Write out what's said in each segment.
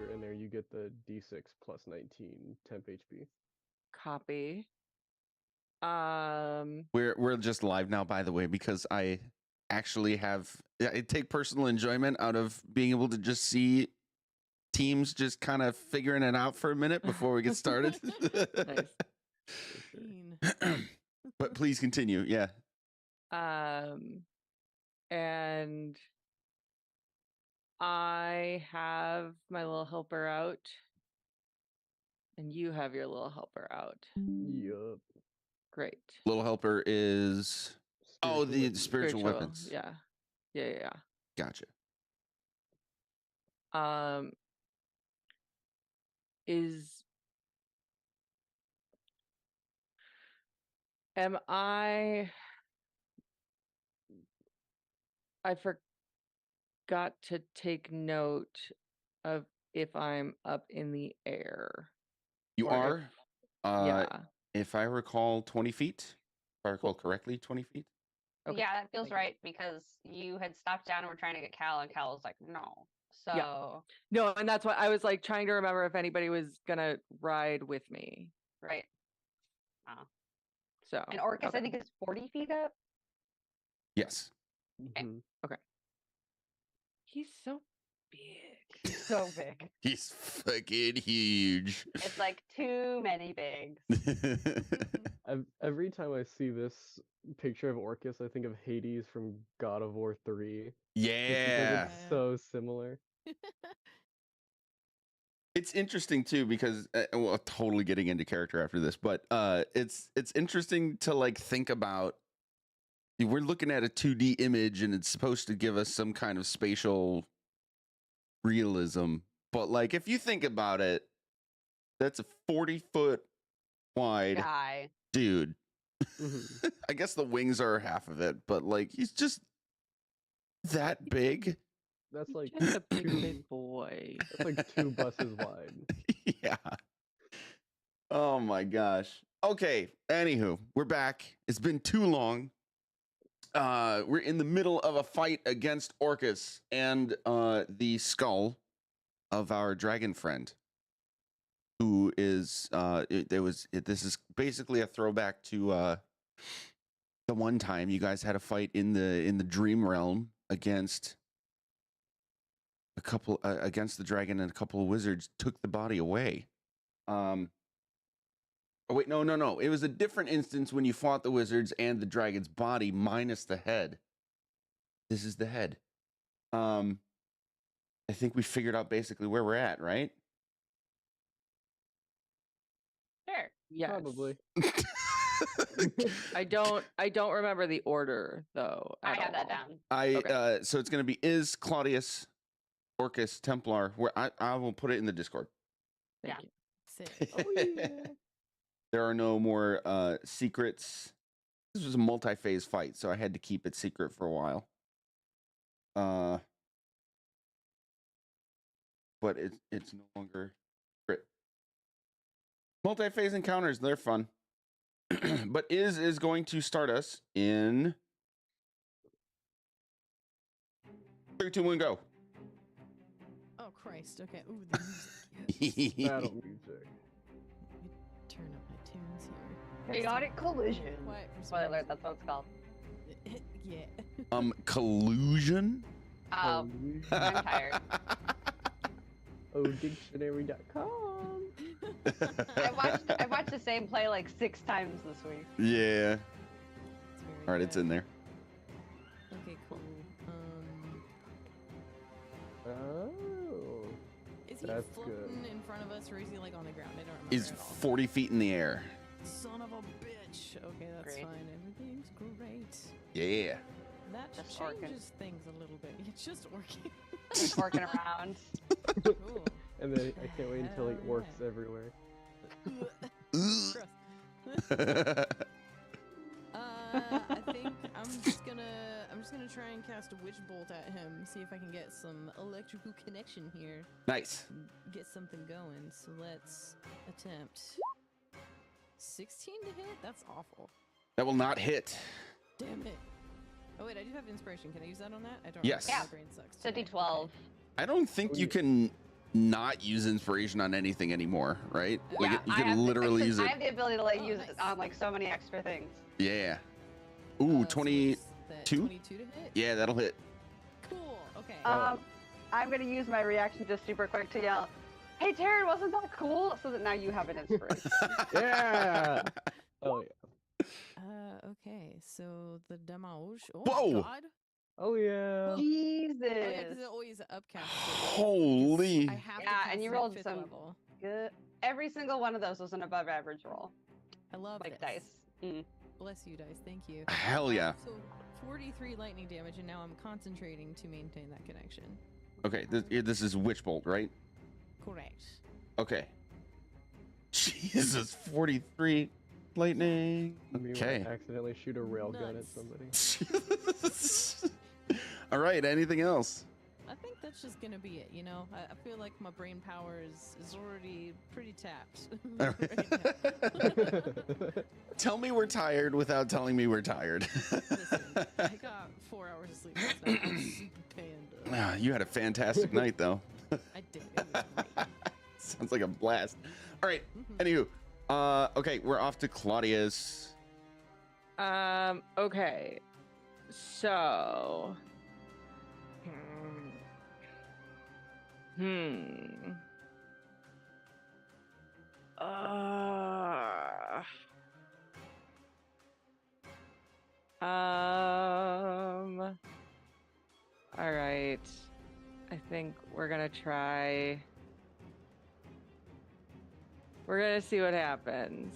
you're in there, you get the D6 plus 19 temp HP. Copy. We're just live now, by the way, because I actually I take personal enjoyment out of being able to just see teams just kind of figuring it out for a minute before we get started. Nice. But please continue. Yeah. And I have my little helper out, and you have your little helper out. Yup. Great. Little helper is the spiritual weapons. Yeah. Gotcha. Am I forgot to take note of if I'm up in the air. You are? Yeah. If I recall, 20 feet. If I recall correctly, 20 feet. Okay. Yeah, that feels right because you had stopped down and were trying to get Cal, and Cal was like, no. So yeah. No, and that's why I was like trying to remember if anybody was gonna ride with me. Right. So and Orcus, I think, is 40 feet up. Yes. Mm-hmm. Okay. He's so big. So big. He's fucking huge. It's like too many bigs. Every time I see this picture of Orcus, I think of Hades from God of War 3. Yeah. It's so similar. It's interesting too because well, totally getting into character after this, but it's interesting to like think about. We're looking at a 2D image and it's supposed to give us some kind of spatial realism, but like if you think about it, that's a 40-foot wide guy, dude. I guess the wings are half of it, but like he's just that big. That's like a big boy. That's like 2 buses wide. Yeah. Oh my gosh. Okay. Anywho, we're back. It's been too long. We're in the middle of a fight against Orcus and the skull of our dragon friend, who is this is basically a throwback to the one time you guys had a fight in the dream realm against a couple against the dragon, and a couple of wizards took the body away. Oh wait, no. It was a different instance when you fought the wizards and the dragon's body minus the head. This is the head. I think we figured out basically where we're at, right? Sure. Yes. Probably. I don't remember the order though. I have that down. So it's gonna be Claudius, Orcus, Templar. Where I will put it in the Discord. Thank you. Sick. Oh, yeah. There are no more secrets. This was a multi-phase fight, so I had to keep it secret for a while. But it's no longer secret. Multi-phase encounters, they're fun. But is going to start us in 3, 2, 1, go. Oh Christ! Okay. Ooh, the music. Yes. Battle music. Let me turn up my tunes here. Chaotic collision. Quiet for Spoiler some alert, that's what it's called. Yeah. Collusion. Oh, I'm tired. Dictionary.com. I watched the same play like 6 times this week. Yeah. All right, it's in there. Okay, cool. Oh. Is he That's floating good. in front of us, or is he like on the ground? I don't remember. He's at all. 40 feet in the air. Son of a bitch. Okay, that's Great. fine. Everything's great. Yeah. That Just changes working. things a little bit. It's just working. Just working around. Cool. And then I can't wait until he Hell orcs yeah. everywhere. Gross. I think I'm just gonna try and cast a witch bolt at him. See if I can get some electrical connection here. Nice. Get something going. So let's attempt. 16 to hit? That's awful. That will not hit. Damn it. Oh wait, I do have inspiration. Can I use that on that? I don't. Yes. remember. Yeah. My brain sucks. So today. D12. Okay. I don't think you can not use inspiration on anything anymore, right? Like Yeah, you I can have literally use I it. have the ability to like Oh, use nice. it on like so many extra things. Yeah. Ooh, So 22. is that 22 to hit? Yeah, that'll hit. Cool. Okay. I'm gonna use my reaction just super quick to yell, "Hey, Taryn, wasn't that cool?" So that now you have an inspiration. Yeah. Oh yeah. Okay. So the damage. Oh Whoa! my god. Oh yeah. Oh yeah, because Jesus. it always upcast. Holy. I have to Yeah, cast and you it at rolled 5th some level. good. Every single one of those was an above average roll, I love like this. dice. Mm. Bless you, dice. Thank you. Hell yeah. So 43 lightning damage, and now I'm concentrating to maintain that connection. Okay, this is Witch Bolt, right? Correct. Okay. Jesus, 43 lightning. I mean, Okay. I accidentally shoot a railgun at Nuts. somebody. All right, anything else? I think that's just gonna be it. You know, I feel like my brain power is already pretty tapped. right now. Tell me we're tired without telling me we're tired. Listen, I got 4 hours of sleep last night. I'm super panda. Ah, you had a fantastic night, though. I did. It was great. Sounds like a blast. All right. Mhm. Anywho, okay, we're off to Claudius. Okay. So. Hmm. Uh, all right. I think we're gonna try. We're gonna see what happens.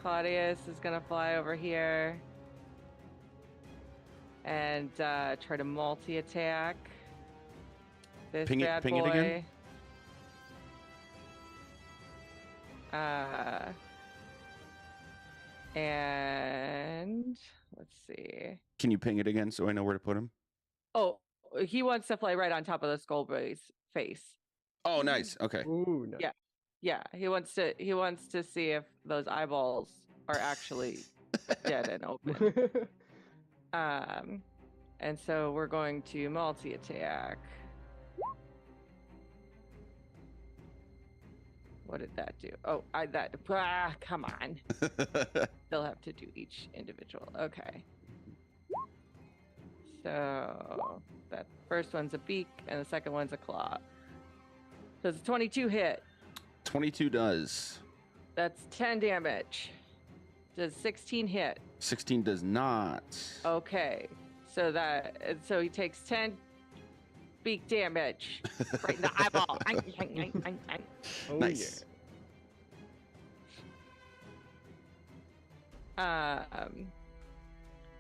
Claudius is gonna fly over here and try to multi-attack this Ping it- bad ping it boy. again? And let's see. Can you ping it again so I know where to put him? Oh, he wants to fly right on top of the Skullboy's face. Oh, nice. Okay. Ooh, nice. Yeah. Yeah, he wants to see if those eyeballs are actually dead and open. And so we're going to multi-attack. What did that do? Oh, come on. They'll have to do each individual. Okay. So that first one's a beak and the second one's a claw. So it's a 22 hit. 22 does. That's 10 damage. Does 16 hit? 16 does not. Okay. So he takes 10 beak damage right in the eyeball. Oh Nice.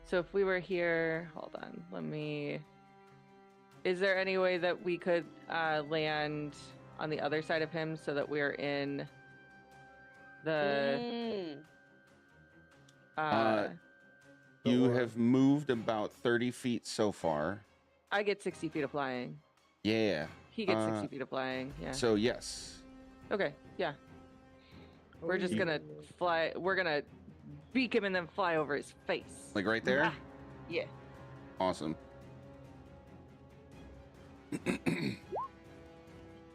So if we were here, hold on, is there any way that we could land on the other side of him so that we're in the You Or- have moved about 30 feet so far. I get 60 feet of flying. Yeah. He gets 60 feet of flying. Yeah. So, yes. Okay. Yeah. Oh, We're just yeah. gonna fly. We're gonna beak him and then fly over his face. Like right there? Ah, yeah. Awesome.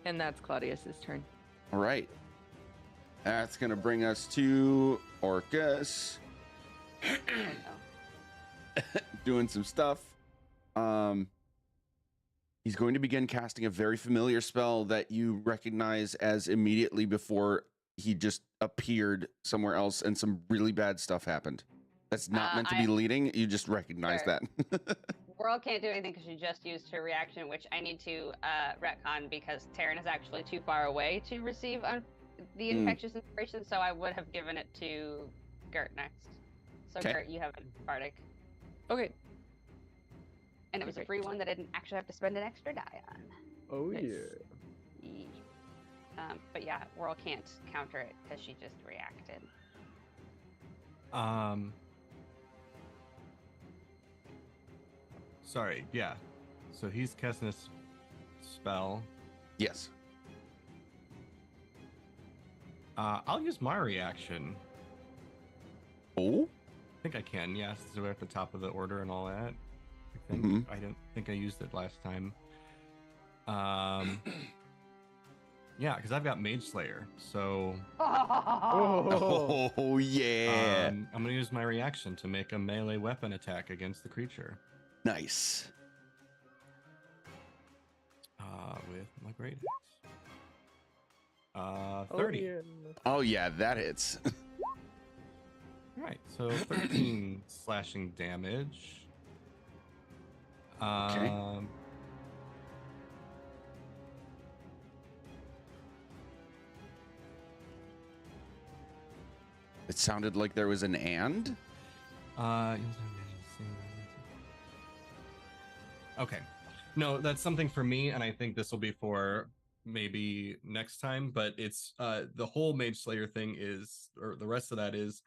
And that's Claudius's turn. All right. That's going to bring us to Orcus. Doing some stuff. He's going to begin casting a very familiar spell that you recognize as immediately before he just appeared somewhere else and some really bad stuff happened. That's not meant to be leading. You just recognize Sure. that. World can't do anything because she just used her reaction, which I need to retcon because Taryn is actually too far away to receive the infectious inspiration, so I would have given it to Gert next. So Okay. Gert, you have a bardic. Okay. And it was a Perfect. free one that I didn't actually have to spend an extra die on. Oh Nice. yeah. But yeah, World can't counter it because she just reacted. Sorry, yeah. So he's casting a spell. Yes. I'll use my reaction. Oh? I think I can, yes. So we're at the top of the order and all that. I think. Mhm. I didn't think I used it last time. Yeah, because I've got Mage Slayer. So Oh, Oh yeah. I'm gonna use my reaction to make a melee weapon attack against the creature. Nice. With my great axe. oh 30. yeah. Oh yeah, that hits. All right, so 13 slashing damage. Okay. It sounded like there was an and. Okay. No, that's something for me, and I think this will be for maybe next time, but it's the whole Mage Slayer thing is, or the rest of that is,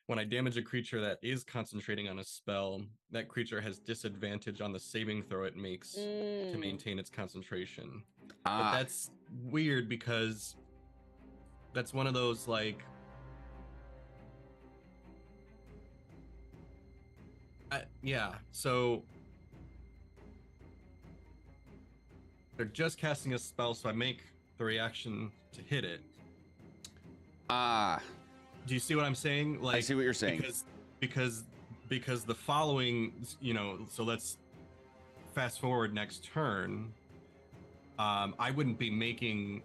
when I damage a creature that is concentrating on a spell, that creature has disadvantage on the saving throw it makes to maintain its concentration. But that's weird because that's one of those like yeah, so they're just casting a spell, so I make the reaction to hit it. Do you see what I'm saying? Like, I see what you're saying. Because the following, so let's fast forward next turn. I wouldn't be making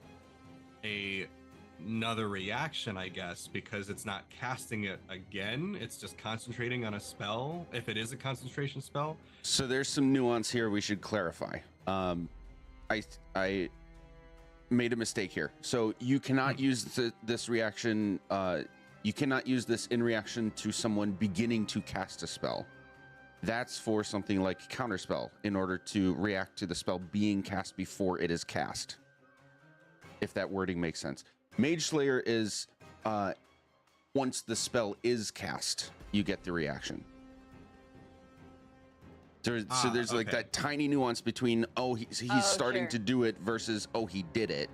another reaction, I guess, because it's not casting it again. It's just concentrating on a spell. If it is a concentration spell. So there's some nuance here we should clarify. I made a mistake here. So you cannot use this reaction. You cannot use this in reaction to someone beginning to cast a spell. That's for something like counterspell in order to react to the spell being cast before it is cast. If that wording makes sense. Mage Slayer is once the spell is cast, you get the reaction. So there's like that tiny nuance between he's starting to do it versus he did it.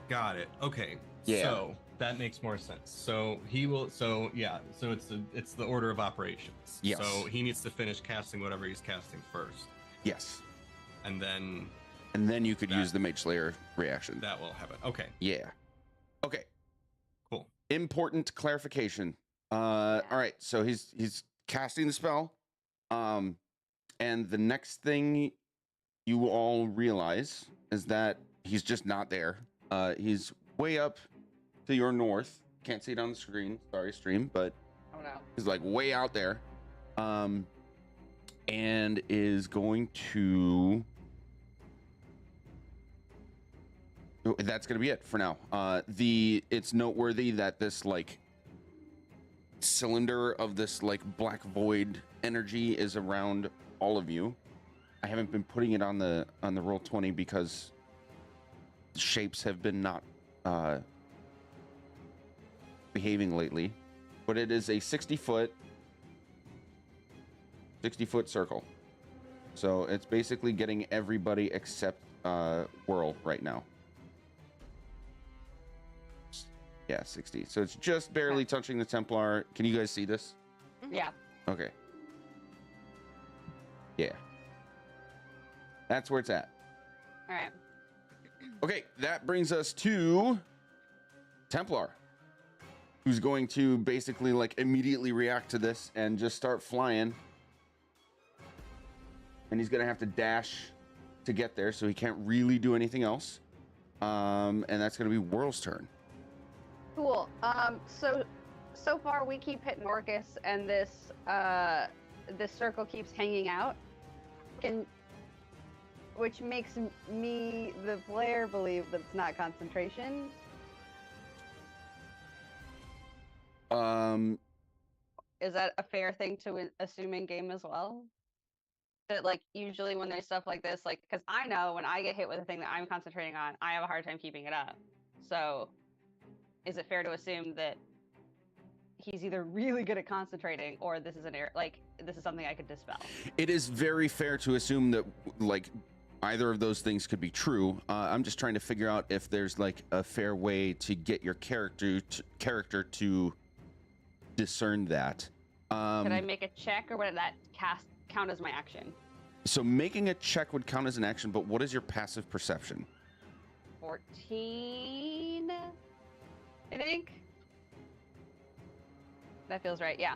Got it. Okay. Yeah. So that makes more sense. So he will. So it's the order of operations. Yes. So he needs to finish casting whatever he's casting first. Yes. And then you could use the Mage Slayer reaction. That will happen. Okay. Yeah. Okay. Cool. Important clarification. All right. So he's casting the spell. And the next thing you all realize is that he's just not there. He's way up to your north. Can't see it on the screen. Sorry, stream, but he's like way out there. And is going to. That's gonna be it for now. It's noteworthy that this like cylinder of this like black void energy is around all of you. I haven't been putting it on the Roll20 because shapes have been not behaving lately, but it is a 60-foot circle. So it's basically getting everybody except Whirl right now. Yeah, 60. So it's just barely touching the Templar. Can you guys see this? Yeah. Okay. Yeah. That's where it's at. All right. Okay, that brings us to Templar, who's going to basically like immediately react to this and just start flying. And he's going to have to dash to get there, so he can't really do anything else. And that's going to be Whirl's turn. Cool. So far we keep hitting Orcus, and this circle keeps hanging out, which makes me, the player, believe that it's not concentration. Is that a fair thing to assume in game as well? That like usually when there's stuff like this, like, because I know when I get hit with a thing that I'm concentrating on, I have a hard time keeping it up. So is it fair to assume that he's either really good at concentrating or this is this is something I could dispel? It is very fair to assume that like either of those things could be true. I'm just trying to figure out if there's like a fair way to get your character to discern that. Could I make a check, or would that count as my action? So making a check would count as an action, but what is your passive perception? 14, I think. That feels right. Yeah,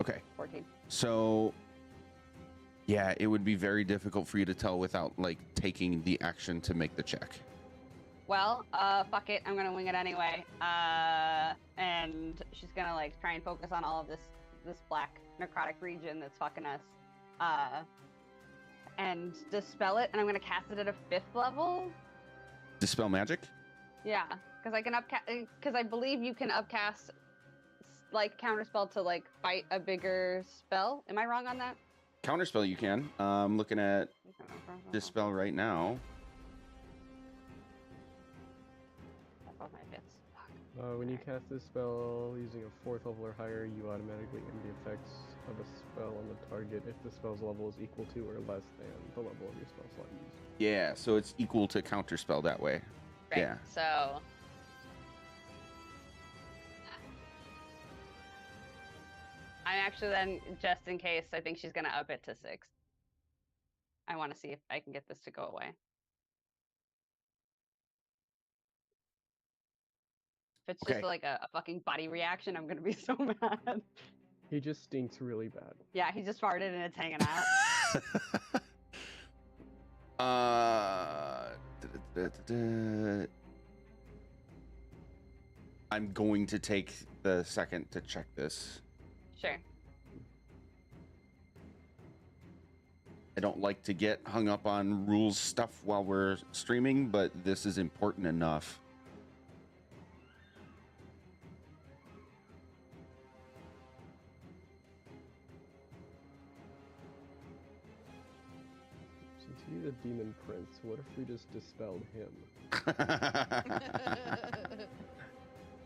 Okay. 14. So, yeah, it would be very difficult for you to tell without like taking the action to make the check. Well, fuck it. I'm gonna wing it anyway. And she's gonna like try and focus on all of this black necrotic region that's fucking us. And dispel it. And I'm gonna cast it at a 5th level. Dispel magic? Yeah, because I can because I believe you can upcast like counterspell to like fight a bigger spell. Am I wrong on that? Counterspell you can. I'm looking at Dispel right now. When you cast this spell using a 4th level or higher, you automatically end the effects of a spell on the target if the spell's level is equal to or less than the level of your spell slot used. Yeah, so it's equal to counterspell that way. Right. Yeah. So I'm actually then, just in case, I think she's gonna up it to 6. I want to see if I can get this to go away. If it's just Okay. like a fucking body reaction, I'm gonna be so mad. He just stinks really bad. Yeah, he just farted and it's hanging out. I'm going to take the second to check this. Sure. I don't like to get hung up on rules stuff while we're streaming, but this is important enough. Since he's a Demon Prince, what if we just dispelled him?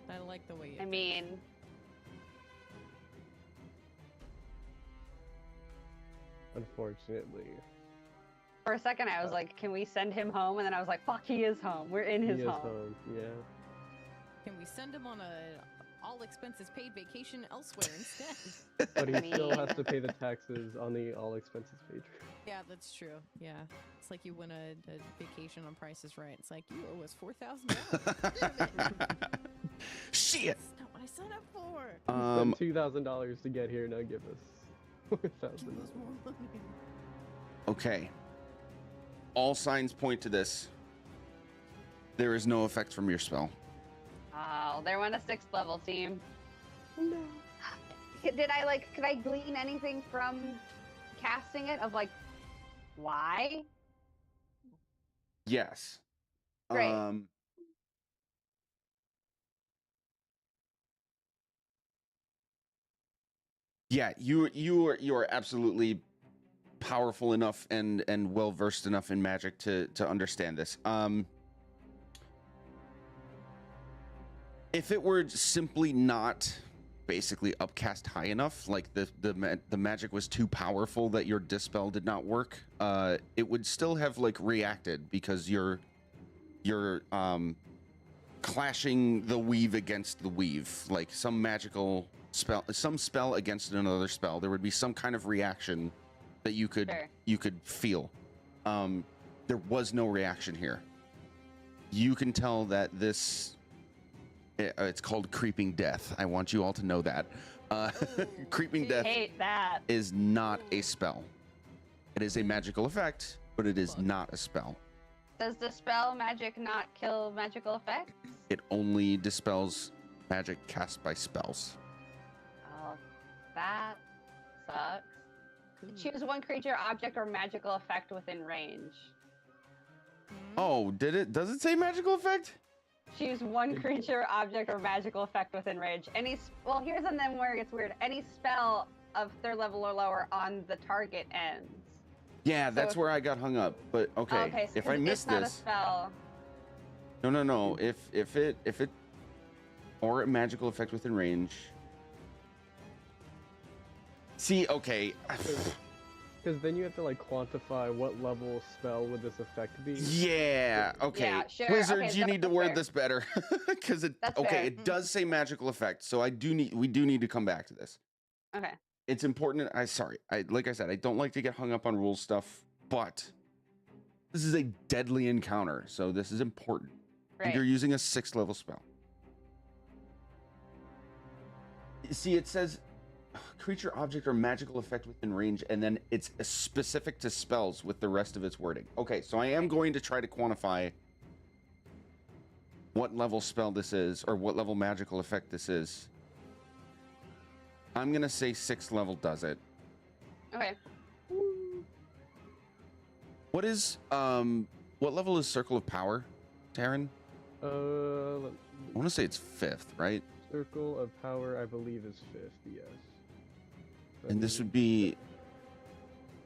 I like the way you I mean, Unfortunately. for a second I was like, can we send him home? And then I was like, fuck, he is home. We're in his He is home. home, yeah. Can we send him on a all expenses paid vacation elsewhere instead? But he I still has mean- to pay the taxes on the all expenses paid. Yeah, that's true. Yeah, it's like you win a vacation on Price is Right. It's like you owe us $4,000. Shit. That's not what I signed up for. Spend $2,000 to get here, now give us Give $4,000. us more money. Okay. All signs point to this. There is no effect from your spell. Oh, there went a 6th level team. No. Did I could I glean anything from casting it of like, why? Yes. Great. Yeah, you are absolutely powerful enough and well versed enough in magic to understand this. If it were simply not basically upcast high enough, like the magic was too powerful that your dispel did not work, it would still have like reacted because you're clashing the weave against the weave, like some magical spell, some spell against another spell. There would be some kind of reaction that you could feel. There was no reaction here. You can tell that this it's called creeping death. I want you all to know that. Creeping death Hate that. is not a spell. It is a magical effect, but it is not a spell. Does the spell magic not kill magical effects? It only dispels magic cast by spells. Oh, that sucks. Cool. Choose one creature, object, or magical effect within range. Oh, did it? Does it say magical effect? Choose one creature, object, or magical effect within range. Well, here's and then where it gets weird. Any spell of 3rd level or lower on the target ends. Yeah, that's where I got hung up. But okay, Okay, so if I miss it's not a this, spell. no. If it or a magical effect within range. See, okay. Because then you have to like quantify what level spell would this effect be. Yeah. Okay. Yeah, sure. Wizards, Okay, you need to that's word fair. this better, because it. That's Okay, fair. it does say magical effect, so we do need to come back to this. Okay. It's important. Like I said, I don't like to get hung up on rule stuff, but this is a deadly encounter, so this is important. And you're using a 6th level spell. See, it says creature, object, or magical effect within range, and then it's specific to spells with the rest of its wording. Okay, so I am going to try to quantify what level spell this is, or what level magical effect this is. I'm going to say 6th level does it. Okay. What is, what level is Circle of Power, Taryn? I want to say it's 5th, right? Circle of Power, I believe, is 5th, yes. And this would be...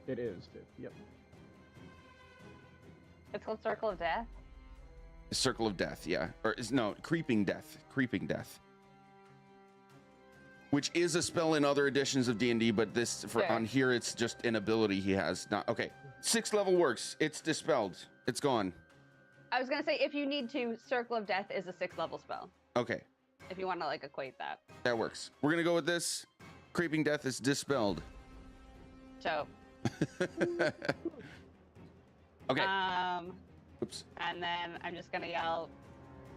It is 5th, yep. It's called Circle of Death? Circle of Death, yeah. Or is no, Creeping Death. Creeping Death. Which is a spell in other editions of D&D, but this, for on here, it's just an ability he has. Not okay. 6th level works. It's dispelled. It's gone. I was gonna say, if you need to, Circle of Death is a 6th level spell. Okay. If you want to, like, equate that. That works. We're gonna go with this. Creeping Death is dispelled. So. Okay. Oops. And then I'm just gonna yell,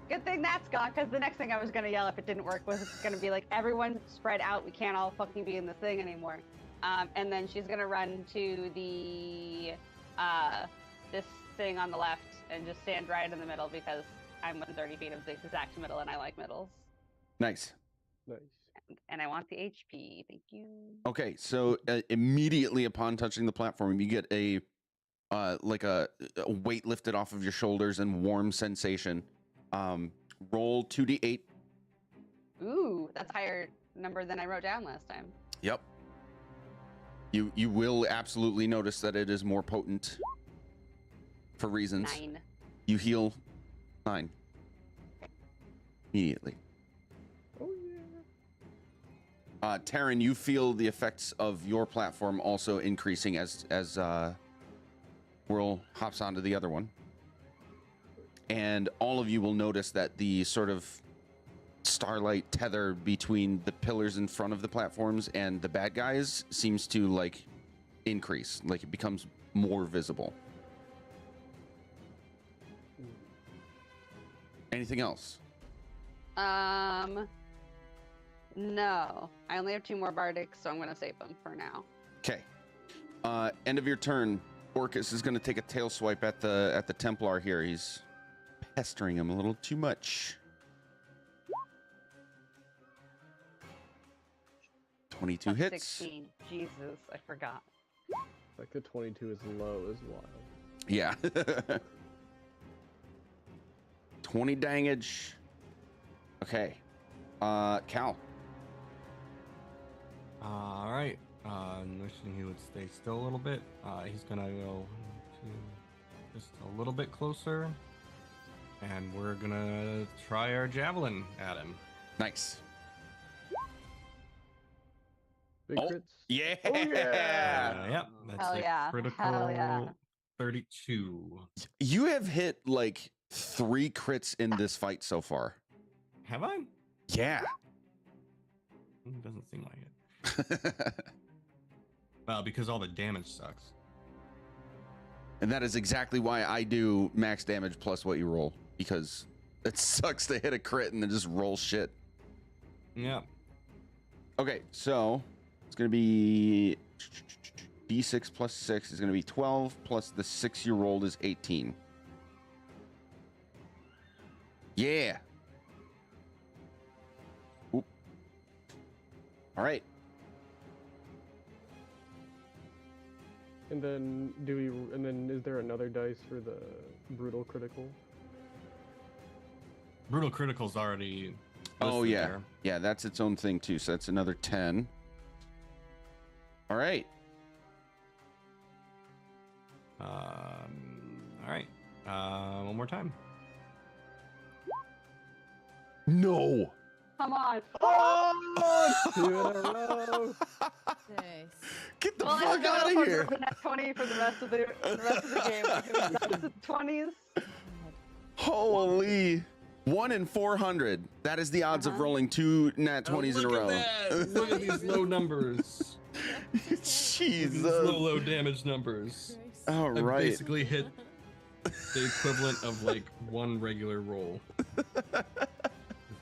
good thing that's gone, because the next thing I was gonna yell if it didn't work was it's gonna be like, everyone spread out, we can't all fucking be in this thing anymore. And then she's gonna run to the this thing on the left and just stand right in the middle, because I'm within 30 feet of the exact middle and I like middles. Nice. Nice. And I want the HP, thank you. Okay, so immediately upon touching the platform, you get a like a weight lifted off of your shoulders and warm sensation. Roll 2d8. Ooh, that's higher number than I wrote down last time. Yep. You will absolutely notice that it is more potent for reasons. 9. You heal 9 immediately. Oh yeah. Taryn, you feel the effects of your platform also increasing as Whirl hops onto the other one. And all of you will notice that the sort of starlight tether between the pillars in front of the platforms and the bad guys seems to like increase, like it becomes more visible. Anything else? No. I only have 2 more bardics, so I'm gonna save them for now. Okay. End of your turn. Orcus is going to take a tail swipe at the Templar here. He's pestering him a little too much. 22 That's hits. 16. Jesus, I forgot. Like the 22 is low as wild. Yeah. 20 damage. Okay. Cal. All right. Wishing he would stay still a little bit. He's gonna go to just a little bit closer, and we're gonna try our javelin at him. Nice. Big Oh, crits. yeah. Oh, yeah. Yep. That's Hell a yeah. critical Hell yeah. 32. You have hit like 3 crits in this fight so far. Have I? Yeah. Doesn't seem like it. Well, because all the damage sucks. And that is exactly why I do max damage plus what you roll, because it sucks to hit a crit and then just roll shit. Yeah. Okay, so it's going to be D6 plus 6 is going to be 12, plus the 6 you rolled is 18. Yeah. Oop. All right. And then is there another dice for the brutal critical? Brutal critical's already. Oh, listed yeah. there. Yeah, that's its own thing, too. So that's another 10. All right. All right. One more time. No. Come on. Oh, 2 in a row. Nice. Get the Well, fuck out of here. The net 20 for the rest of the game. That's the 20s. Holy. 1 in 400. That is the odds of rolling 2 nat 20s in a row. Look at these low numbers. These Jesus. low damage numbers. All I right. basically hit the equivalent of like one regular roll. With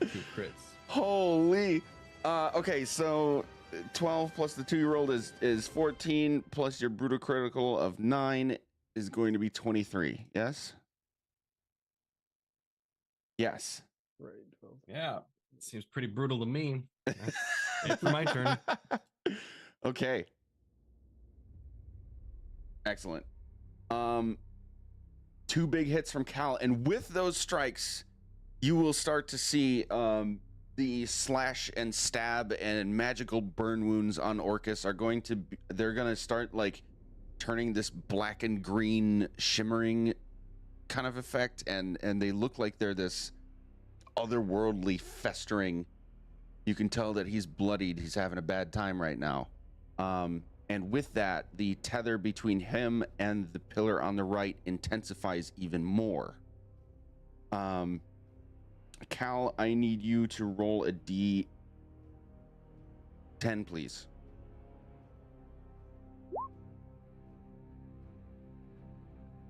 2 crits. Holy. Okay, so 12 plus the 2 you rolled is 14 plus your brutal critical of 9 is going to be 23. Yes? Yes. Right. 12. Yeah, seems pretty brutal to me. That's it for my turn. Okay. Excellent. 2 big hits from Cal, and with those strikes, you will start to see the slash and stab and magical burn wounds on Orcus are going to they're going to start like turning this black and green shimmering kind of effect, and they look like they're this otherworldly festering. You can tell that he's bloodied, he's having a bad time right now. And with that, the tether between him and the pillar on the right intensifies even more. Cal, I need you to roll a D10, please.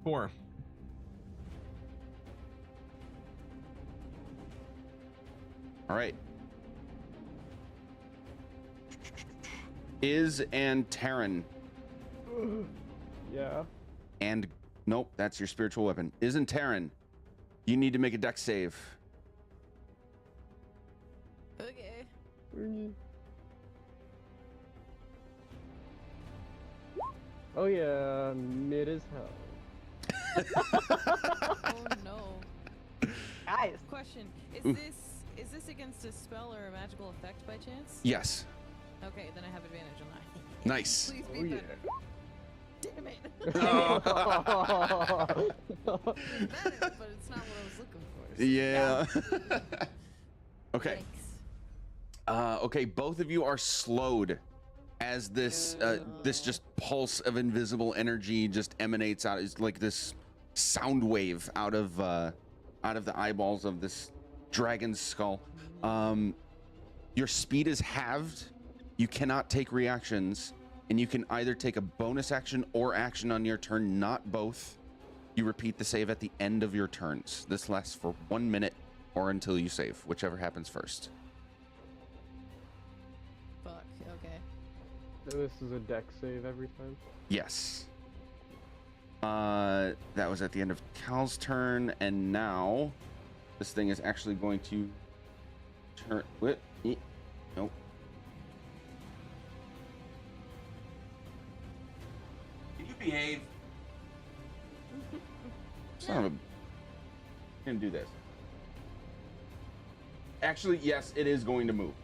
Four. All right. Iz and Terran. Yeah. And nope, that's your spiritual weapon. Iz and Terran, you need to make a dex save. Okay. Oh yeah, mid as hell. Oh no. Guys. Question: Ooh. Is this against a spell or a magical effect by chance? Yes. Okay, then I have advantage on that. Nice. Please Oh be yeah. better. Damn it. It's better, but it's not what I was looking for. So Yeah. Okay. Thanks. Okay, both of you are slowed as this this just pulse of invisible energy just emanates out. It's like this sound wave out of the eyeballs of this dragon's skull. Your speed is halved. You cannot take reactions, and you can either take a bonus action or action on your turn, not both. You repeat the save at the end of your turns. This lasts for 1 minute or until you save, whichever happens first. Fuck. Okay. So this is a dex save every time. Yes. That was at the end of Cal's turn, and now this thing is actually going to turn. What? Nope. Can you behave? Son of a. Gonna do this. Actually, yes, it is going to move.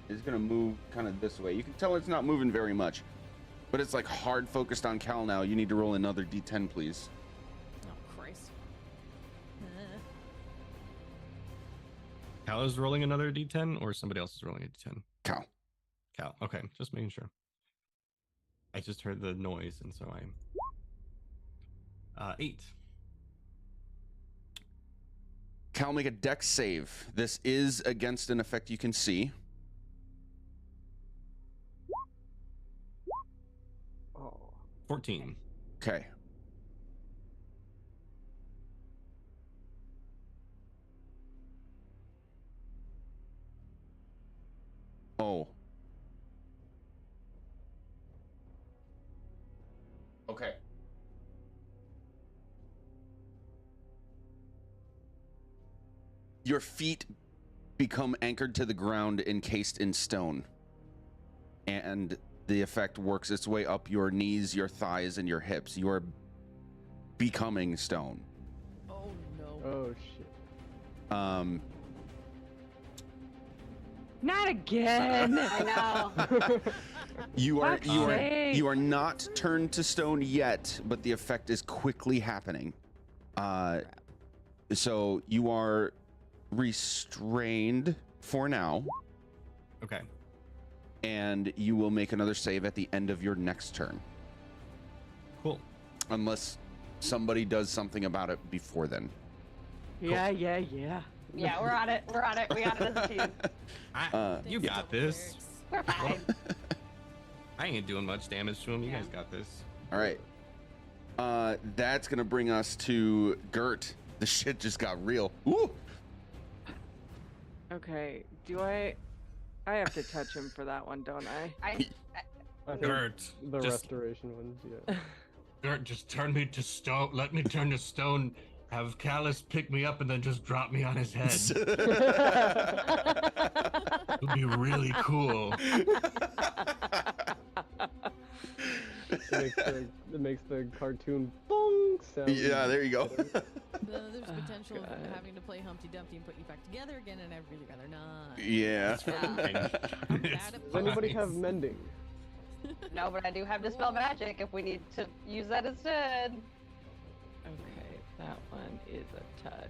It's gonna move kind of this way. You can tell it's not moving very much, but it's like hard focused on Cal now. You need to roll another D10, please. Oh Christ. Cal is rolling another D10, or somebody else is rolling a D10? Cal. Cal. Okay, just making sure. I just heard the noise, and so I'm 8. Cal, make a dex save. This is against an effect you can see. Oh. 14. Okay. Oh. Okay. Your feet become anchored to the ground, encased in stone. And the effect works its way up your knees, your thighs, and your hips. You are becoming stone. Oh no. Oh shit. Not again. I know. You Fuck's sake. not turned to stone yet, but the effect is quickly happening. So you are restrained for now, Okay. and you will make another save at the end of your next turn, Cool. unless somebody does something about it before then. Yeah. Yeah, we're on it. We're on it. We got it as a team. You Thanks, got double this. clerics. We're fine. I ain't doing much damage to him. You guys got this. All right. That's gonna bring us to Gert. The shit just got real. Ooh. Okay. Do I have to touch him for that one, don't I? I think Gert, the just- restoration ones, yeah. Gert, just turn me to stone. Let me turn to stone. Have Callus pick me up and then just drop me on his head. It would be really cool. It makes the cartoon bong sound. Yeah, there you go. There's potential of God. having to play Humpty Dumpty and put you back together again, and I'd really rather not. Yeah. I'm It's bad at Does anybody fine. have mending? No, but I do have Dispel Magic if we need to use that instead. Okay, that one is a touch.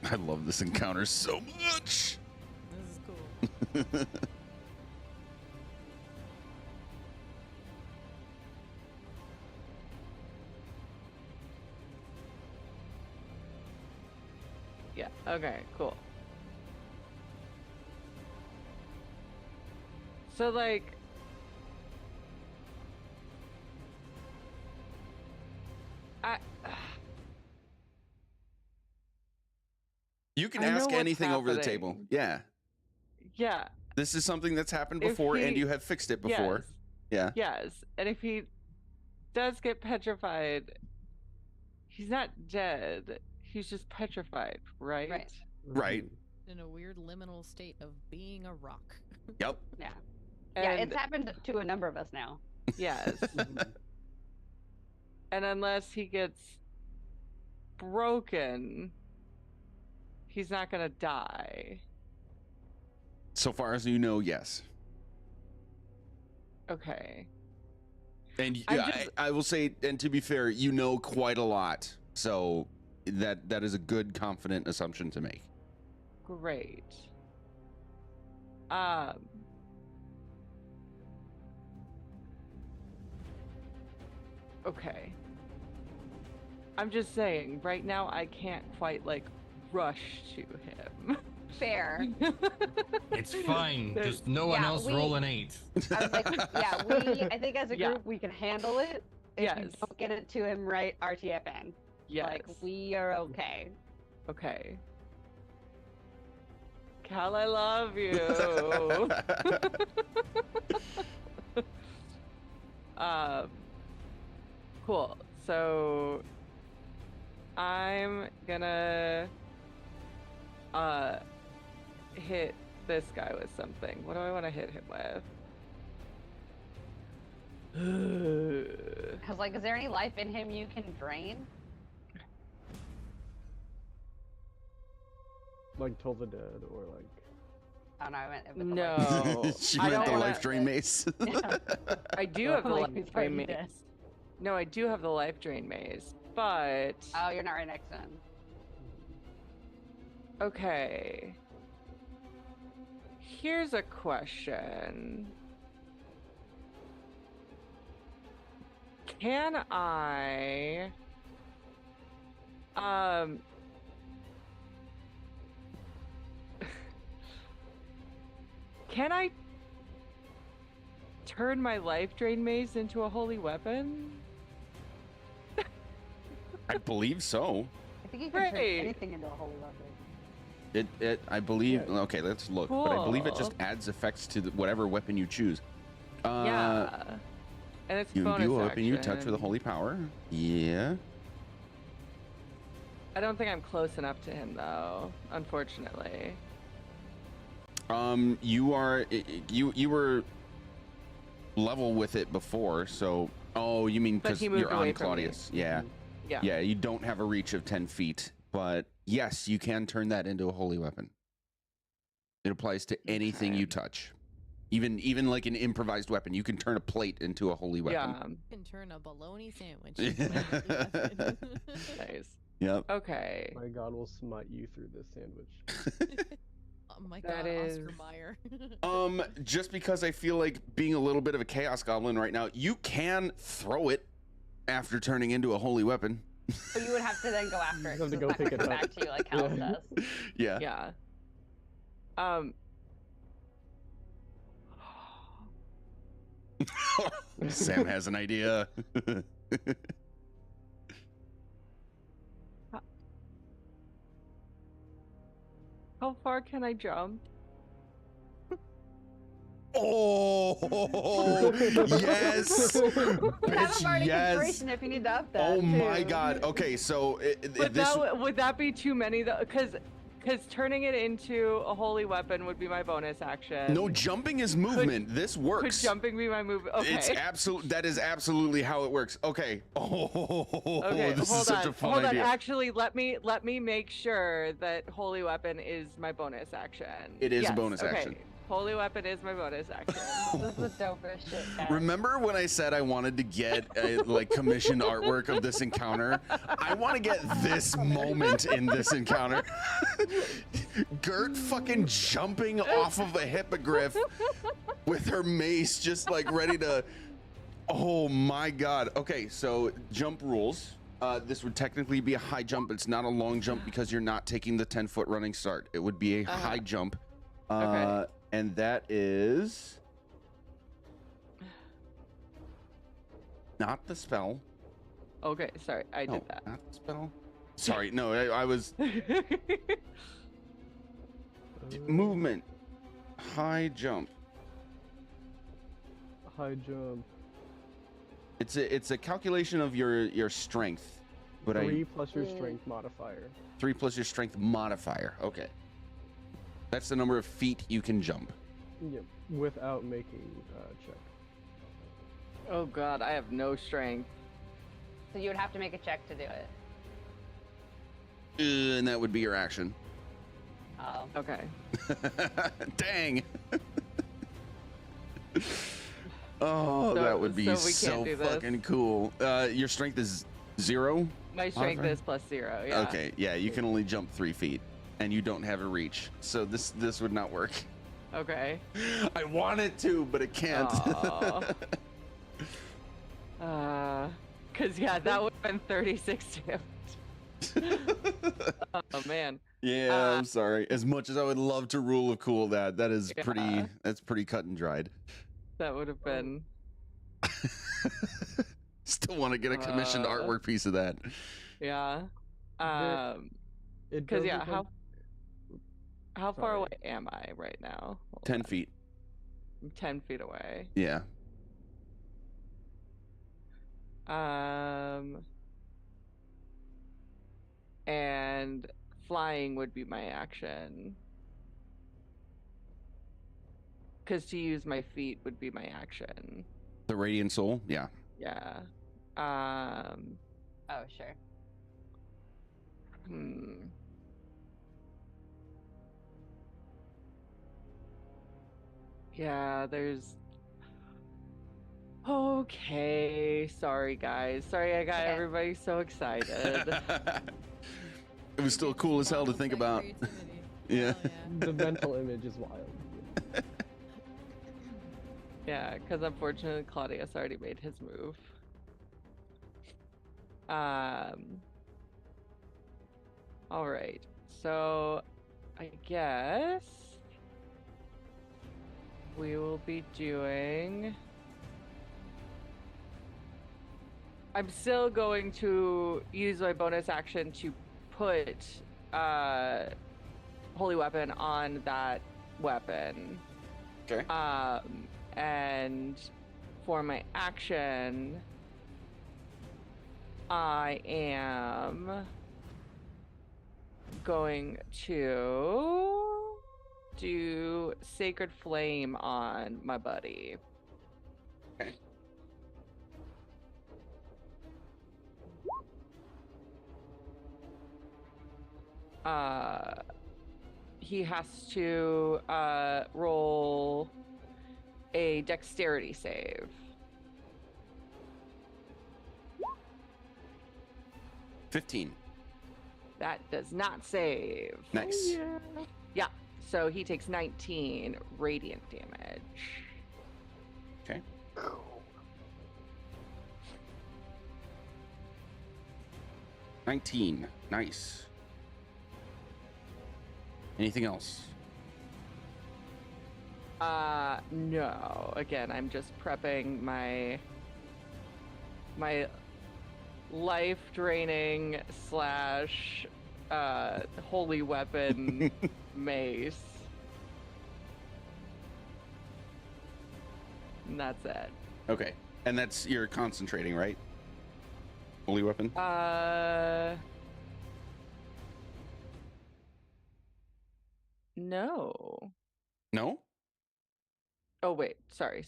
I love this encounter so much. This is cool. Yeah. Okay. Cool. So like, I You can I know ask what's anything over the table. happening. Yeah. yeah. This is something that's happened If before, and he- you have fixed it before. Yes, Yeah. yes. And if he does get petrified, he's not dead. He's just petrified, right? Right. Right. In a weird liminal state of being a rock. Yep. Yeah. Yeah, And it's happened to a number of us now. yes. Mhm. And unless he gets broken, he's not gonna die. So far as you know, yes. Okay. And I'm yeah, just- I will say, and to be fair, you know quite a lot. So that is a good, confident assumption to make. Great. Okay. I'm just saying, right now I can't quite like rush to him. Fair. It's fine. There's- Just no one Yeah, else we- roll an 8. I was like, yeah, I think as a Yeah. group we can handle it. If you Yes. don't get it to him right, RTFN. Yes. Like, we are okay. Okay. Cal, I love you. Cool. So I'm gonna hit this guy with something. What do I want to hit him with? Because, like, is there any life in him you can drain? Like Toll the Dead or like. Oh, no, I meant with the No. life. She I meant don't the wanna- life drain mace. Yeah. I do have the Like, life he's drain already maze. dead. No, I do have the life drain maze, but Oh, you're not right next to him. okay. Here's a question. Can I can I turn my life drain maze into a holy weapon? I believe so. I think you can turn Great. anything into a holy weapon. I believe. Yeah. Okay, let's look. But I believe it just Cool. adds effects to whatever weapon you choose. Yeah. And it's You bonus do a weapon you touch with a action. holy power. Yeah. I don't think I'm close enough to him though, unfortunately. You are you were level with it before, so oh, you mean But because he moved you're away on from me. Claudius? Yeah, Yeah. yeah. You don't have a reach of 10 feet, but yes, you can turn that into a holy weapon. It applies to anything Okay. you touch, even like an improvised weapon. You can turn a plate into a holy weapon. Yeah. You can turn a bologna sandwich into a holy weapon. Nice. Yep. Okay. My God will smite you through this sandwich. Oh my That god, Oscar is- Mayer. Just because I feel like being a little bit of a chaos goblin right now, you can throw it after turning into a holy weapon. But you would have to then go after it. You have to 'cause go it's not pick gonna it come up. back to you like Cal Yeah. does. Yeah. Yeah. Sam has an idea. How far can I jump? Oh, yes, Have bitch, bardic yes. inspiration if you need to up that. Oh my too. god. Okay, so But this would that be too many though? Because turning it into a holy weapon would be my bonus action. no jumping is movement. This Could works. jumping be my move? Okay. It's absolute. That is absolutely how it works. Okay. Oh, Okay, this hold is such on. a fun Hold idea. on. Actually, let me make sure that holy weapon is my bonus action. It is a Yes, bonus okay. action. Holy weapon is my bonus action. This is the dopest shit, guys. Remember when I said I wanted to get like commissioned artwork of this encounter? I want to get this moment in this encounter. Gert fucking jumping off of a hippogriff with her mace just like ready to... Oh my god. Okay, so jump rules. This would technically be a high jump. It's not a long jump because you're not taking the 10-foot running start. It would be a high jump. Okay. And that is not the spell. Okay, sorry, I No, did that. not the spell. Sorry, no, I was movement, high jump. High jump. It's a calculation of your strength, but 3 plus your strength modifier. 3 plus your strength modifier. Okay, that's the number of feet you can jump. Yep. Without making a check. Oh god, I have no strength. So you would have to make a check to do it. And that would be your action. Oh. Okay. Dang. Oh, that would be so we so can't do this. fucking cool. Your strength is 0? My strength is +0. Yeah. Okay, yeah, you can only jump 3 feet, and you don't have a reach, so this would not work. Okay. I want it to, but it can't. Cause yeah, that would have been 36 damage. Oh man. Yeah, I'm sorry. As much as I would love to rule of cool that is Yeah. that's pretty cut and dried. That would have been. Still want to get a commissioned artwork piece of that. Yeah. It Cause does yeah, depend- how far Sorry. away am I right now? Hold 10 on. feet. I'm 10 feet away. Yeah. And flying would be my action. Because to use my feet would be my action. The Radiant Soul? Yeah. Yeah. Oh, sure. Yeah, there's. Okay. Sorry, guys. Sorry I got Okay. everybody so excited. It was still cool as hell to think about. Creativity. Yeah. Hell The mental image is wild. Yeah, because unfortunately Claudius already made his move. All right. So I guess we will be doing. I'm still going to use my bonus action to put holy weapon on that weapon. Okay. And for my action, I am going to do Sacred Flame on my buddy. Okay. He has to roll a dexterity save. $15. That does not save. Nice. Yeah. So he takes 19 radiant damage. Okay. $19. Nice. Anything else? No. Again, I'm just prepping my life draining / holy weapon mace. And that's it. Okay. And that's you're concentrating, right? Holy weapon? No. No? Oh wait, sorry.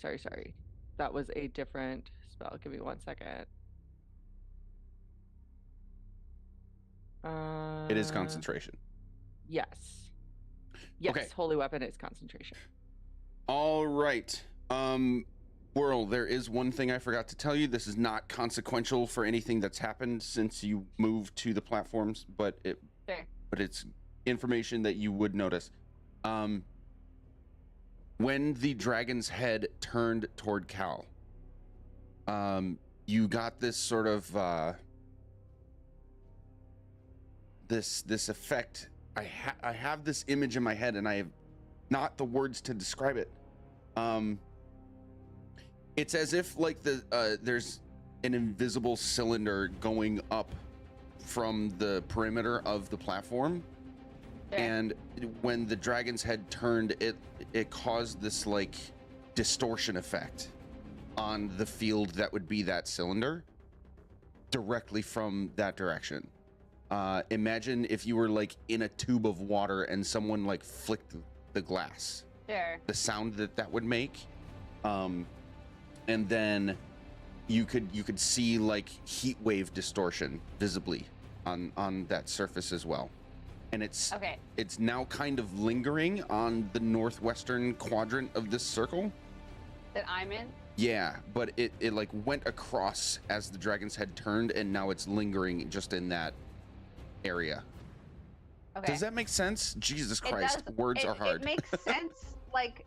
That was a different spell. Give me 1 second. It is concentration. Yes. Yes, Okay. holy weapon is concentration. All right. Whirl, there is one thing I forgot to tell you. This is not consequential for anything that's happened since you moved to the platforms, but it's information that you would notice. When the dragon's head turned toward Cal, you got this sort of this effect. I have this image in my head, and I have not the words to describe it. It's as if like there's an invisible cylinder going up from the perimeter of the platform. And when the dragon's head turned, it caused this like distortion effect on the field that would be that cylinder directly from that direction. Imagine if you were like in a tube of water and someone like flicked the glass. Sure. The sound that would make. And then you could see like heat wave distortion visibly on that surface as well. And it's now kind of lingering on the northwestern quadrant of this circle that I'm in. Yeah, but it like went across as the dragon's head turned, and now it's lingering just in that area. Okay. Does that make sense? Jesus Christ, words are hard. It makes sense. Like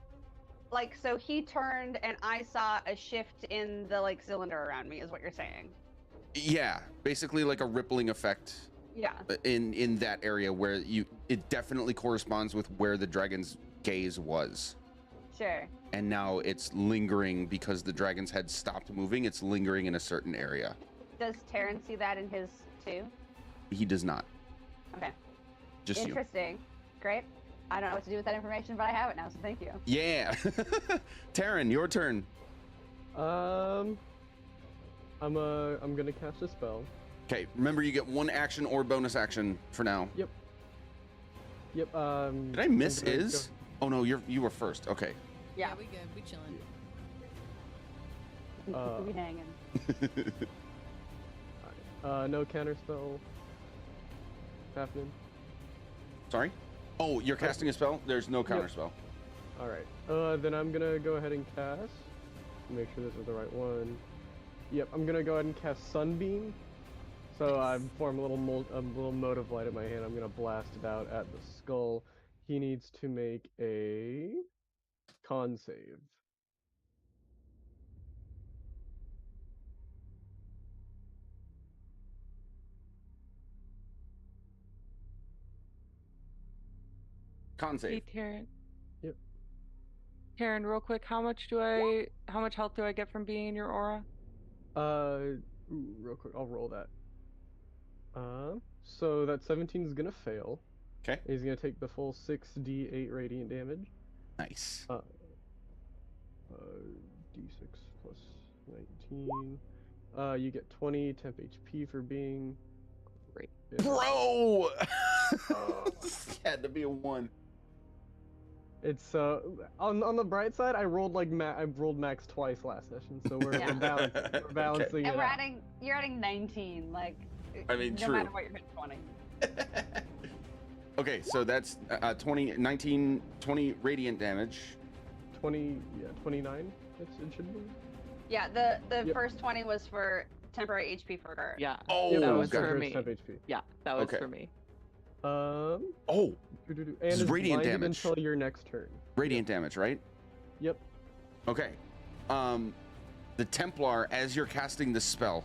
so he turned and I saw a shift in the like cylinder around me is what you're saying. Yeah, basically like a rippling effect. Yeah. In that area where it definitely corresponds with where the dragon's gaze was. Sure. And now it's lingering because the dragon's head stopped moving. It's lingering in a certain area. Does Terran see that in his too? He does not. Okay. Just interesting. You. Great. I don't know what to do with that information, but I have it now, so thank you. Yeah. Terran, your turn. I'm gonna cast a spell. Okay, remember you get one action or bonus action for now. Yep. Did I miss Is? Oh no, you were first. Okay. Yeah, we good. We chilling. We hanging. No counter spell happening. Sorry? Oh, you're casting a spell? There's no counter spell. All right. Then I'm gonna go ahead and cast. Make sure this is the right one. Yep, I'm gonna go ahead and cast Sunbeam. So I form a little mote of light in my hand. I'm gonna blast it out at the skull. He needs to make a con save. Con save. Hey, Terran. Yep. Terran, real quick, how much health do I get from being in your aura? Real quick, I'll roll that. So that 17 is gonna fail. Okay. He's gonna take the full 6d8 radiant damage. Nice. D6 plus 19. You get 20 temp HP for being great. Yeah. Bro! Had to be a 1. It's on the bright side, I rolled max twice last session, so we're balancing it out. You're adding 19, like I mean, no matter what, you're hitting 20. Okay, so that's 20 radiant damage. 29 it should be. Yeah, the first 20 was for temporary HP for her. Yeah. Oh, that was okay. for me. Temp HP. Yeah, that was for me. Oh. And This is radiant blinded damage. until your next turn. Radiant damage, right? Yep. Okay. The Templar, as you're casting this spell,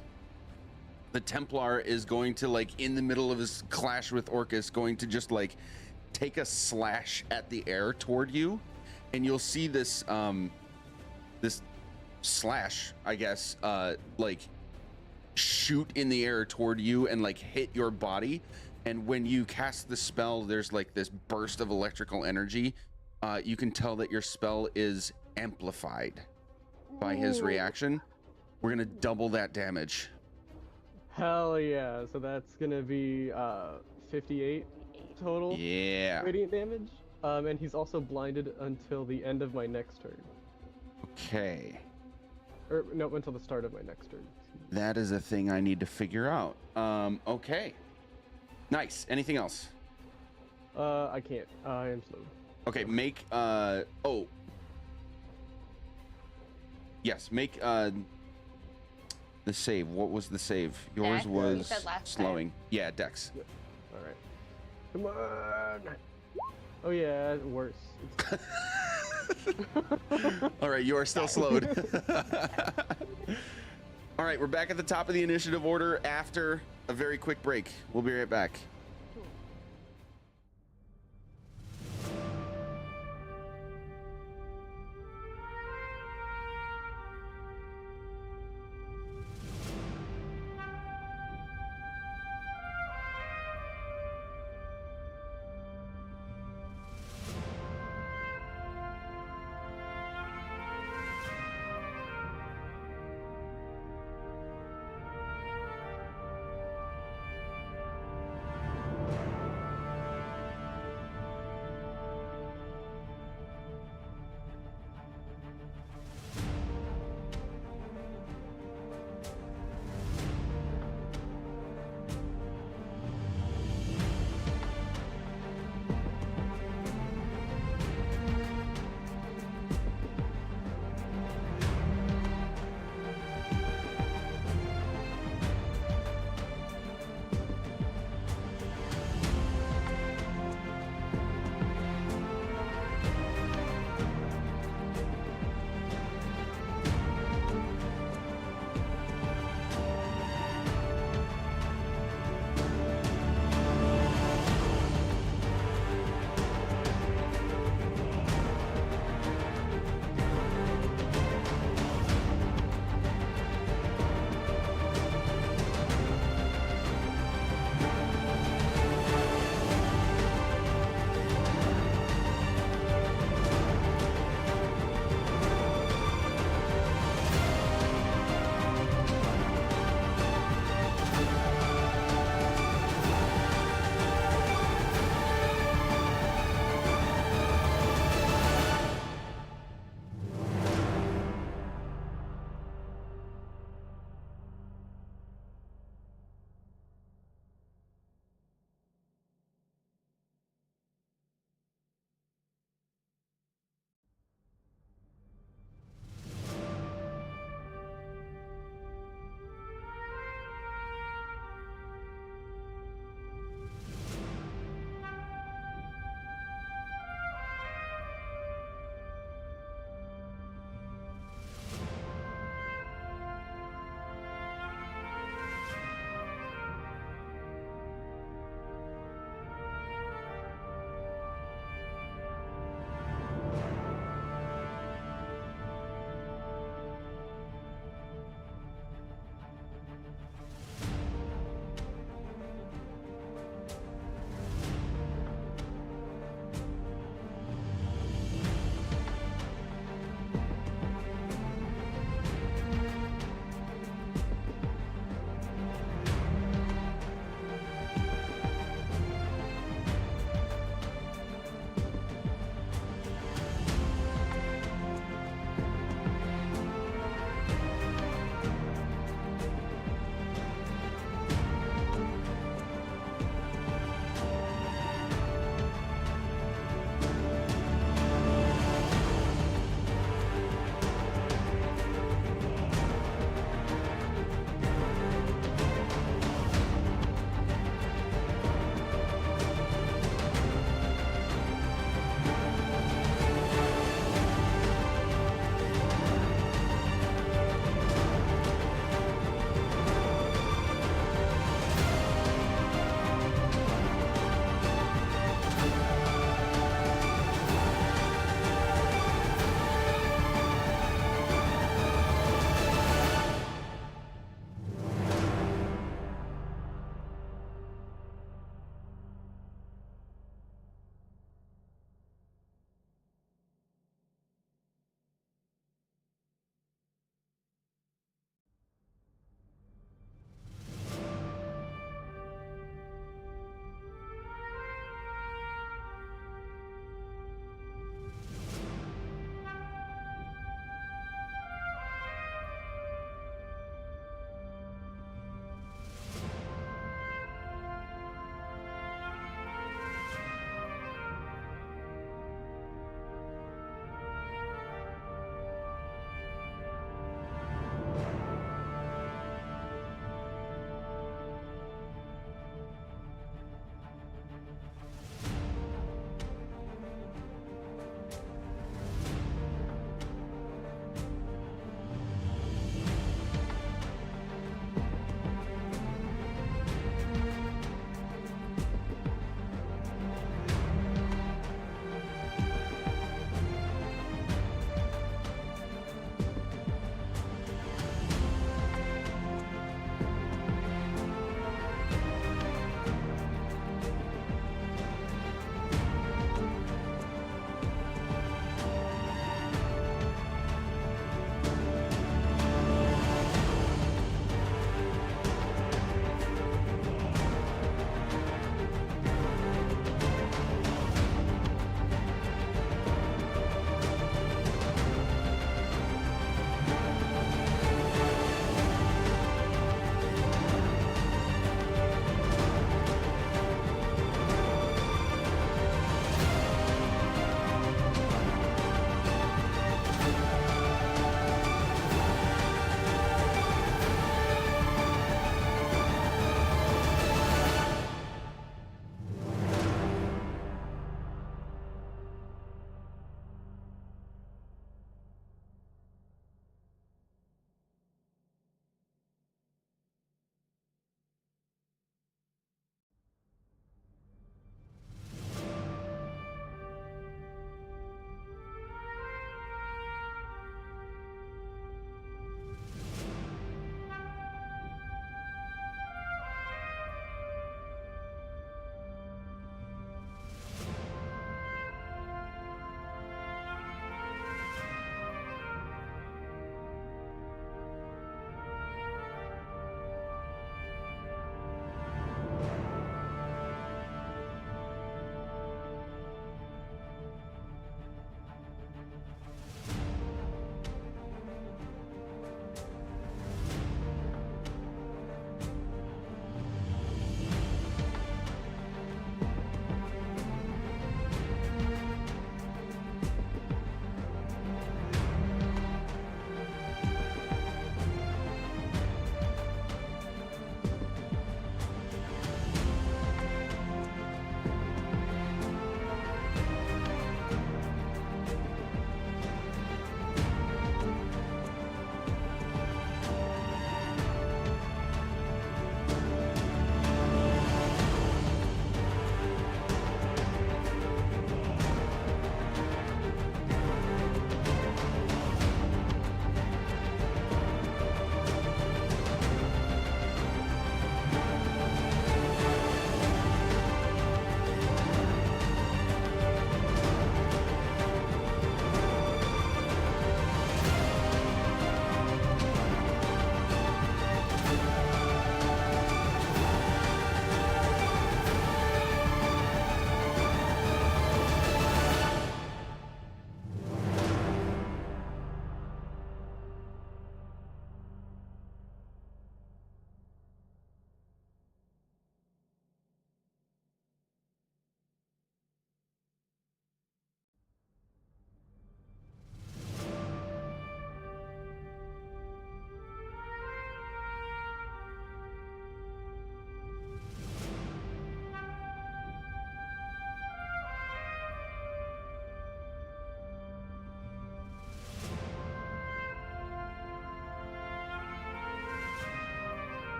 the Templar is going to, like, in the middle of his clash with Orcus, going to just like take a slash at the air toward you, and you'll see this this slash, I guess, like shoot in the air toward you and like hit your body. And when you cast the spell, there's like this burst of electrical energy. You can tell that your spell is amplified by his reaction. We're gonna double that damage. Hell yeah! So that's gonna be 58 total Yeah. radiant damage. And he's also blinded until the end of my next turn. Okay. Or no, until the start of my next turn. That is a thing I need to figure out. Okay. Nice. Anything else? I can't. I am slowed. Okay, make oh. Yes, make the save. What was the save? Yours Dex? You was said last time. slowing. Yeah, Dex. All right. Come on. Oh yeah, worse. All right, you are still slowed. All right, we're back at the top of the initiative order after a very quick break. We'll be right back.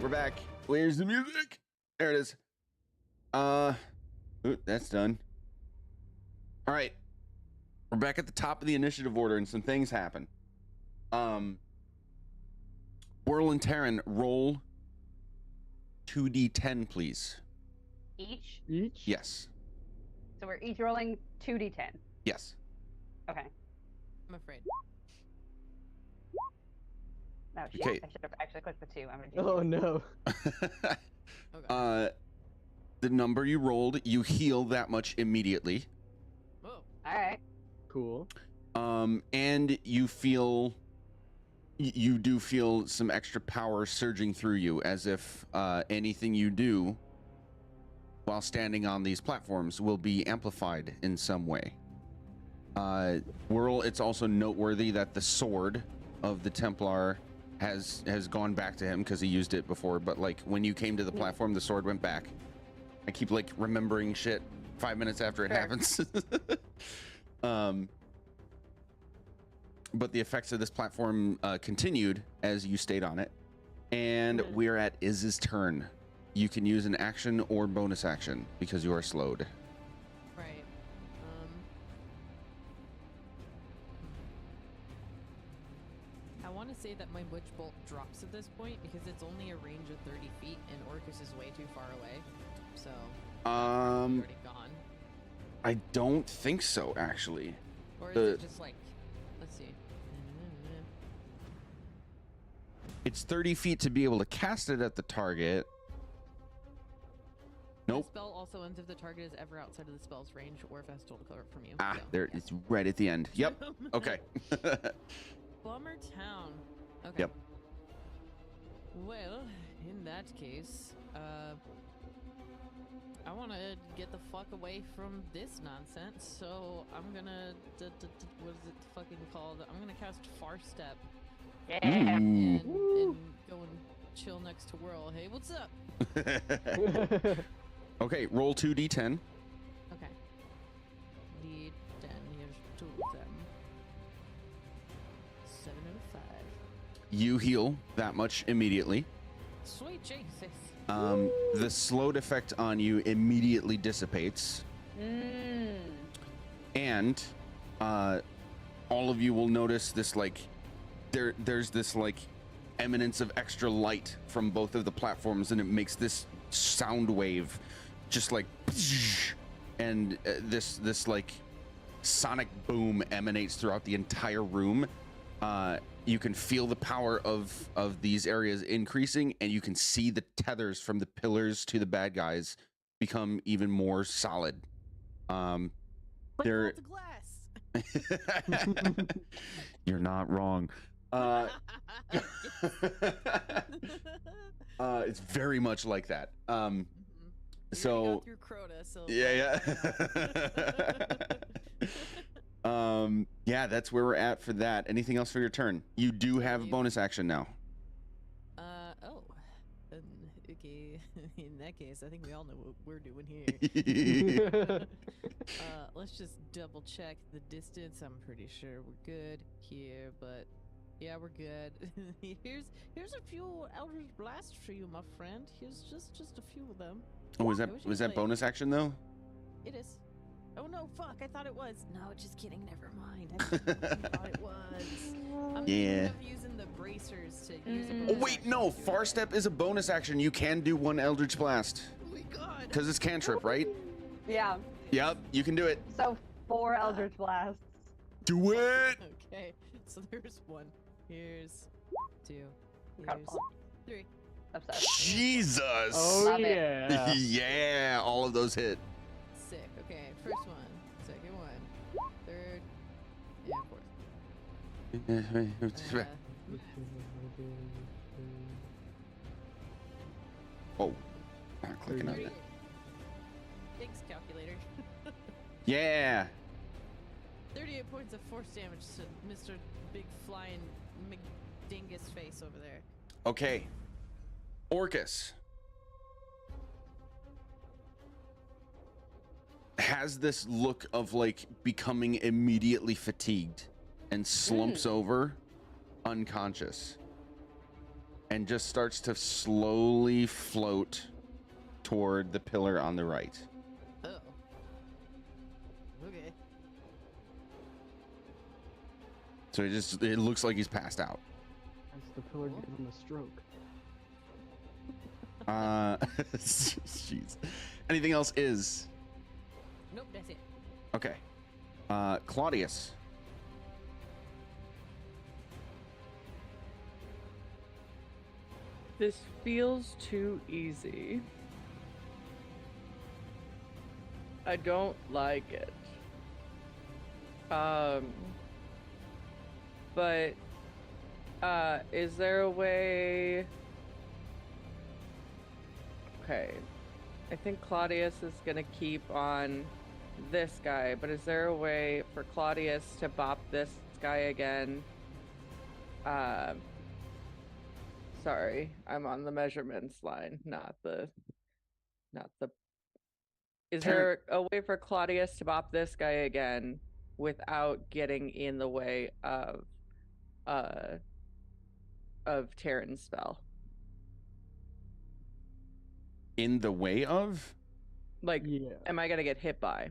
We're back. Where's the music? There it is. Ooh, that's done. All right. We're back at the top of the initiative order, and some things happen. Whirl and Terran, roll 2d10, please. Each? Each? Yes. So we're each rolling 2d10. Yes. Okay. I'm afraid. No, shit. Okay. I should have actually clicked the 2. I'm gonna do Oh no. Okay. The number you rolled, you heal that much immediately. Whoa. Alright. Cool. And you feel, you do feel some extra power surging through you, as if anything you do while standing on these platforms will be amplified in some way. Whirl, it's also noteworthy that the sword of the Templar has gone back to him because he used it before, but like when you came to the platform, the sword went back. I keep like remembering shit 5 minutes after it Sure. happens. But the effects of this platform continued as you stayed on it. And we're at Iz's turn. You can use an action or bonus action because you are slowed. Right. I want to say that my Witch Bolt drops at this point because it's only a range of 30 feet and Orcus is way too far away. So, already gone. I don't think so, actually. Or is it just like, let's see. It's 30 feet to be able to cast it at the target. Nope. The spell also ends if the target is ever outside of the spell's range or if it has total cover from you. Ah, so, there, yeah. it's right at the end. Yep. Okay. Bummer Town. Okay. Yep. Well, in that case, I want to get the fuck away from this nonsense, so I'm gonna, what is it fucking called? I'm gonna cast Far Step Yeah. and go and chill next to Whirl. Hey, what's up? Okay, roll 2d10. Okay. D10, here's 2 of them. 7 and a 5. You heal that much immediately. Sweet Jesus. The slowed effect on you immediately dissipates. And all of you will notice this, like, there's this like eminence of extra light from both of the platforms, and it makes this sound wave just like, and this like sonic boom emanates throughout the entire room. You can feel the power of these areas increasing, and you can see the tethers from the pillars to the bad guys become even more solid. They're glass. You're not wrong. It's very much like that. So through Crota, so yeah. Yeah, that's where we're at for that. Anything else for your turn? You do have a bonus action now. Okay. In that case, I think we all know what we're doing here. Let's just double check the distance. I'm pretty sure we're good here, but yeah, we're good. Here's a few Eldritch Blasts for you, my friend. Here's just a few of them. Oh, was I wish it that was like- bonus action though? It is. Oh no, fuck! I thought it was. No, just kidding. Never mind. I thought it was. I'm thinking of using the bracers to use. Oh wait, no. Far Step is a bonus action. You can do one Eldritch Blast. Oh my god. Because it's cantrip, right? Yeah. Yep, you can do it. So 4 Eldritch Blasts. Do it! Okay, so there's 1. Here's 2. Here's Incredible. 3. Obsessed. Jesus! Oh Love it. yeah. Yeah, all of those hit. Sick. Okay, first one, second one, third, and fourth. Oh, not clicking on that. Thanks, calculator. Yeah. 38 points of force damage to Mr. Big Flying McDingus face over there. Okay. Orcus has this look of like becoming immediately fatigued and slumps over unconscious. and just starts to slowly float toward the pillar on the right. Oh. Okay. So it looks like he's passed out. As the pillar gives him a stroke. Jeez. Anything else is? Nope, that's it. Okay. Claudius. This feels too easy. I don't like it. But is there a way? Okay. I think Claudius is gonna keep on this guy, but is there a way for Claudius to bop this guy again? Sorry, I'm on the measurements line, not the. Is there a way for Claudius to bop this guy again without getting in the way of Terran's spell? In the way of? Like, Yeah. am I gonna get hit by?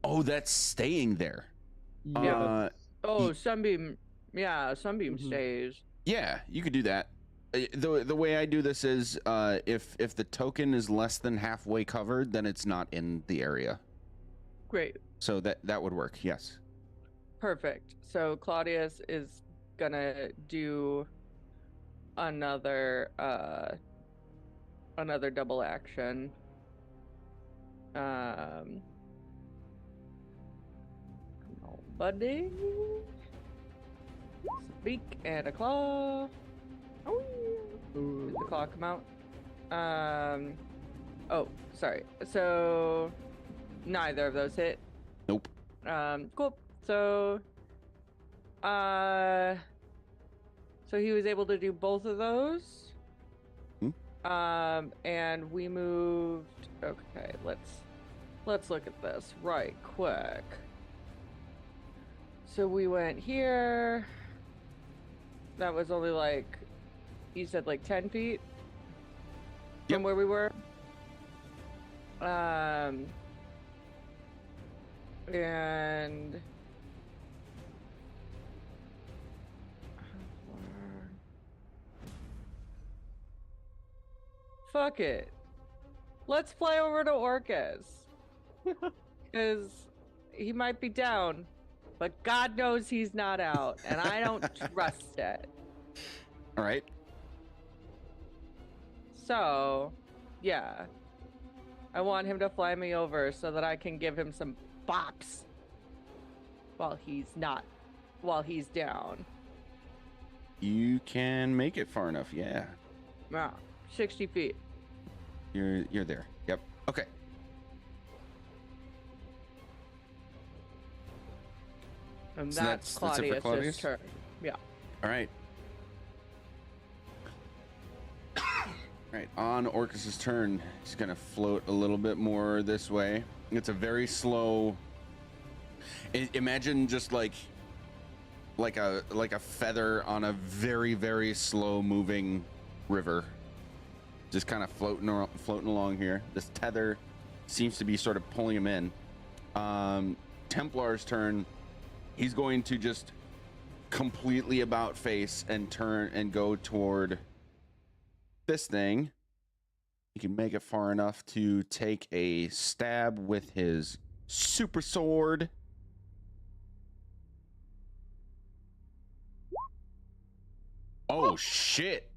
Oh, that's staying there. Yeah. that's- Oh, Sunbeam. Yeah, Sunbeam Mhm. stays. Yeah, you could do that. The way I do this is if the token is less than halfway covered, then it's not in the area. Great. So that would work. Yes. Perfect. So Claudius is gonna do another double action. Come on, buddy. It's a beak and a claw. Oh, Ooh. did the claw come out? Oh, sorry. So neither of those hit. Nope. Cool. So he was able to do both of those. And we moved. Okay, let's look at this right quick. So we went here. That was only like, you said like 10 feet Yep. from where we were. And fuck it. Let's fly over to Orcus. Because he might be down, but God knows he's not out, and I don't trust it. All right. So, yeah. I want him to fly me over so that I can give him some bops while he's down. You can make it far enough. Yeah. Yeah, 60 feet. You're there. Yep. Okay. And So that's that's it for Claudius's Claudius? turn. Yeah. All right. All right. On Orcus's turn, he's gonna float a little bit more this way. It's a very slow. Imagine just like a feather on a very, very slow moving river, just kind of floating along here. This tether seems to be sort of pulling him in. Templar's turn. He's going to just completely about face and turn and go toward this thing. He can make it far enough to take a stab with his super sword. Oh, shit.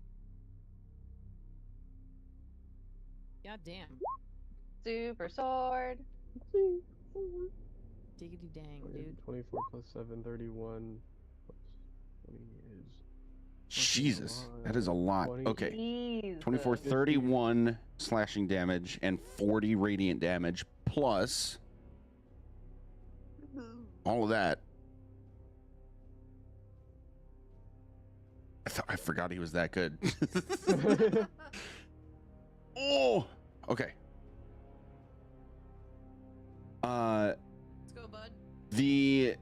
God damn. Super sword. Diggity dang, dude. 24 plus 7, 31 plus 20 is... Jesus, that is a lot. 20. Okay. Jesus. 24, 31 slashing damage and 40 radiant damage plus all of that. I forgot he was that good. Oh, okay. Let's go, bud. The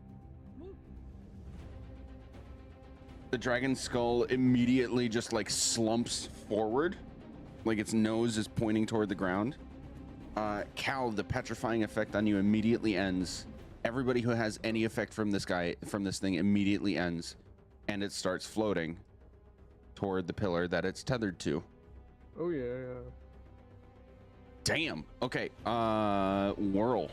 the dragon skull immediately just like slumps forward, like its nose is pointing toward the ground. Cal, the petrifying effect on you immediately ends. Everybody who has any effect from this thing immediately ends, and it starts floating toward the pillar that it's tethered to. Oh yeah. Damn. Okay. Whirl.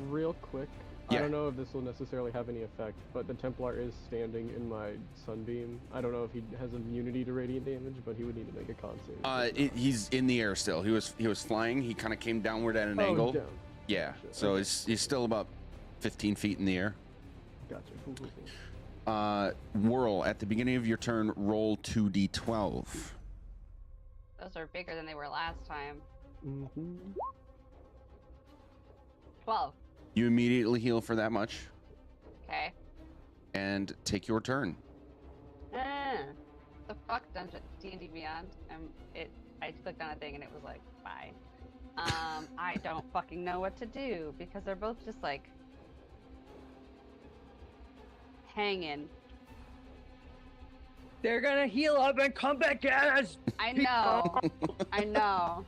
Real quick. Yeah. I don't know if this will necessarily have any effect, but the Templar is standing in my sunbeam. I don't know if he has immunity to radiant damage, but he would need to make a con save. He's in the air still. He was flying. He kind of came downward at an angle. Down. Yeah. Gotcha. So Okay. he's still about 15 feet in the air. Gotcha. Cool. Whirl. At the beginning of your turn, roll 2d12. Those are bigger than they were last time. Mm-hmm. 12. You immediately heal for that much, Okay. and take your turn. The fuck dungeon D&D Beyond. I clicked on a thing and it was like, bye. I don't fucking know what to do because they're both just like hanging. They're gonna heal up and come back at us. I know. I know.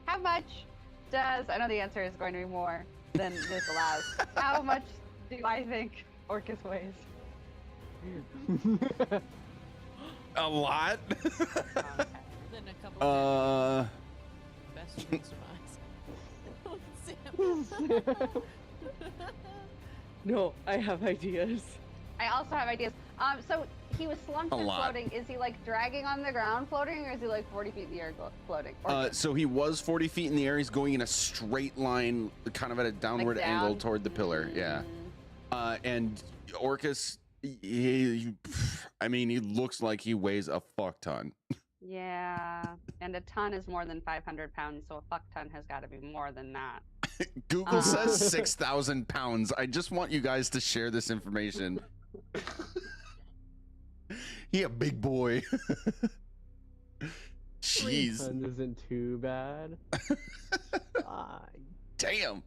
How much does, I know the answer is going to be more than this allows. How much do I think Orcus weighs? A lot. Then a couple best you surmise. No, I have ideas. I also have ideas. So he was slumped A and lot. floating. Is he like dragging on the ground floating, or is he like 40 feet in the air floating? Or So he was 40 feet in the air. He's going in a straight line, kind of at a downward down? angle toward the pillar. Yeah. And Orcus, I mean, he looks like he weighs a fuck ton. Yeah, and a ton is more than 500 pounds, so a fuck ton has got to be more than that. Google says 6,000 pounds. I just want you guys to share this information. He a big boy. Jeez. 3 tons isn't too bad. Damn.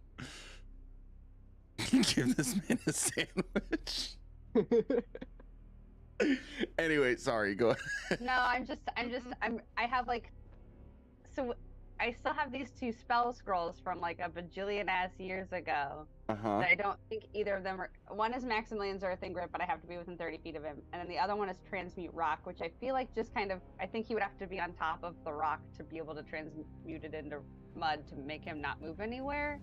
Give this man a sandwich. Anyway, sorry, go ahead. No, I have like, so I still have these 2 spell scrolls from like a bajillion ass years ago. Uh-huh. That I don't think either of them are. One is Maximilian's Earthing Grip, but I have to be within 30 feet of him. And then the other one is Transmute Rock, which I feel like just kind of, I think he would have to be on top of the rock to be able to transmute it into mud to make him not move anywhere.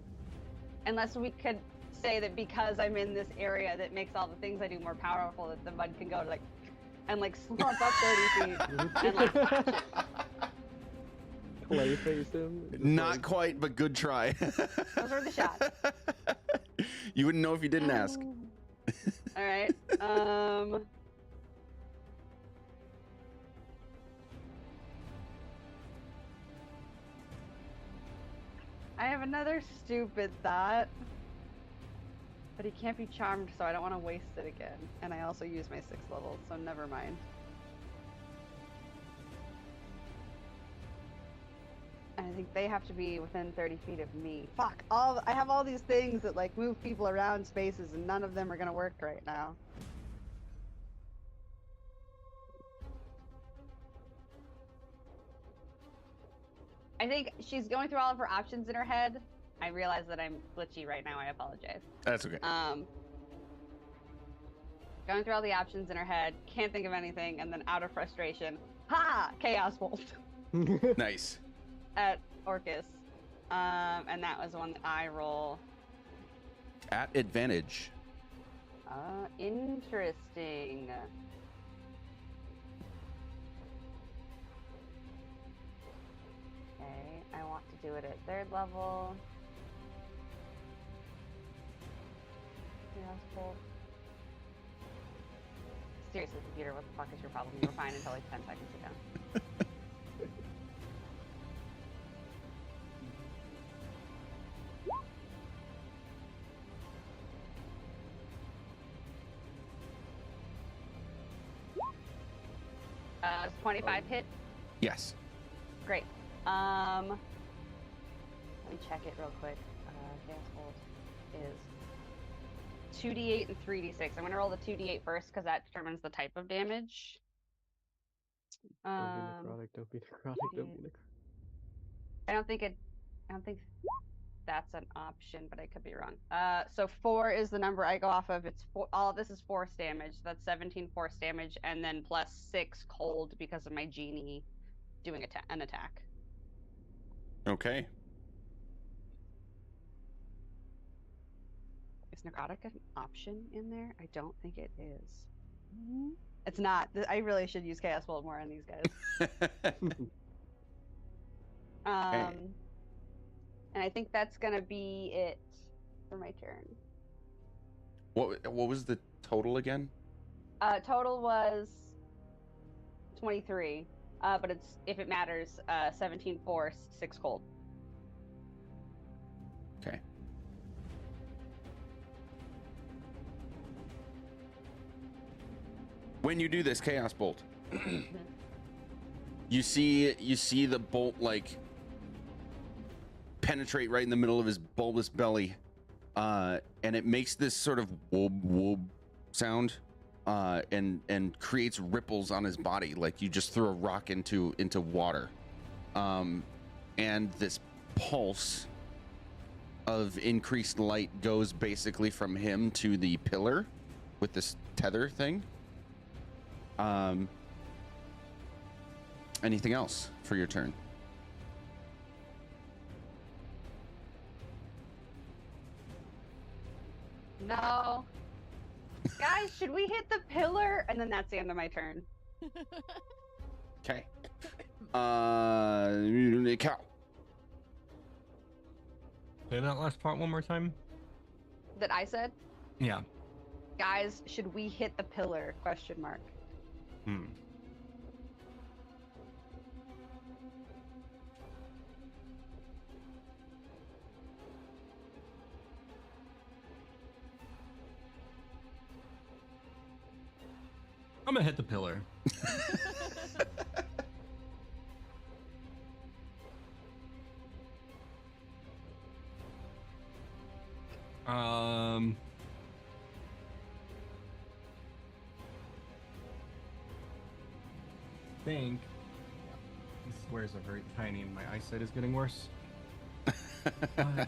Unless we could say that because I'm in this area that makes all the things I do more powerful, that the mud can go to like, and like slump up 30 feet and like smash it. Clay face him. Just Not like- quite, but good try. Those were the shots. You wouldn't know if you didn't ask. All right. I have another stupid thought. But he can't be charmed, so I don't want to waste it again. And I also use my 6th level, so never mind. And I think they have to be within 30 feet of me. Fuck! I have all these things that like move people around spaces, and none of them are gonna work right now. I think she's going through all of her options in her head. I realize that I'm glitchy right now. I apologize. That's okay. Going through all the options in her head, can't think of anything, and then out of frustration, ha! Chaos Bolt Nice. at Orcus. And that was the one that I roll. At advantage. Interesting. Okay, I want to do it at 3rd level. Chaos Bolt. Seriously, computer, what the fuck is your problem? You were fine until like 10 seconds ago. Does 25 hit? Yes. Great. Let me check it real quick. Chaos Bolt is 2d8 and 3d6. I'm gonna roll the 2d8 first because that determines the type of damage. Don't be necrotic, don't be necrotic, don't be necrotic. I don't think that's an option, but I could be wrong. So 4 is the number I go off of. It's four, all of this is force damage. That's 17 force damage, and then plus 6 cold because of my genie doing an attack. Okay. Is necrotic an option in there? I don't think it is. It's not. I really should use Chaos Bolt more on these guys. And I think that's gonna be it for my turn. What was the total again? Total was 23. But it's, if it matters, 17 force, 6 cold. Okay. When you do this Chaos Bolt, you see the bolt like penetrate right in the middle of his bulbous belly, and it makes this sort of whoop whoop sound, and creates ripples on his body like you just threw a rock into water, and this pulse of increased light goes basically from him to the pillar with this tether thing. Anything else for your turn? No. Guys, should we hit the pillar? And then that's the end of my turn. Okay. Cal. Say that last part one more time. That I said? Yeah. Guys, should we hit the pillar? Question mark. I'm gonna hit the pillar. Think these squares are very tiny and my eyesight is getting worse. 5, 10, 15.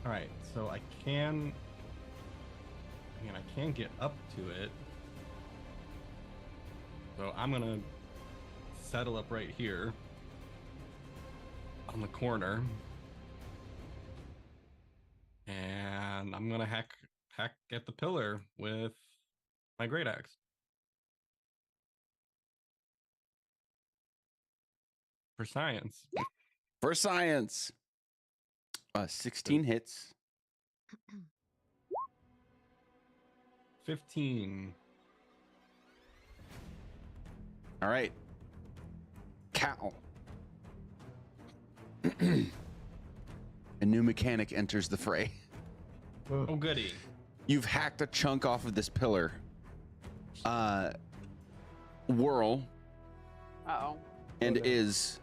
All right, so I can get up to it. So I'm gonna settle up right here on the corner, and I'm gonna hack at the pillar with my great axe. For science. For science. 16 hits. 15. All right. Cal. A new mechanic enters the fray. Oh, goody. You've hacked a chunk off of this pillar. Whirl. Uh-oh. And is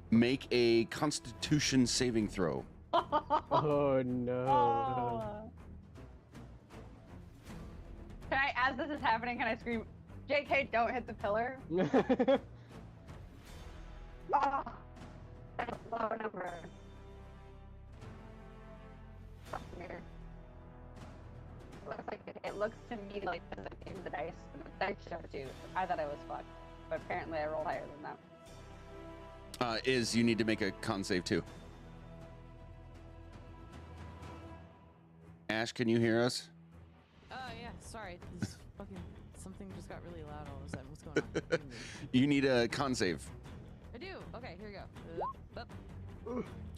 make a Constitution saving throw. Oh no. Can I, as this is happening, can I scream, JK, don't hit the pillar? Oh, that's a low number. Weird. It looks to me like the dice. The dice show too. I thought I was fucked, but apparently I rolled higher than that. You need to make a con save too. Ash, can you hear us? Yeah, sorry. This fucking something just got really loud all of a sudden. What's going on? You need a con save. I do. Okay, here we go. Up.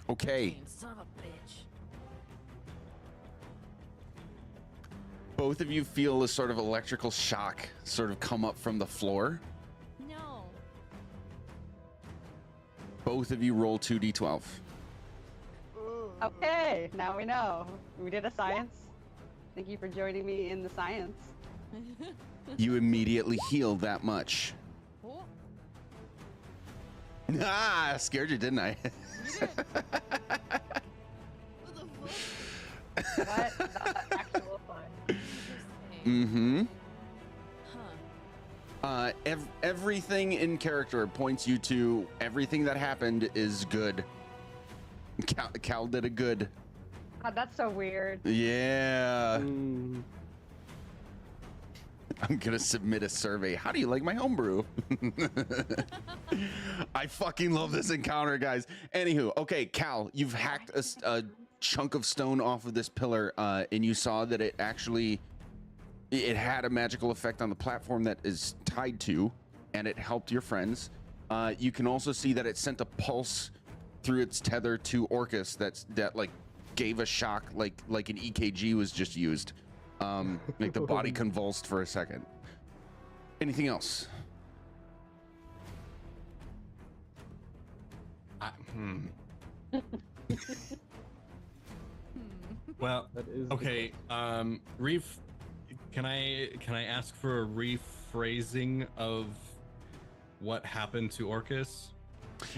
Okay. 13, son of a bitch. Both of you feel a sort of electrical shock sort of come up from the floor. No. Both of you roll 2d12. Okay, now we know. We did a science. Thank you for joining me in the science. You immediately heal that much. Oh. Ah, scared you, didn't I? What the fuck? What the actual fuck? Mm-hmm. Huh. Everything in character points you to everything that happened is good. Cal did a good. God, that's so weird. Yeah. Mm. I'm gonna submit a survey. How do you like my homebrew? I fucking love this encounter, guys. Anywho, okay, Cal, you've hacked a chunk of stone off of this pillar, and you saw that it actually had a magical effect on the platform that is tied to, and it helped your friends. You can also see that it sent a pulse through its tether to Orcus that like gave a shock, like an EKG was just used. Like the body convulsed for a second. Anything else? Well, That is the okay. Can I ask for a rephrasing of what happened to Orcus?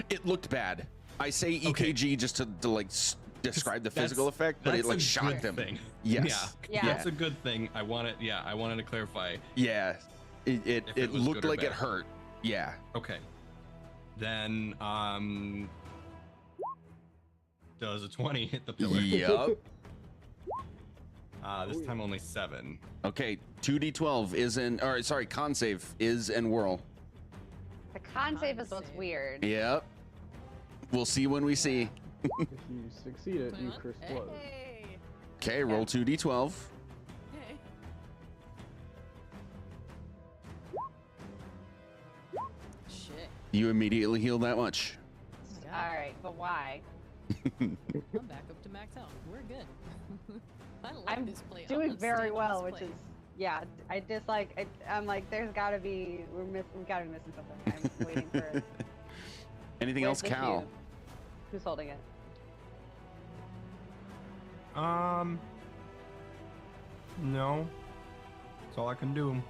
It looked bad. I say Okay. EKG just to like describe the That's- physical effect, but it that's like a shocked good him. thing. Yes. Yeah. That's a good thing. I wanted to clarify. Yeah. It If it was looked good or like it bad. hurt. Yeah. Okay. Then does a 20 hit the pillar? Yup. This time only 7. Okay. 2d12 is in, or sorry, con save is and whirl. The con save is what's save. weird. Yep. We'll see when we see. If you succeed it, you 21? curse blood. Hey. Okay, roll 2d12. Hey. Shit. You immediately heal that much. Oh my All God. right, but why? I'm back up to max health. We're good. I like I'm this play. Doing I'm very staying on well, this which play. is yeah. I dislike. I'm like, there's got to be we've got to be missing something. I'm waiting for. Anything Where's else, the Cal? shoe? Who's holding it? No. That's all I can do.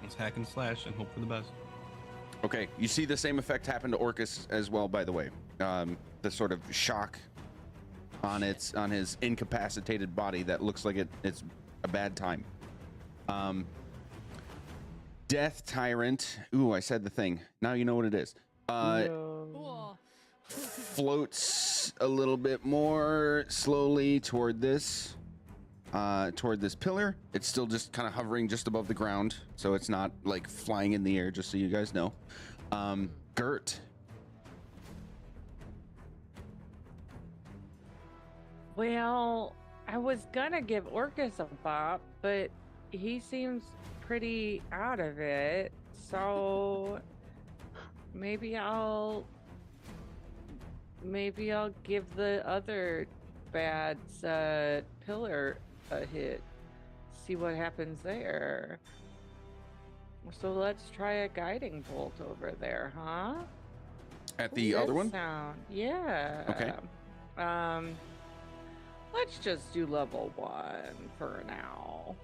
Let's hack and slash and hope for the best. Okay, you see the same effect happen to Orcus as well, by the way. The sort of shock on his incapacitated body that looks like it's a bad time. Death Tyrant. Ooh, I said the thing. Now you know what it is. No. Cool. Floats a little bit more slowly toward this pillar. It's still just kind of hovering just above the ground, so it's not like flying in the air, just so you guys know. Gert. Well, I was gonna give Orcus a bop, but he seems pretty out of it. So maybe I'll give the other bad's pillar a hit. See what happens there. So let's try a guiding bolt over there, huh? At the Ooh, other that one? Sound. Yeah. Okay. Let's just do level 1 for now.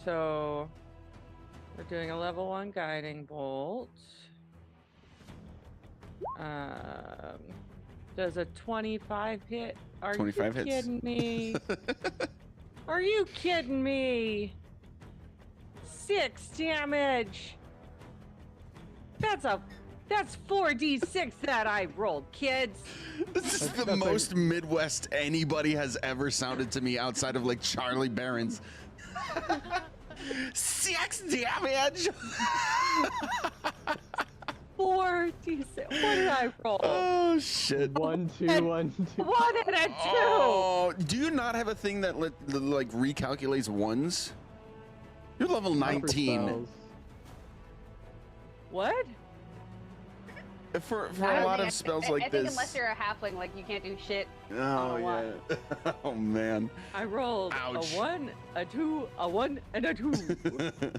So we're doing a level 1 guiding bolt. Does a 25 hit? Are 25 you hits. kidding me? Are you kidding me? 6 damage. That's 4d6 that I rolled, kids. This is the That's most Midwest anybody has ever sounded to me outside of like Charlie Barron's. 6 damage. 4d6. What did I roll? Oh shit. 1, 2, 1, 2. 1 and a 2. Oh, do you not have a thing that like recalculates ones? You're level Not for 19. spells. What? For I a don't lot think- of spells I like think this. unless you're a halfling, like you can't do shit. Oh on a yeah. Oh man. I rolled Ouch. a 1, a 2, a 1, and a 2. God damn.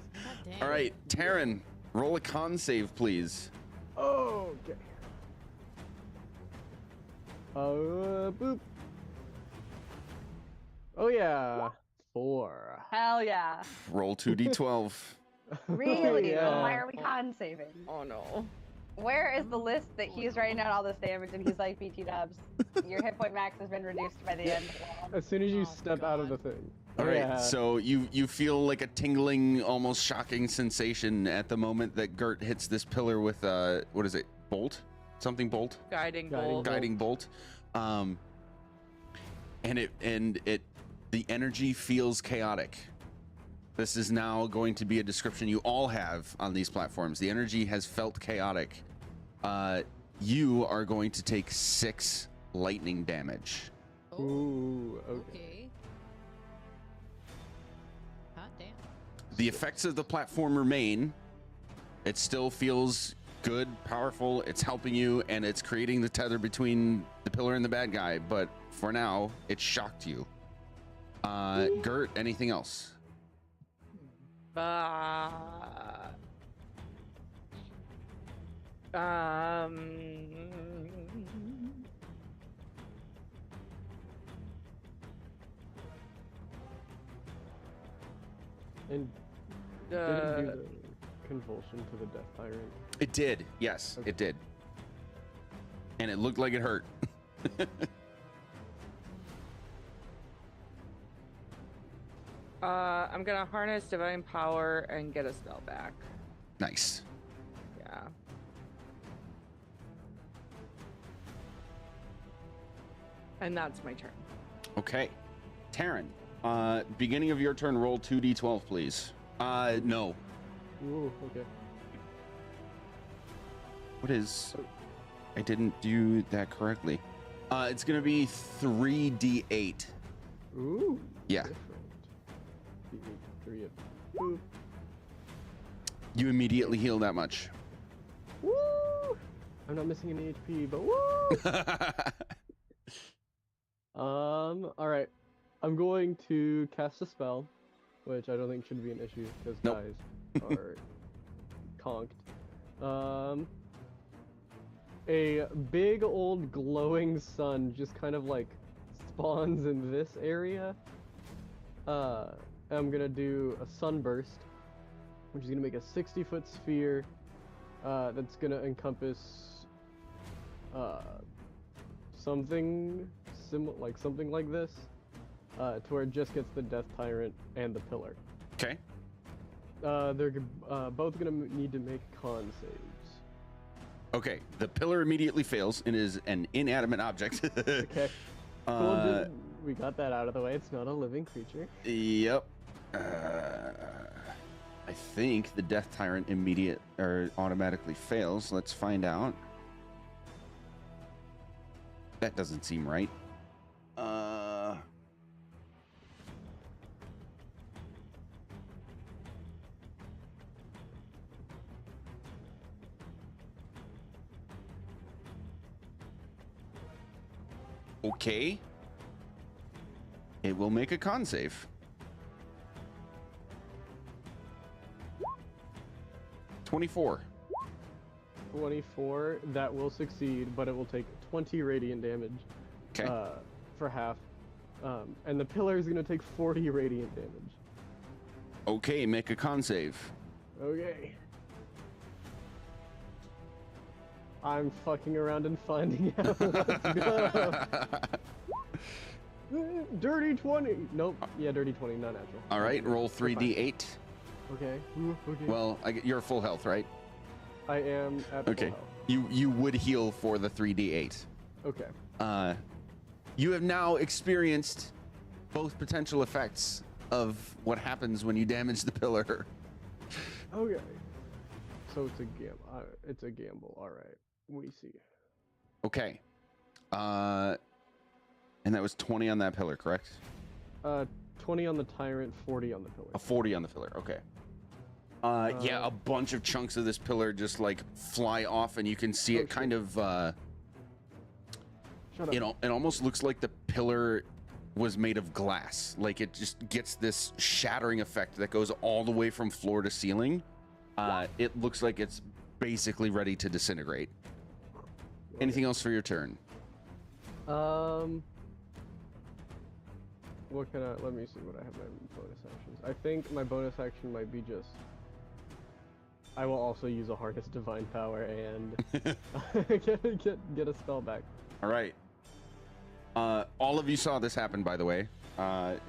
All right, Taryn, roll a con save, please. Okay. Boop. Oh yeah. 4. Hell yeah. Roll 2d12. Really? Yeah. Why are we con saving? Oh no. Where is the list that he's writing down all this damage and he's like, BT dubs, your hit point max has been reduced by the end. As soon as you Oh, step out of the God. thing. All right, Yeah. so you feel like a tingling, almost shocking sensation at the moment that Gert hits this pillar with what is it? Bolt? Something bolt? Guiding Guiding bolt. Guiding bolt. And the energy feels chaotic. This is now going to be a description you all have on these platforms. The energy has felt chaotic. You are going to take 6 lightning damage. Oh, Ooh, okay. okay. Hot damn. The effects of the platform remain. It still feels good, powerful, it's helping you, and it's creating the tether between the pillar and the bad guy, but for now, it shocked you. Gert, anything else? And did it do the convulsion to the Death Tyrant? It did, yes, Okay. it did. And it looked like it hurt. I'm gonna harness divine power and get a spell back. Nice. Yeah. And that's my turn. Okay. Taryn, beginning of your turn, roll 2d12, please. No. Ooh, okay. What is... I didn't do that correctly. It's gonna be 3d8. Ooh. Yeah. Different. Three of boop. You immediately heal that much. Woo! I'm not missing any HP, but woo! Alright. I'm going to cast a spell, which I don't think should be an issue because Nope. guys are conked. A big old glowing sun just kind of like spawns in this area. I'm gonna do a sunburst, which is gonna make a 60-foot sphere that's gonna encompass something something like this, to where it just gets the Death Tyrant and the pillar. Okay. They're both gonna need to make con saves. Okay. The pillar immediately fails and is an inanimate object. Okay. Cool, we got that out of the way. It's not a living creature. Yep. I think the Death Tyrant automatically fails. Let's find out. That doesn't seem right. Okay. It will make a con save. 24. 24, that will succeed, but it will take 20 radiant damage. Okay. For half. And the pillar is gonna take 40 radiant damage. Okay, make a con save. Okay. I'm fucking around and finding out. Let's go. Dirty 20. Nope. Yeah, dirty 20, not natural. All right, roll 3d8. Okay. Ooh, okay. Well, you're full health, right? I am at Okay. full health. You would heal for the 3d8. Okay. You have now experienced both potential effects of what happens when you damage the pillar. Okay. So it's a gamble. It's a gamble. All right. We see. Okay. And that was 20 on that pillar, correct? 20 on the tyrant, 40 on the pillar. A 40 on the pillar. Okay. Yeah, a bunch of chunks of this pillar just like fly off, and you can see it kind of. Shut up. It almost looks like the pillar was made of glass. Like it just gets this shattering effect that goes all the way from floor to ceiling. It looks like it's basically ready to disintegrate. Anything else for your turn? What can I? Let me see what I have my bonus actions. I think my bonus action might be just I will also use a harness divine power and get a spell back. All right. All of you saw this happen, by the way.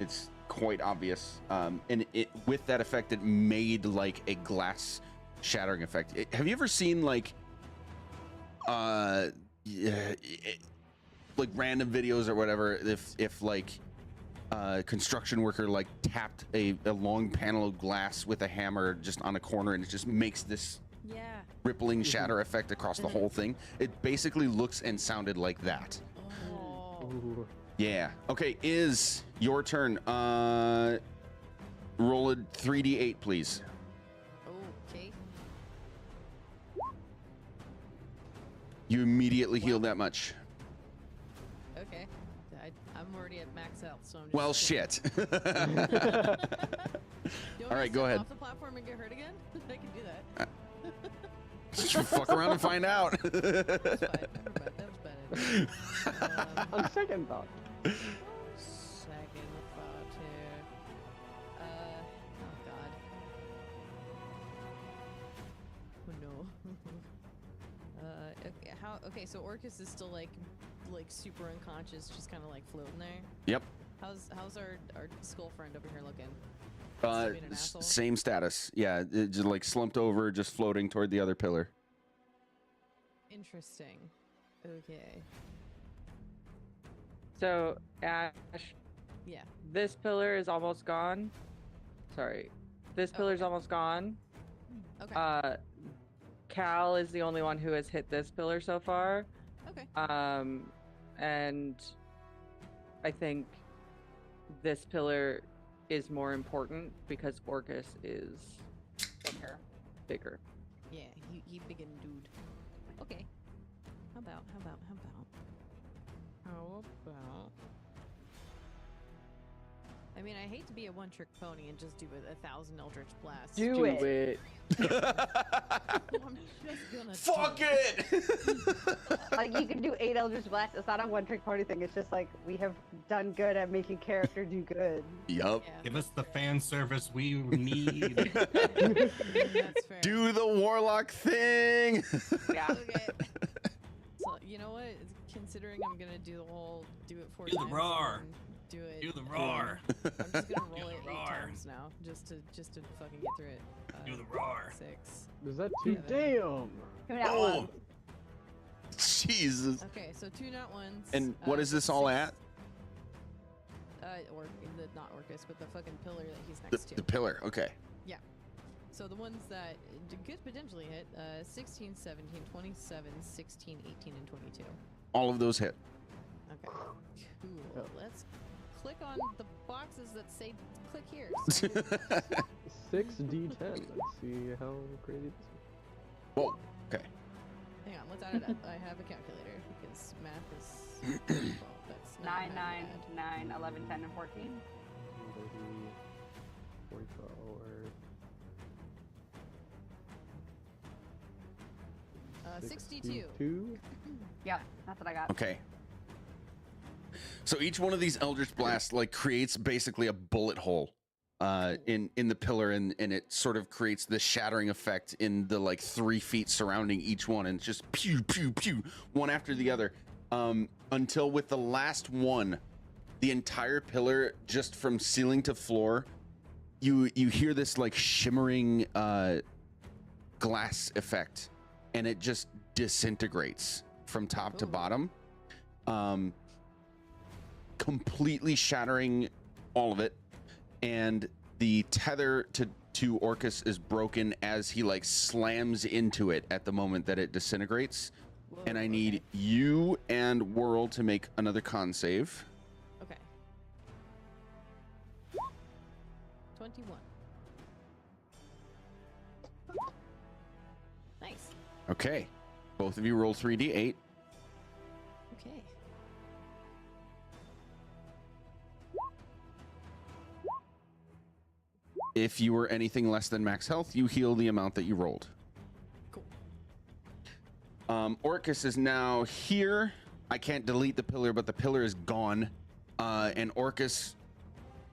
It's quite obvious. And it with that effect, it made like a glass shattering effect. Have you ever seen like like random videos or whatever? If like construction worker like tapped a long panel of glass with a hammer just on a corner, and it just makes this rippling shatter effect across the whole thing. It basically looks and sounded like that. Ooh. Yeah. Okay, is your turn. Roll a 3d8, please. Okay. You immediately heal that much. Okay. I'm already at max health, so I'm just. Well, shit. You want All me right, to go step ahead. Off the platform and get hurt again? I can do that. Fuck around and find out. That's fine. Never mind. That was bad. On second thought. Second thought here. Oh god. Oh no. Okay, okay, so Orcus is still like super unconscious, just kind of like floating there. Yep. How's our skull friend over here looking? Is he being an asshole? Same status. Yeah, it just like slumped over, just floating toward the other pillar. Interesting. Okay. So, Ash, Yeah. this pillar is almost gone. Sorry. This pillar's okay. almost gone. Okay. Cal is the only one who has hit this pillar so far. Okay. And I think this pillar is more important because Orcus is bigger. Yeah, he big and dude. Okay. How about? I mean, I hate to be a one-trick pony and just do 1,000 Eldritch Blasts. Do it. I'm just gonna. Fuck do it! Like, you can do 8 Eldritch Blasts. It's not a one-trick party thing. It's just like, we have done good at making character do good. Yup. Yeah, Give us the fan service we need. that's fair. Do the warlock thing. Yeah. Okay. So you know what? Considering I'm gonna do the whole do it 4 Do the times. roar. and Do it. Do the roar. I'm just gonna roll Do it the 8 roar. times now, just to fucking get through it. Do the roar. 6. Is that too? Yeah, Damn. Who that Oh. one? Jesus. Okay, so 2 nat ones. And what is this all 6. at? Or not Orcus, but the fucking pillar that he's next to. The pillar. Okay. So the ones that could potentially hit 16, 17, 27, 16, 18, and 22. All of those hit. Okay. Cool. Oh. Let's click on the boxes that say click here. So 6d10. Let's see how crazy this is. Whoa. Okay. hang on, let's add it up. I have a calculator because math is well, that's not 9, bad. 9, 11, 10, and 14. 30, 44. 62. 62? Yeah, that's what I got. Okay. So each one of these Eldritch Blasts like creates basically a bullet hole in the pillar, and it sort of creates this shattering effect in the like 3 feet surrounding each one, and it's just pew pew pew one after the other, until with the last one, the entire pillar, just from ceiling to floor, you hear this like shimmering glass effect, and it just disintegrates from top to Ooh. bottom, completely shattering all of it. And the tether to Orcus is broken as he like slams into it at the moment that it disintegrates. Whoa, And I need you and Whirl to make another con save. Okay. 21. Nice. Okay. Both of you roll 3d8. Okay. If you were anything less than max health, you heal the amount that you rolled. Cool. Orcus is now here. I can't delete the pillar, but the pillar is gone. And Orcus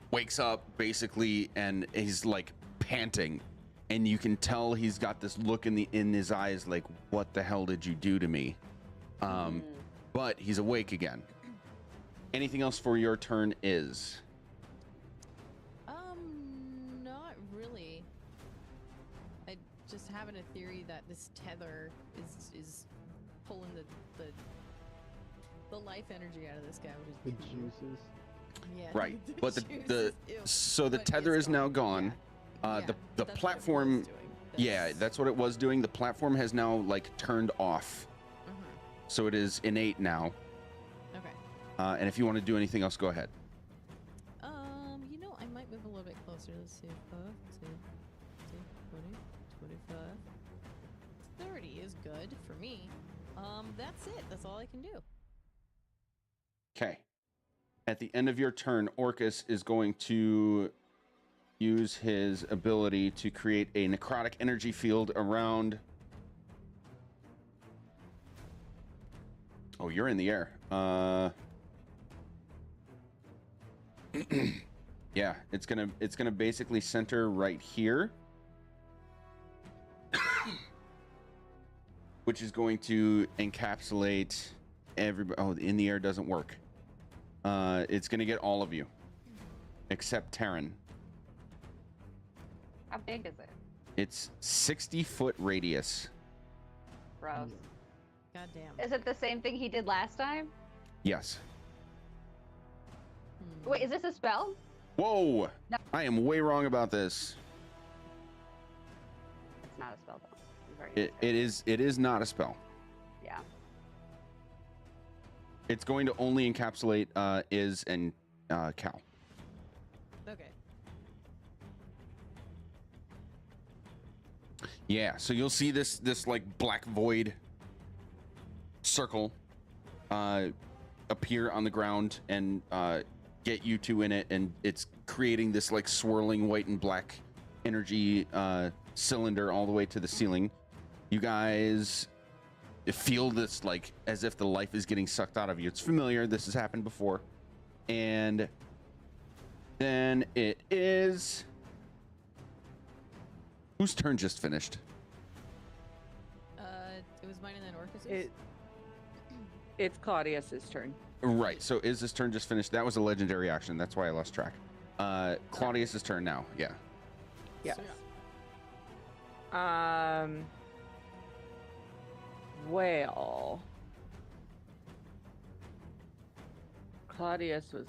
wakes up basically, and he's like panting, and you can tell he's got this look in his eyes like, what the hell did you do to me? But he's awake again. Anything else for your turn is? Not really. I just having a theory that this tether is pulling the life energy out of this guy, The which is cool. juices. Yeah. Right, the but juices, ew. so the But tether it's is now gone. Yeah. The That's what it platform, was doing. yeah, that's what it was doing. The platform has now like turned off, Mhm. so it is innate now. Okay. And if you want to do anything else, go ahead. You know, I might move a little bit closer. Let's see. 20, 25. 30 is good for me. That's it. That's all I can do. Okay. At the end of your turn, Orcus is going to use his ability to create a necrotic energy field around. Oh, you're in the air. Yeah, it's gonna basically center right here, which is going to encapsulate everybody. Oh, in the air doesn't work. It's gonna get all of you, except Terran. How big is it? It's 60-foot radius. Gross. Goddamn. Is it the same thing he did last time? Yes. Wait, is this a spell? Whoa! No. I am way wrong about this. It's not a spell though. You've already It is not a spell. Yeah. It's going to only encapsulate Iz and Cal. Okay. Yeah, so you'll see this like black void circle appear on the ground and get you two in it, and it's creating this like swirling white and black energy cylinder all the way to the ceiling. You guys feel this like as if the life is getting sucked out of you. It's familiar. This has happened before. And then it is... Whose turn just finished? It was mine and then Orcus's. It's Claudius's turn. Right, so Iz's turn just finished. That was a legendary action. That's why I lost track. Claudius's turn now. Yeah. Yes. So, Well, Claudius was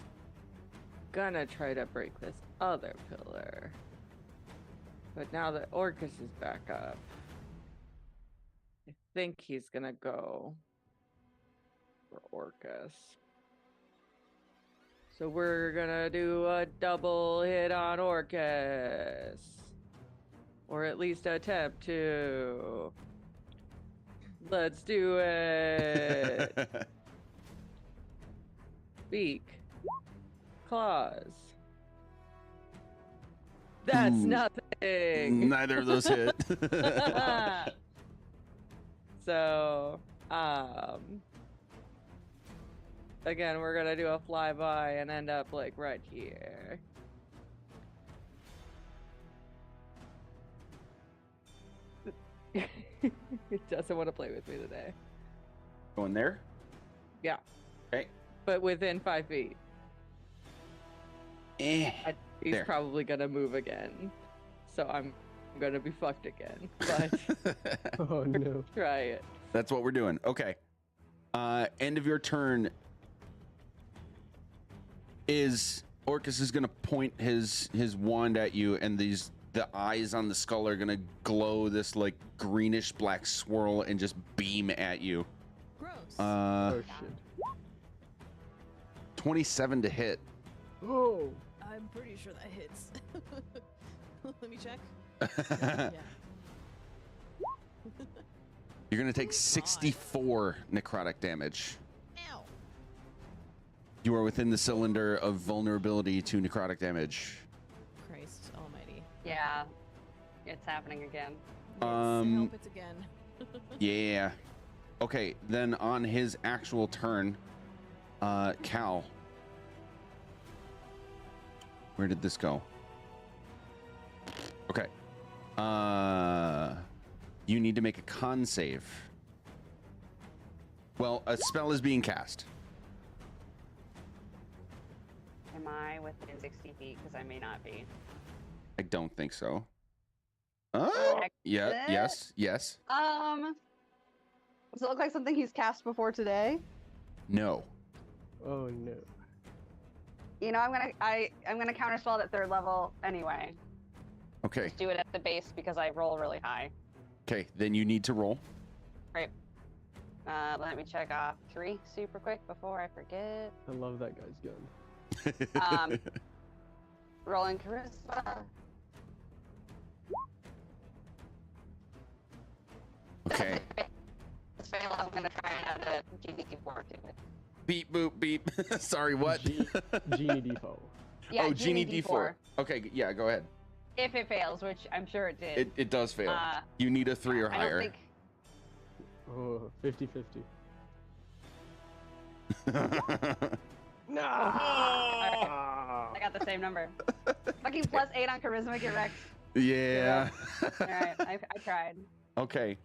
gonna try to break this other pillar, but now that Orcus is back up, I think he's gonna go for Orcus. So we're gonna do a double hit on Orcus. Or at least attempt to. Let's do it. Beak. Claws. That's Ooh. nothing. Neither of those hit. So, again, we're gonna do a flyby and end up like right here. It doesn't want to play with me today. Going there? Yeah. Okay. But within 5 feet. Eh. He's There. probably gonna move again. So I'm gonna be fucked again. But Oh no. try it. That's what we're doing. Okay. End of your turn is Orcus is gonna point his wand at you, and the eyes on the skull are gonna glow this like greenish black swirl and just beam at you. gross. Oh shit. 27 to hit. Oh. I'm pretty sure that hits. Let me check. Yeah. You're gonna take Oh, God. 64 necrotic damage. Ow. You are within the cylinder of vulnerability to necrotic damage. Christ almighty. Yeah. It's happening again. Yes, I hope it's again. Yeah. Okay, then on his actual turn, Cal. Where did this go? Okay. You need to make a con save. Well, a spell is being cast. Am I within 60 feet? Because I may not be. I don't think so. Heck Yeah, it. yes. Does it look like something he's cast before today? No. Oh no. You know, I'm gonna counterspell it at 3rd level anyway. Okay. Just do it at the base because I roll really high. Okay, then you need to roll. Right. Let me check off 3 super quick before I forget. I love that guy's gun. Rolling charisma. Okay. Let's fail. I'm gonna try and add a GD4 to it. Beep boop beep. Sorry, what? Genie default. Yeah, oh, Genie D4. Okay, yeah, go ahead. If it fails, which I'm sure it did. It does fail. You need a 3 or I higher. don't think. Oh, 50-50. No. I got the same number. Fucking +8 on charisma, get wrecked. Yeah. All right, I tried. Okay.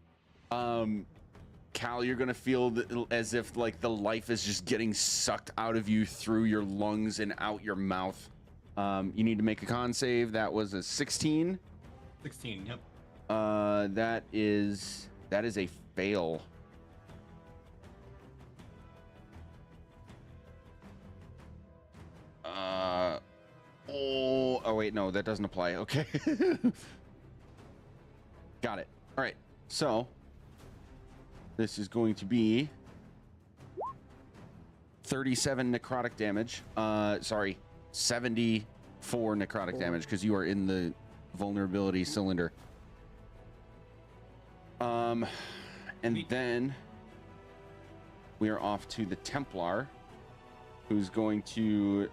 Cal, you're gonna feel as if like the life is just getting sucked out of you through your lungs and out your mouth. You need to make a con save. That was a 16. 16. Yep. That is a fail. Oh wait, no, that doesn't apply. Okay. Got it. All right. So this is going to be 37 necrotic damage. Sorry, 74 necrotic damage because you are in the vulnerability cylinder. And then we are off to the Templar, who's going to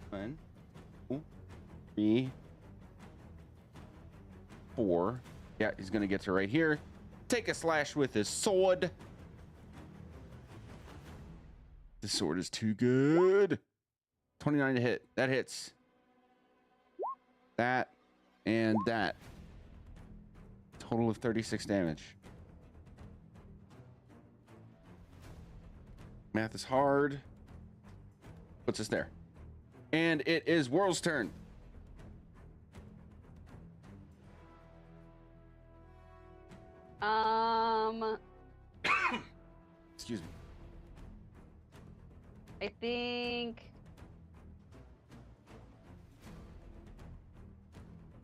1, 2, 3, 4. Yeah, he's gonna get to right here. Take a slash with his sword. The sword is too good. 29 to hit. That hits. That and that. Total of 36 damage. Math is hard. Puts us there. And it is World's turn. Excuse me. I think.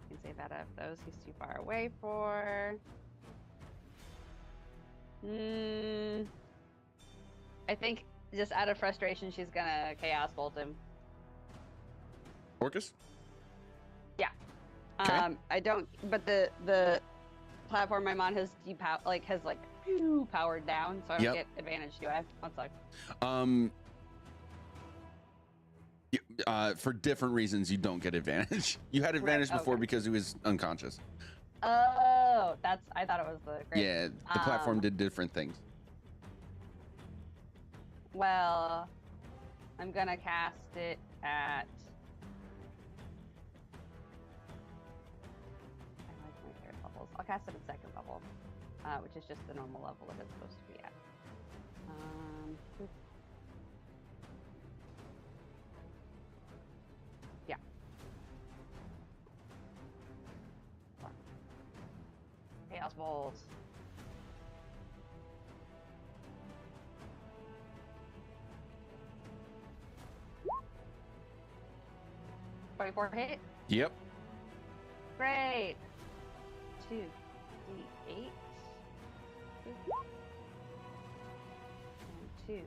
You can save out of those he's too far away for. I think just out of frustration, she's gonna Chaos Bolt him. Orcus? Yeah. Okay. I don't. But the platform I'm on has powered down, so I don't get advantage, do I? One sec. For different reasons, you don't get advantage. You had advantage before okay. because he was unconscious. Oh, I thought it was the. Great. Yeah, the platform did different things. Well, I'm gonna cast it at. I like my third levels. I'll cast it at 2nd level, which is just the normal level that it's supposed to be at. Yeah. Chaos Bolt. .24 hit. Yep. Great. 2d8. And 2d6.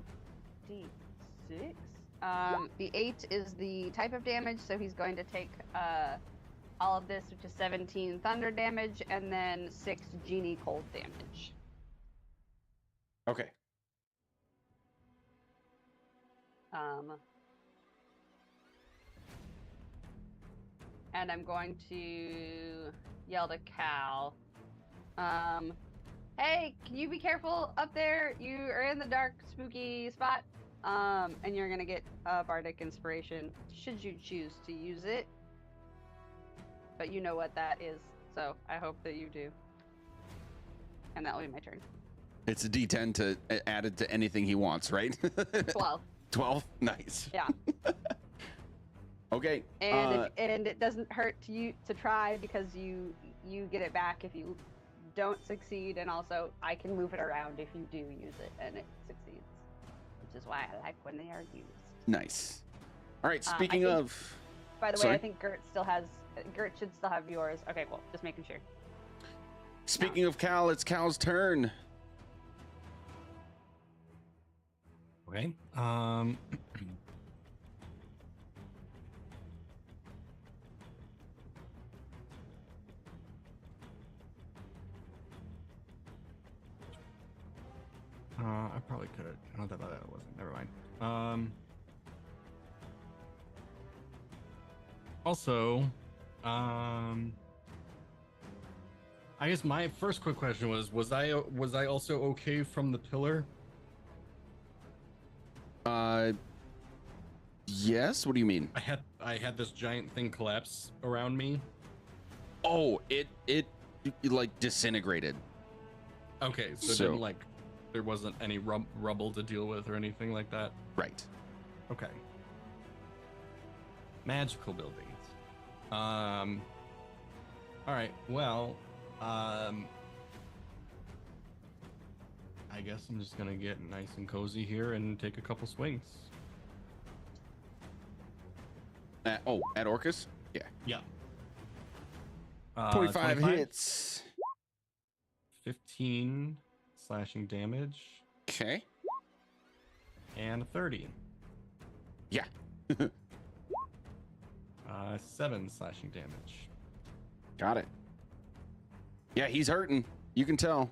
The 8 is the type of damage, so he's going to take all of this, which is 17 thunder damage, and then 6 genie cold damage. Okay. And I'm going to yell to Cal. Hey, can you be careful up there? You are in the dark, spooky spot. And you're gonna get a bardic inspiration should you choose to use it. but you know what that is, so I hope that you do. And that'll be my turn. It's a D10 to add it to anything he wants, right? 12. 12? Nice. Yeah. Okay. And and it doesn't hurt to try because you get it back if you don't succeed, and also I can move it around if you do use it and it succeeds, which is why I like when they are used. Nice. All right. I Speaking think- of, By the way, Sorry? I think Gert should still have yours. Okay, cool. Just making sure. speaking of Cal, it's Cal's turn. Okay. I probably could have. I don't know that wasn't. Never mind. Also, I guess my first quick question was I also okay from the pillar? Yes. What do you mean? I had this giant thing collapse around me. Oh, it like disintegrated. Okay, so, So- it didn't like there wasn't any rubble to deal with or anything like that. Right. Okay. Magical buildings. All right. Well, I guess I'm just gonna get nice and cozy here and take a couple swings. At Orcus? Yeah. Yeah. 25 hits. 15 slashing damage Okay. and a 30. Yeah. 7 slashing damage. Got it. Yeah, he's hurting. You can tell.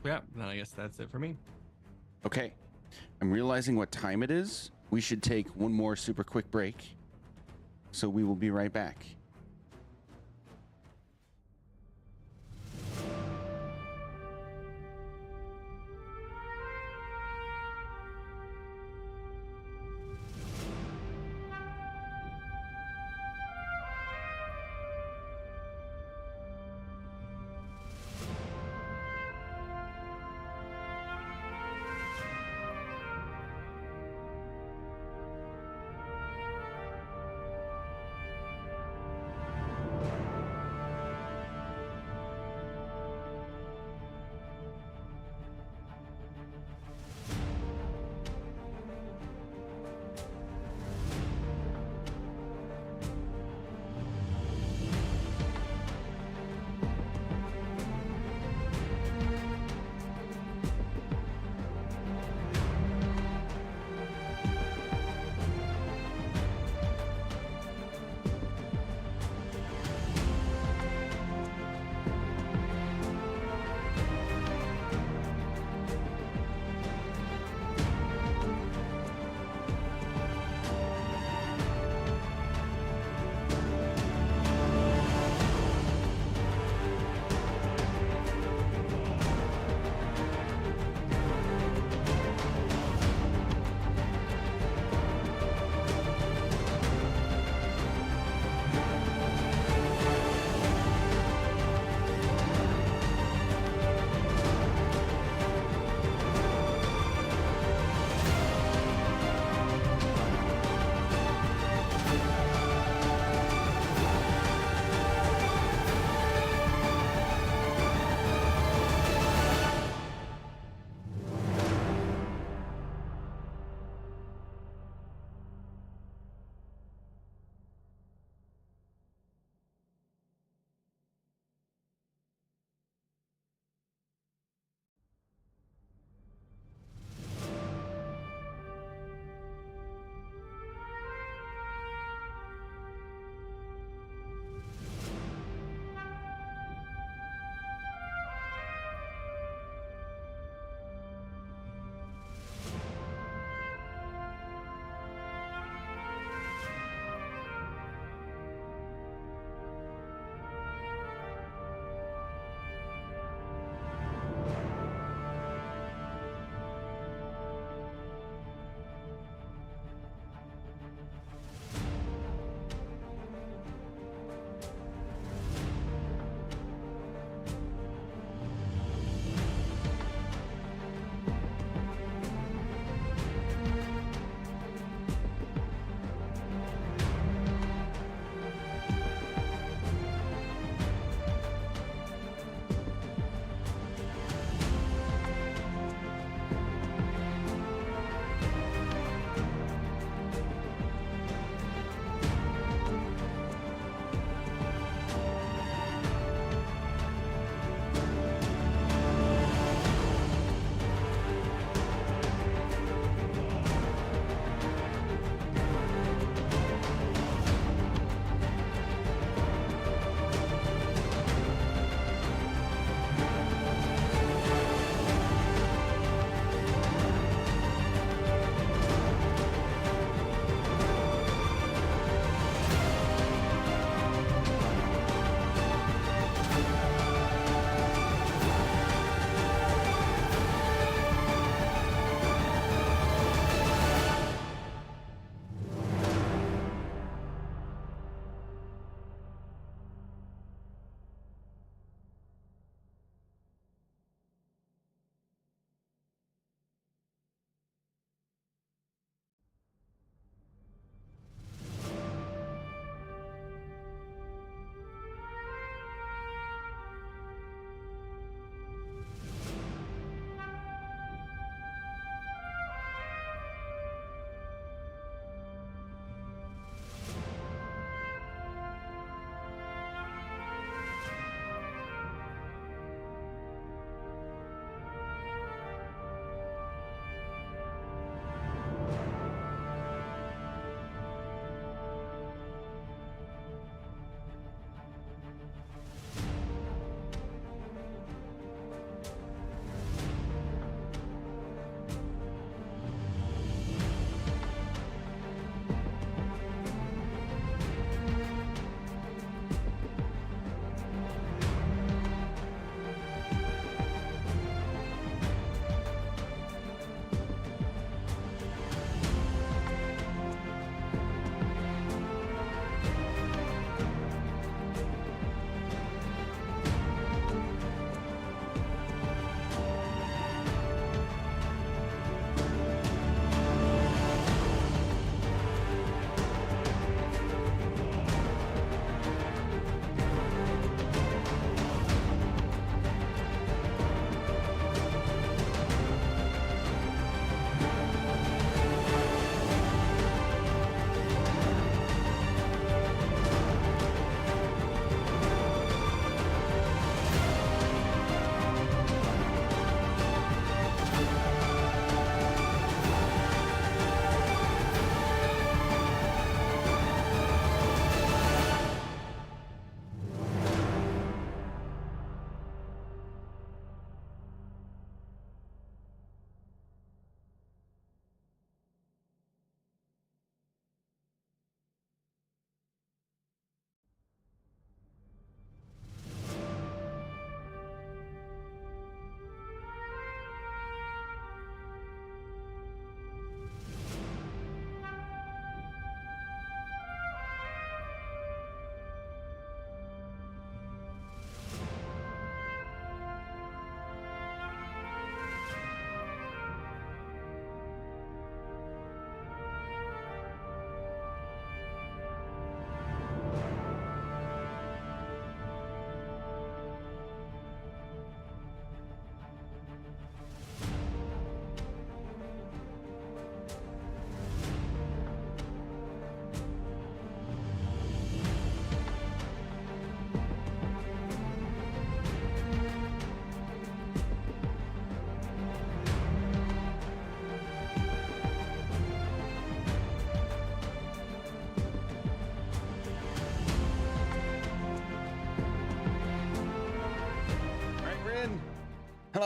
Yeah, then I guess that's it for me. Okay. I'm realizing what time it is. We should take one more super quick break. So we will be right back.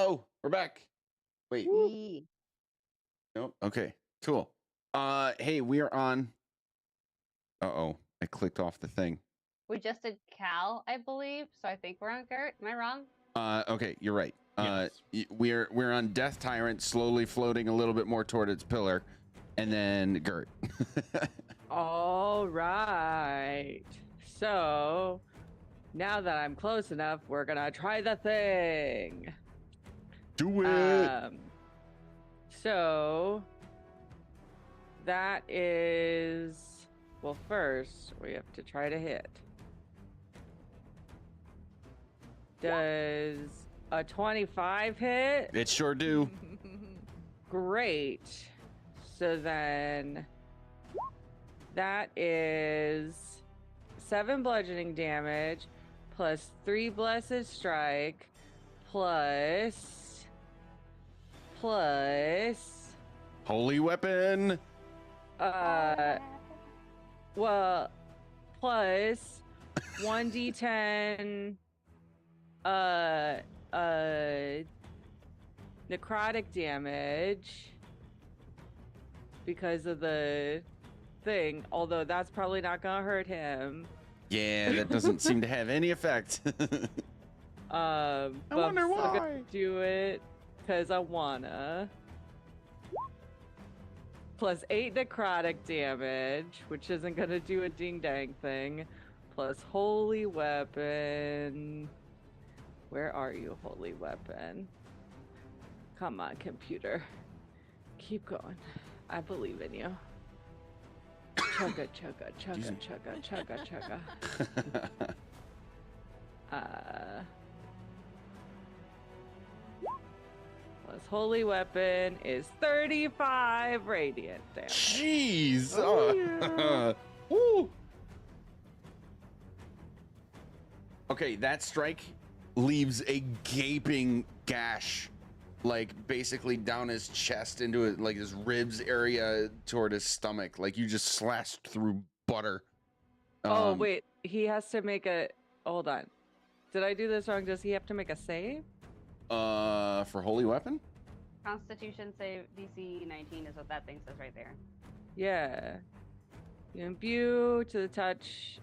Hello, we're back. Wait. Yee. Nope. Okay. Cool. Hey, we are on. Uh-oh. I clicked off the thing. We just did Cal, I believe, so I think we're on Gert. Am I wrong? Okay, you're right. Yes. We're on Death Tyrant, slowly floating a little bit more toward its pillar, and then Gert. All right. So now that I'm close enough, we're gonna try the thing. Do it. So that is, well, first we have to try to hit. Does a 25 hit? It sure do. Great. So then that is 7 bludgeoning damage plus 3 blessed strike plus Holy weapon. well, plus 1d10 necrotic damage because of the thing, although that's probably not gonna hurt him. Yeah, that doesn't seem to have any effect. I wonder I'm still why. gonna do it because I wanna. Plus 8 necrotic damage, which isn't gonna do a ding dang thing. Plus holy weapon. Where are you, holy weapon? Come on, computer. Keep going. I believe in you. Chugga, chugga, chugga, chugga, chugga, chugga. Plus holy weapon is 35 radiant damage. Jeez. Oh, yeah. Woo. Okay, that strike leaves a gaping gash, like basically down his chest into it, like his ribs area toward his stomach. Like you just slashed through butter. Oh, wait. He has to make a. Hold on. Did I do this wrong? Does he have to make a save? For holy weapon? Constitution save DC 19 is what that thing says right there. Yeah. You imbue to the touch.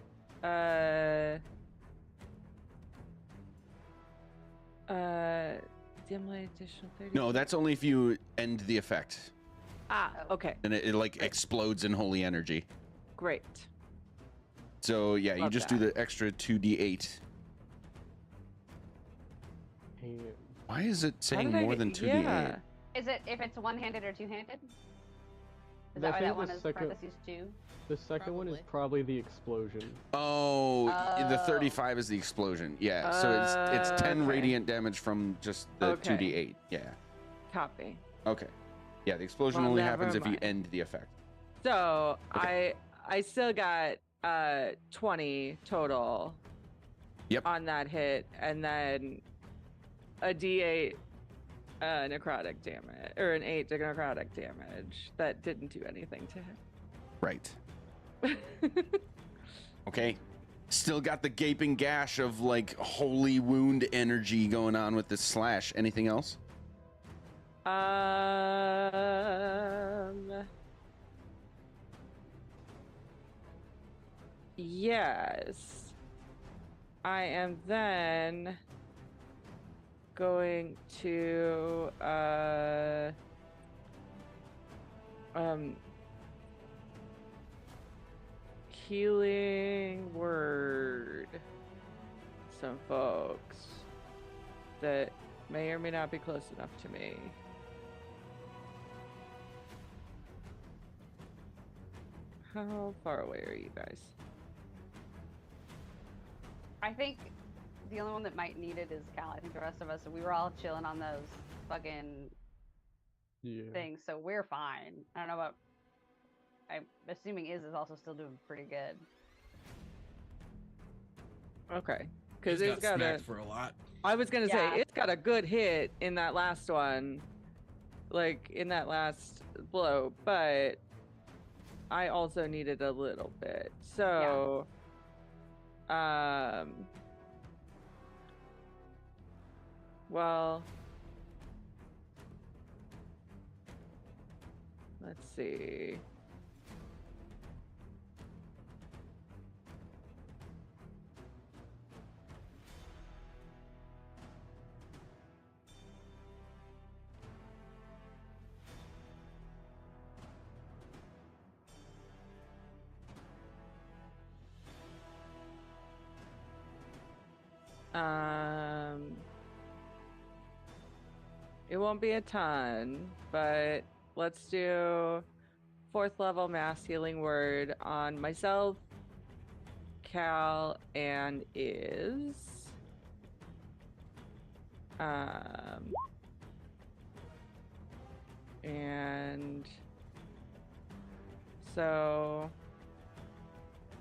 Dim light additional 30. No, that's only if you end the effect. Ah, okay. And it like Great. explodes in holy energy. Great. So yeah, you Love just that. do the extra 2d8. And Why is it How saying did I more get- than 2d8? Yeah. Is it if it's one-handed or two-handed? Is I that why think that one the is second- parentheses 2? the second one is Probably. probably the explosion. Oh, the Oh. 35 is the explosion. Yeah, so it's 10 Okay. radiant damage from just the Okay. 2d8. Yeah. Copy. Okay. Yeah, the explosion Well, only never happens if you mind. end the effect. So Okay. I still got 20 total. Yep. On that hit, and then a D8 necrotic damage, or an 8 necrotic damage that didn't do anything to Right. him. Okay. Still got the gaping gash of like holy wound energy going on with this slash. Anything else? Yes. I am then going to healing word some folks that may or may not be close enough to me. How far away are you guys? I think the only one that might need it is Cal. I think the rest of us, we were all chilling on those fucking Yeah. things, so we're fine. I don't know about. I'm assuming is also still doing pretty good. Okay, because He's it's got a. smacked for a lot. I was gonna Yeah. say it's got a good hit in that last one, like in that last blow, but I also needed a little bit. So, well, Let's see. It won't be a ton, but let's do 4th level mass healing word on myself, Cal, and Is. And so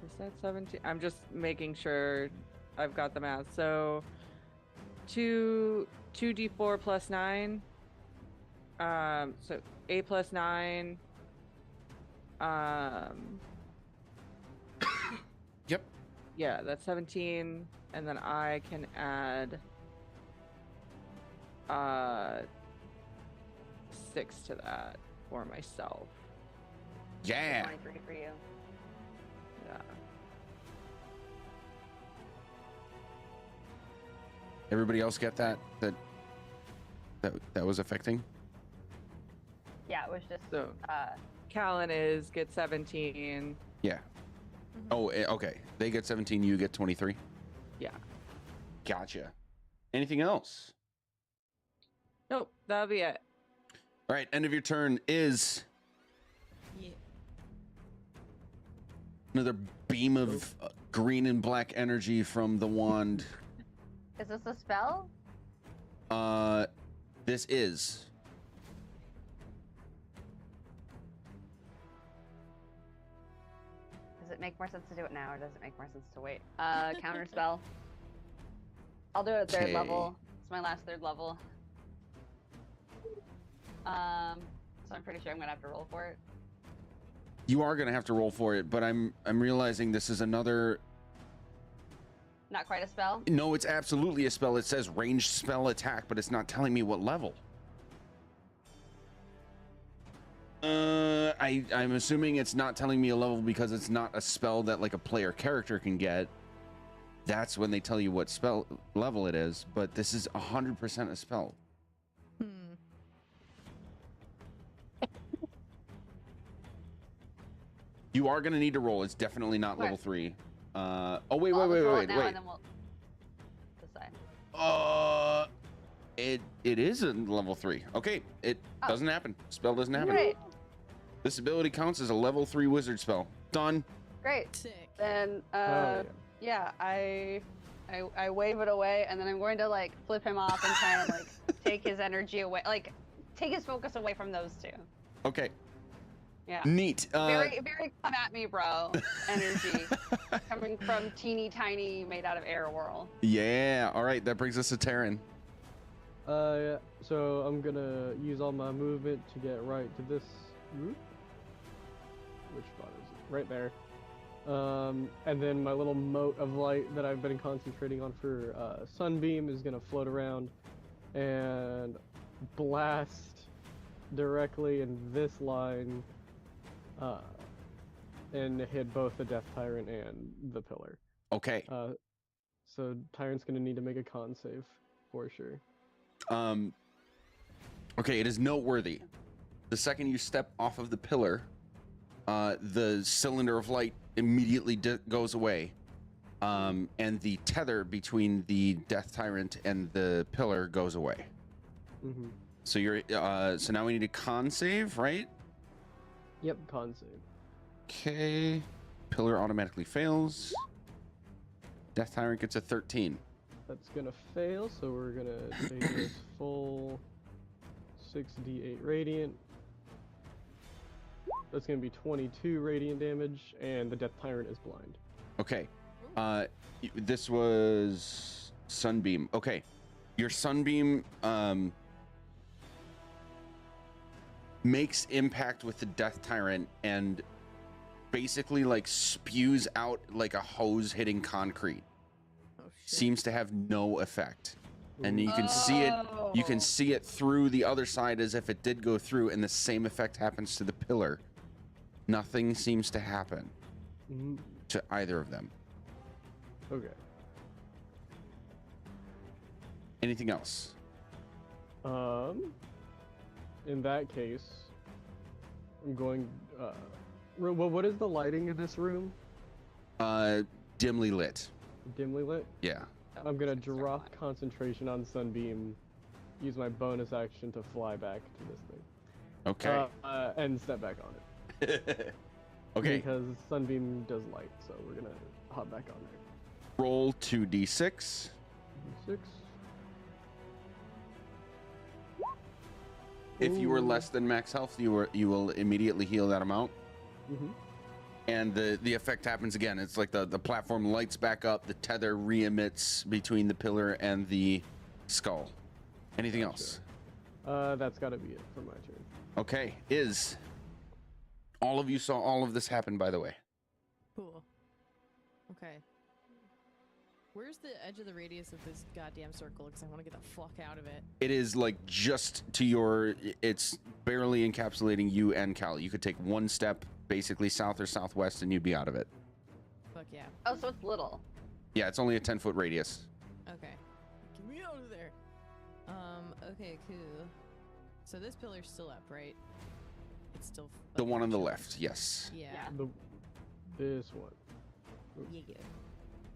is that 17? I'm just making sure I've got the math. So 2d4 plus 9. So 8 plus 9. Yep. Yeah, that's 17, and then I can add 6 to that for myself. Yeah. 23 for you. Yeah. Everybody else get that was affecting? Yeah, it was just So Callan is get 17. Yeah. Oh, okay. They get 17, you get 23. Yeah. Gotcha. Anything else? Nope, that'll be it. All right, end of your turn is Yeah. another beam of green and black energy from the wand. Is this a spell? This is. Does it make more sense to do it now, or does it make more sense to wait? Counter spell. I'll do it at 3rd Okay. level. It's my last 3rd level. So I'm pretty sure I'm gonna have to roll for it. You are gonna have to roll for it, but I'm realizing this is another. Not quite a spell. No, it's absolutely a spell. It says ranged spell attack, but it's not telling me what level. I'm assuming it's not telling me a level because it's not a spell that like a player character can get. That's when they tell you what spell level it is, but this is 100% a spell. You are gonna need to roll. It's definitely not level 3. Oh wait, I'll just roll it wait. now, and then we'll decide. It is a level 3. Okay, it Oh. doesn't happen. Spell doesn't happen. Great, This ability counts as a level 3 wizard spell. Done. great. Sick. Then yeah, I wave it away, and then I'm going to like flip him off and try and like take his energy away, like take his focus away from those two. Okay. Yeah. Neat. Very come at me, bro. Energy coming from teeny tiny, made out of air whirl. Yeah. All right. That brings us to Terran. Yeah, so I'm gonna use all my movement to get right to this group. Which spot is it? Right there. And then my little mote of light that I've been concentrating on for Sunbeam is gonna float around and blast directly in this line and hit both the Death Tyrant and the pillar. Okay. So Tyrant's gonna need to make a con save for sure. Okay. It is noteworthy. The second you step off of the pillar, the cylinder of light immediately goes away, and the tether between the Death Tyrant and the pillar goes away. Mm-hmm. So you're so now we need a con save, right? Yep, con save. Okay. Pillar automatically fails. Death Tyrant gets a 13. That's gonna fail, so we're gonna take this full 6d8 radiant. That's gonna be 22 radiant damage, and the Death Tyrant is blind. Okay. This was Sunbeam. Okay. Your Sunbeam makes impact with the Death Tyrant and basically like spews out like a hose hitting concrete. Oh shit. Seems to have no effect. and you can see it. You can see it through the other side as if it did go through, and the same effect happens to the pillar. Nothing seems to happen to either of them. Okay. Anything else? In that case, I'm going. Well, what is the lighting in this room? Dimly lit. Dimly lit. Yeah. I'm gonna drop concentration on Sunbeam, use my bonus action to fly back to this thing. Okay. And step back on it. Okay. Because Sunbeam does light, so we're gonna hop back on there. Roll 2d6. 6. If you were less than max health, you will immediately heal that amount. And the effect happens again. It's like the platform lights back up, the tether re-emits between the pillar and the skull. Anything else? That's gotta be it for my turn. Okay, all of you saw all of this happen, by the way. Cool. Okay. Where's the edge of the radius of this goddamn circle? Because I want to get the fuck out of it. It is like just to your, it's barely encapsulating you and Cal. You could take one step, basically south or southwest, and you'd be out of it. Fuck yeah. Oh, so it's little. Yeah, it's only a 10-foot radius. Okay. Get me out of there. Okay, cool. So this pillar's still up, right? It's still The one on the left, yes. Yeah. This one. Yeah.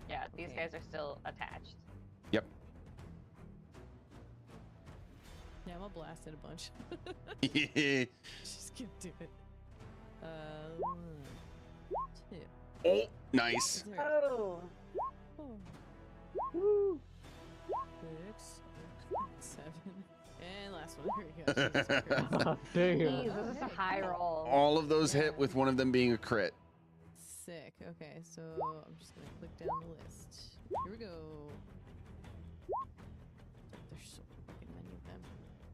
Yeah, these Okay. guys are still attached. Yep. Yeah, I'm gonna blast it a bunch. Just gonna do it. 1, 2. Oh, nice. Oh. 4, 6, 7, and last one. Here we go. Jesus Christ. Damn. Jeez, this is a high roll. All of those hit with one of them being a crit. Sick. Okay, so I'm just gonna click down the list. Here we go. There's so fucking many of them.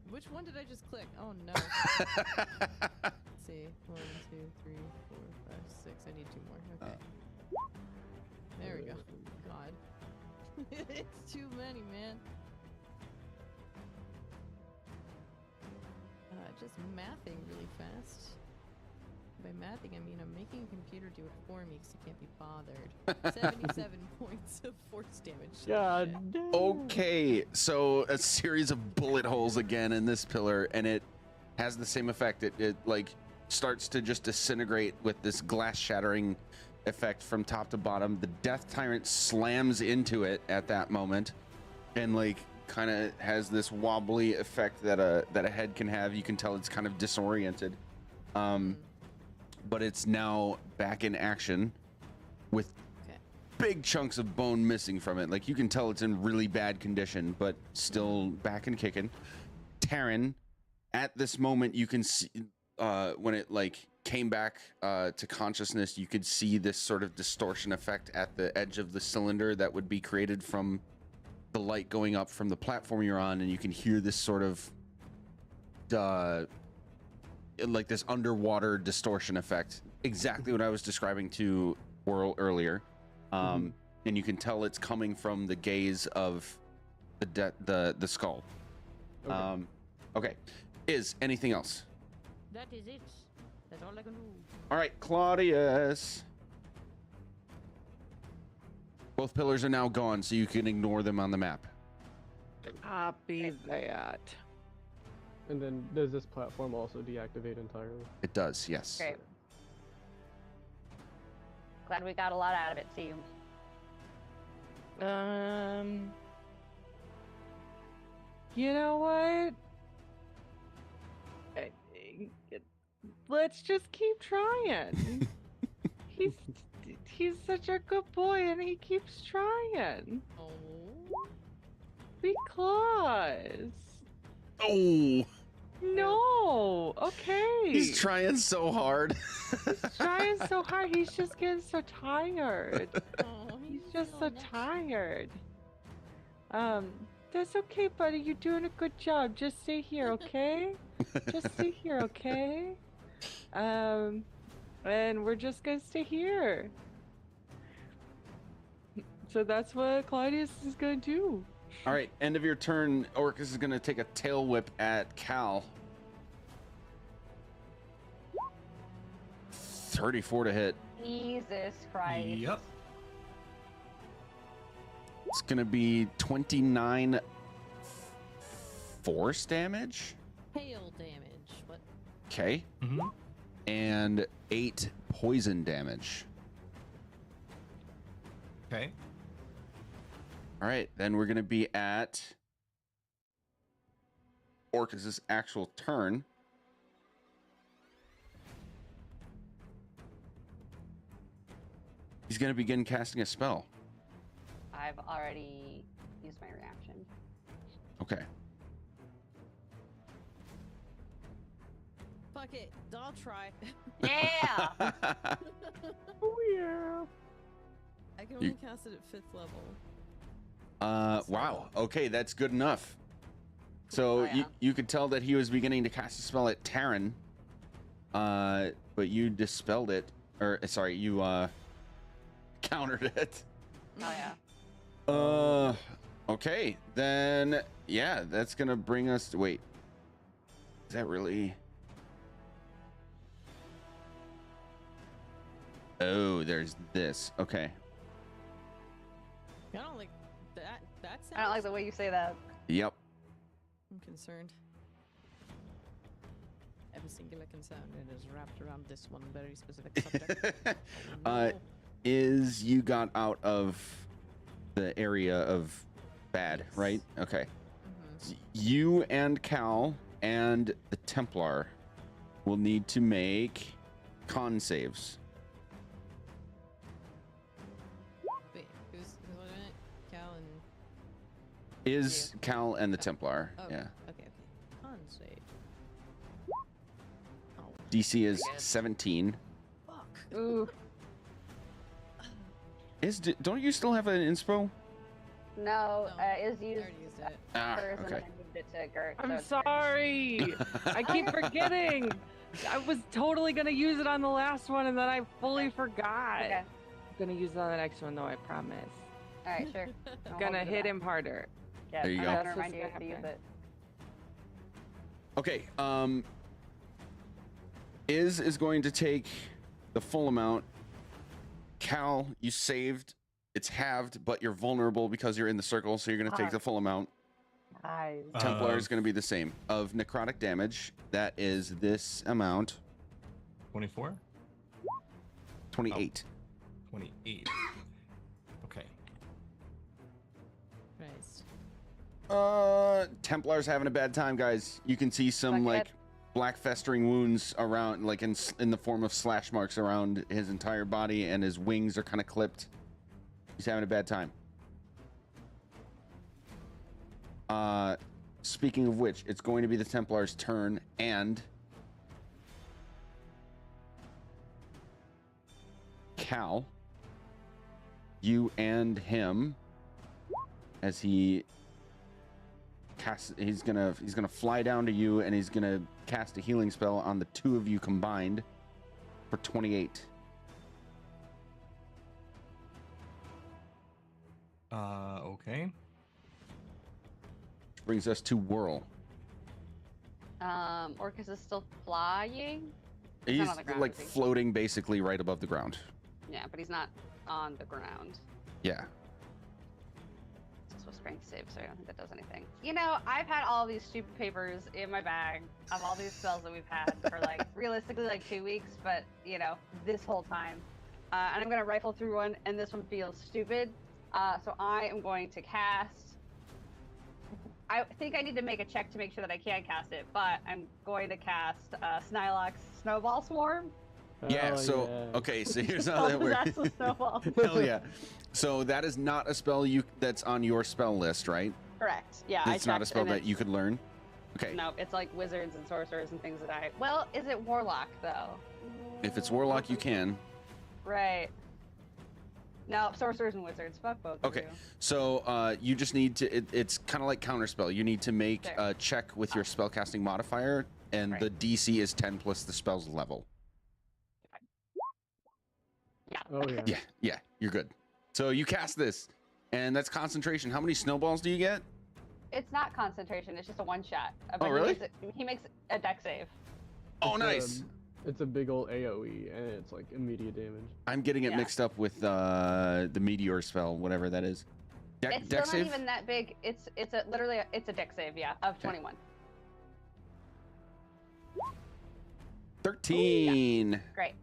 Which one did I just click? Oh no. Let's see. 1, 2, 3, 4, 5, 6. I need 2 more. Okay. There we go. God. It's too many, man. Just mathing really fast. By mathing, I mean I'm making a computer do it for me because I can't be bothered. 77 points of force damage. God damn. Okay, so a series of bullet holes again in this pillar, and it has the same effect. It like starts to just disintegrate with this glass shattering effect from top to bottom. The Death Tyrant slams into it at that moment, and like kind of has this wobbly effect that a head can have. You can tell it's kind of disoriented. But it's now back in action with big chunks of bone missing from it. Like you can tell it's in really bad condition, but still back and kicking. Terran, at this moment, you can see when it like came back to consciousness, you could see this sort of distortion effect at the edge of the cylinder that would be created from the light going up from the platform you're on, and you can hear this sort of like this underwater distortion effect, exactly what I was describing to Whirl earlier. And you can tell it's coming from the gaze of the skull. Okay. Is anything else? That is it. That's all I can do. All right, Claudius. Both pillars are now gone, so you can ignore them on the map. Copy that. And then does this platform also deactivate entirely? It does, yes. Great. Glad we got a lot out of it, too. You know what? Let's just keep trying. He's such a good boy, and he keeps trying. Oh. Because. Oh, No. Okay. he's trying so hard. He's trying so hard. He's just getting so tired. Oh, He's just so tired. That's okay, buddy. You're doing a good job. Just stay here, okay? Just stay here, okay? And we're just gonna stay here. So that's what Claudius is gonna do. All right, end of your turn. Orcus is gonna take a tail whip at Cal. 34 to hit. Jesus Christ. Yep. It's gonna be 29 force damage. Hail damage. What? Okay. Mm-hmm. And 8 poison damage. Okay. All right, then we're gonna be at Orcus's actual turn. He's gonna begin casting a spell. I've already used my reaction. Okay. Fuck it. I'll try. Yeah. Oh yeah. I can only cast it at 5th level. Wow. Okay, that's good enough. So Oh, yeah. you could tell that he was beginning to cast a spell at Terran, but you dispelled it, or sorry, you countered it. Oh yeah. Okay, then yeah, that's gonna bring us to, wait. Is that really? Oh, there's this. Okay. I don't like that. That sounds. I don't like the way you say that. Yep. I'm concerned. Every singular concern it is wrapped around this one very specific subject. Oh, no. Is you got out of the area of bad, Yes. right? Okay. Mhm. You and Cal and the Templar will need to make con saves. Wait, who's on it? Cal and. Is Cal and the Templar? Oh, Yeah. Okay. Con save. Oh, DC is Pretty good. 17. fuck. Ooh. Don't you still have an inspo? No, No, is I used already used it. Ah, first, and okay. then I moved it to Gert. so I'm it's Gert. sorry. I keep forgetting. I was totally gonna use it on the last one, and then I fully forgot. Okay. I'm gonna use it on the next one, though. I promise. All right, sure. I'll hold Gonna you to hit that. him harder. Yeah, There you I'm go. gonna That's remind you what's to gonna use happen. it. Okay. Is going to take the full amount. Cal, you saved. It's halved, but you're vulnerable because you're in the circle, so you're going to take the full amount. Nice. Templar is going to be the same of necrotic damage. That is this amount, 24? 28. 28. Okay. Christ. Templar's having a bad time, guys. You can see some Fuck like it. black festering wounds around, like in the form of slash marks around his entire body, and his wings are kind of clipped. He's having a bad time. Speaking of which, it's going to be the Templar's turn, and Cal, you and him, as he casts, he's gonna fly down to you, and he's gonna cast a healing spell on the two of you combined for 28. Okay. Which brings us to Whirl. Orcus is still flying. He's not on the ground, like is he? floating basically right above the ground. Yeah, but he's not on the ground. Yeah. It's also a strength save, so I don't think that does anything. You know, I've had all these stupid papers in my bag of all these spells that we've had for like realistically like 2 weeks, but you know, this whole time. And I'm gonna rifle through one, and this one feels stupid. So I am going to cast. I think I need to make a check to make sure that I can cast it, but I'm going to cast Snylock's Snowball Swarm. Yeah, Hell so yeah. okay, so here's how that works. That's a snowball. Hell yeah. So that is not a spell that's on your spell list, right? Correct. Yeah, It's not a spell that you could learn. Okay. No, it's like wizards and sorcerers and things that I. Well, is it warlock though? If it's warlock, you can. Right. No, sorcerers and wizards. Fuck both. of Okay. you. So you just need to. It's kind of like counterspell. You need to make Sure. a check with your spellcasting modifier, and Right. the DC is 10 plus the spell's level. Oh yeah. Yeah, you're good. So you cast this, And that's concentration. How many snowballs do you get? It's not concentration. It's just a one shot. Oh, really? He makes a deck save. Oh, It's, nice. It's a big old AoE, and it's like immediate damage. I'm getting it Yeah. mixed up with the meteor spell, whatever that is. It's Deck still save? not even that big. It's literally a deck save, yeah, of 21. 13. Great.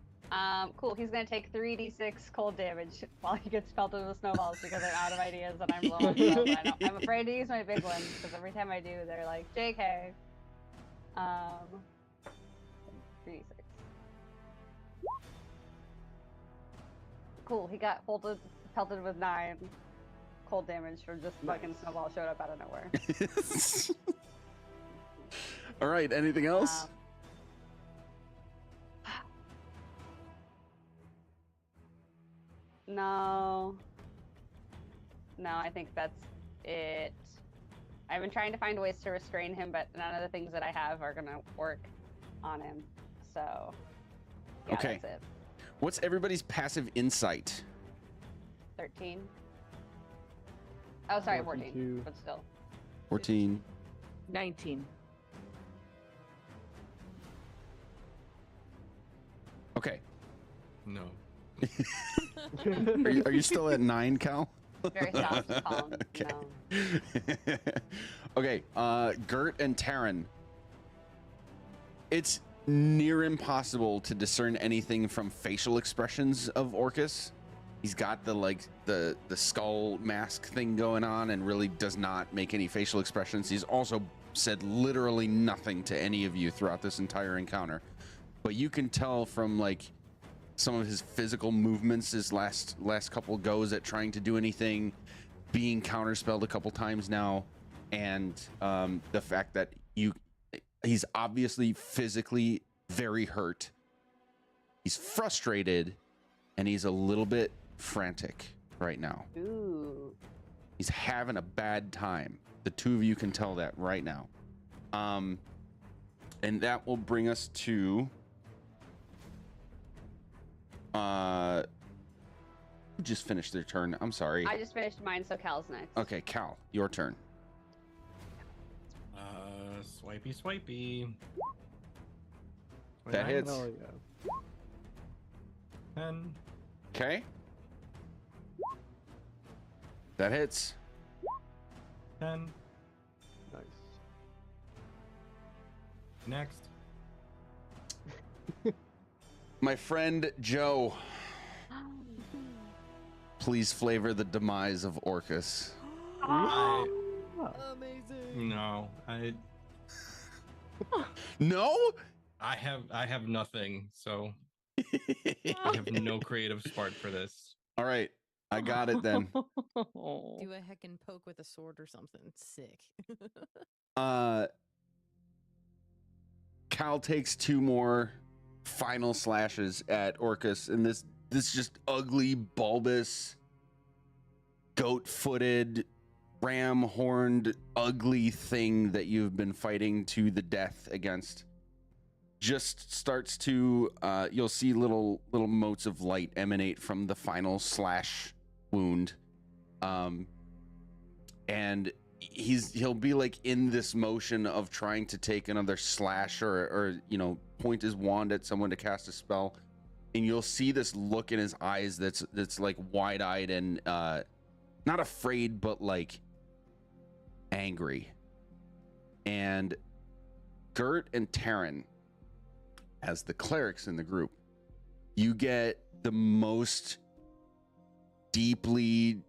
Cool. He's gonna take 3d6 cold damage while he gets pelted with snowballs because I'm out of ideas and I'm low on spells. I'm afraid to use my big ones because every time I do, they're like, JK. 3d6. Cool. He got pelted with 9 cold damage from just fucking snowball showed up out of nowhere. All right. Anything else? No, I think that's it. I've been trying to find ways to restrain him, but none of the things that I have are gonna work on him. So, yeah, Okay. that's it. What's everybody's passive insight? 13. Oh, sorry, 14. 42. But still. 14. 19. Okay. No. Are you still at 9, Cal? Very soft to call him. Okay. No. Okay, Gert and Taryn. It's near impossible to discern anything from facial expressions of Orcus. He's got the skull mask thing going on and really does not make any facial expressions. He's also said literally nothing to any of you throughout this entire encounter. But you can tell from like some of his physical movements, his last couple goes at trying to do anything, being counterspelled a couple times now, and the fact that he's obviously physically very hurt. He's frustrated, and he's a little bit frantic right now. Ooh. He's having a bad time. The two of you can tell that right now. And that will bring us to who just finished their turn? I'm sorry. I just finished mine, so Cal's next. Okay, Cal, your turn. Swipey. That 29, hits. Hell yeah. 10. Okay. That hits. 10. Nice. Next. My friend Joe, please flavor the demise of Orcus. I, Amazing. no, No? I have nothing, so I have no creative spark for this. All right, I got it then. Do a heckin' poke with a sword or something. Sick. Cal takes 2 more final slashes at Orcus, and this just ugly, bulbous, goat-footed, ram-horned, ugly thing that you've been fighting to the death against just starts to you'll see little motes of light emanate from the final slash wound, and he'll be like in this motion of trying to take another slash or point his wand at someone to cast a spell, and you'll see this look in his eyes that's like wide-eyed and not afraid but like angry. And Gert and Taryn, as the clerics in the group, you get the most deeply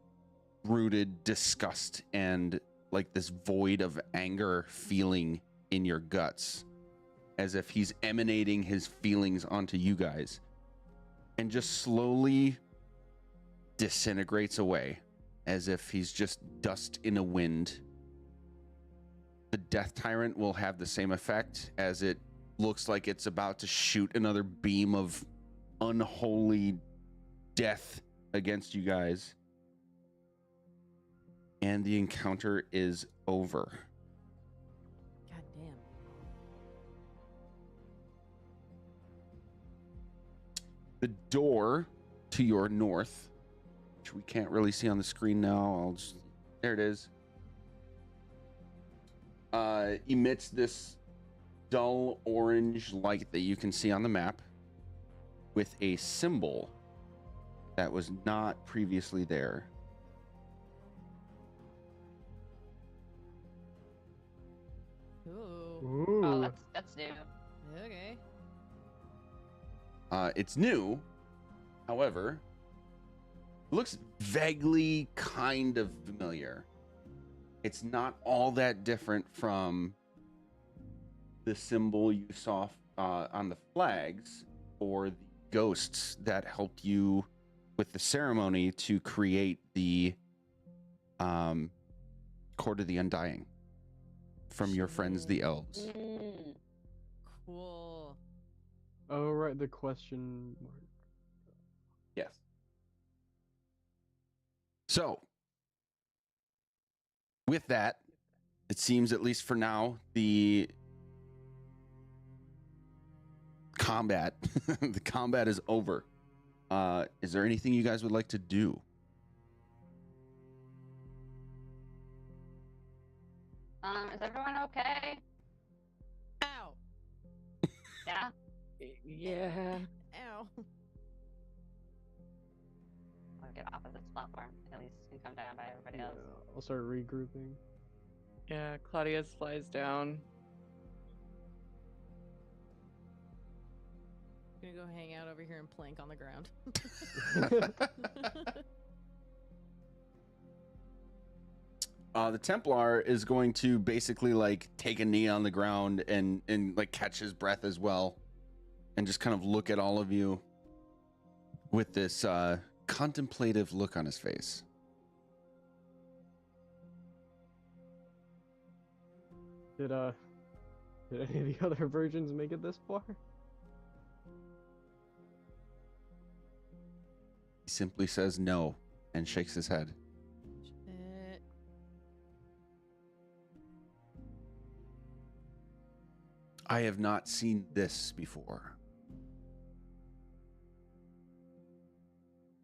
rooted disgust and like this void of anger feeling in your guts, as if he's emanating his feelings onto you guys and just slowly disintegrates away as if he's just dust in a wind. The Death Tyrant will have the same effect, as it looks like it's about to shoot another beam of unholy death against you guys. And the encounter is over. God damn. The door to your north, which which we can't really see on the screen now. I'll just, there it is. Emits this dull orange light that you can see on the map with a symbol that was not previously there. Ooh. Ooh. Oh, that's new. Okay. It's new, however, it looks vaguely kind of familiar. It's not all that different from the symbol you saw on the flags or the ghosts that helped you with the ceremony to create the Court of the Undying from your friends, the elves. Mm. Cool. Oh, right, the question mark. Yes. So, with that, it seems, at least for now, the combat the combat is over. Is there anything you guys would like to do? Is everyone okay? Ow. Yeah. Yeah. Ow. I'll get off of this platform. At least you can come down by everybody Yeah, else. I'll start regrouping. Yeah, Claudius flies down. Gonna go hang out over here and plank on the ground. The Templar is going to basically like take a knee on the ground and like catch his breath as well, and just kind of look at all of you with this contemplative look on his face. Did any of the other virgins make it this far? He simply says no and shakes his head. Shit. I have not seen this before.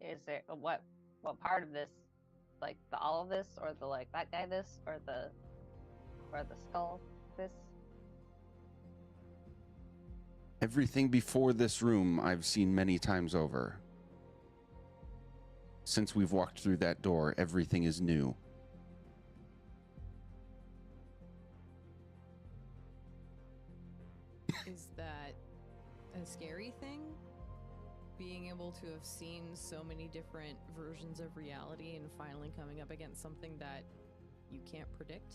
Is there what part of this, like the all of this, or the like that guy this, or the skull this? Everything before this room I've seen many times over. Since we've walked through that door, everything is new. Is that a scary thing? Being able to have seen so many different versions of reality and finally coming up against something that you can't predict?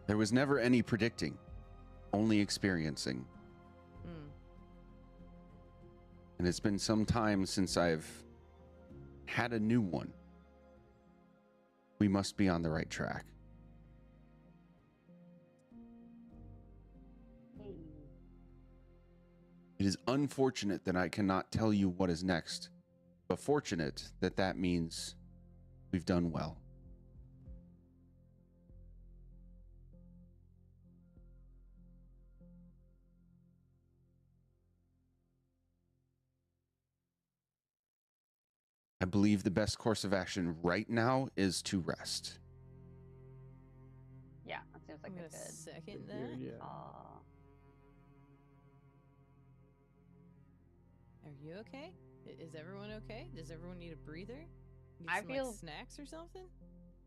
There was never any predicting, only experiencing. Hmm. And it's been some time since I've had a new one. We must be on the right track. It is unfortunate that I cannot tell you what is next, but fortunate that that means we've done well. I believe the best course of action right now is to rest. Yeah, that seems like I'm a gonna good. second Yeah, that. yeah. Are you okay? Is everyone okay? Does everyone need a breather? Need I some feel- like snacks or something?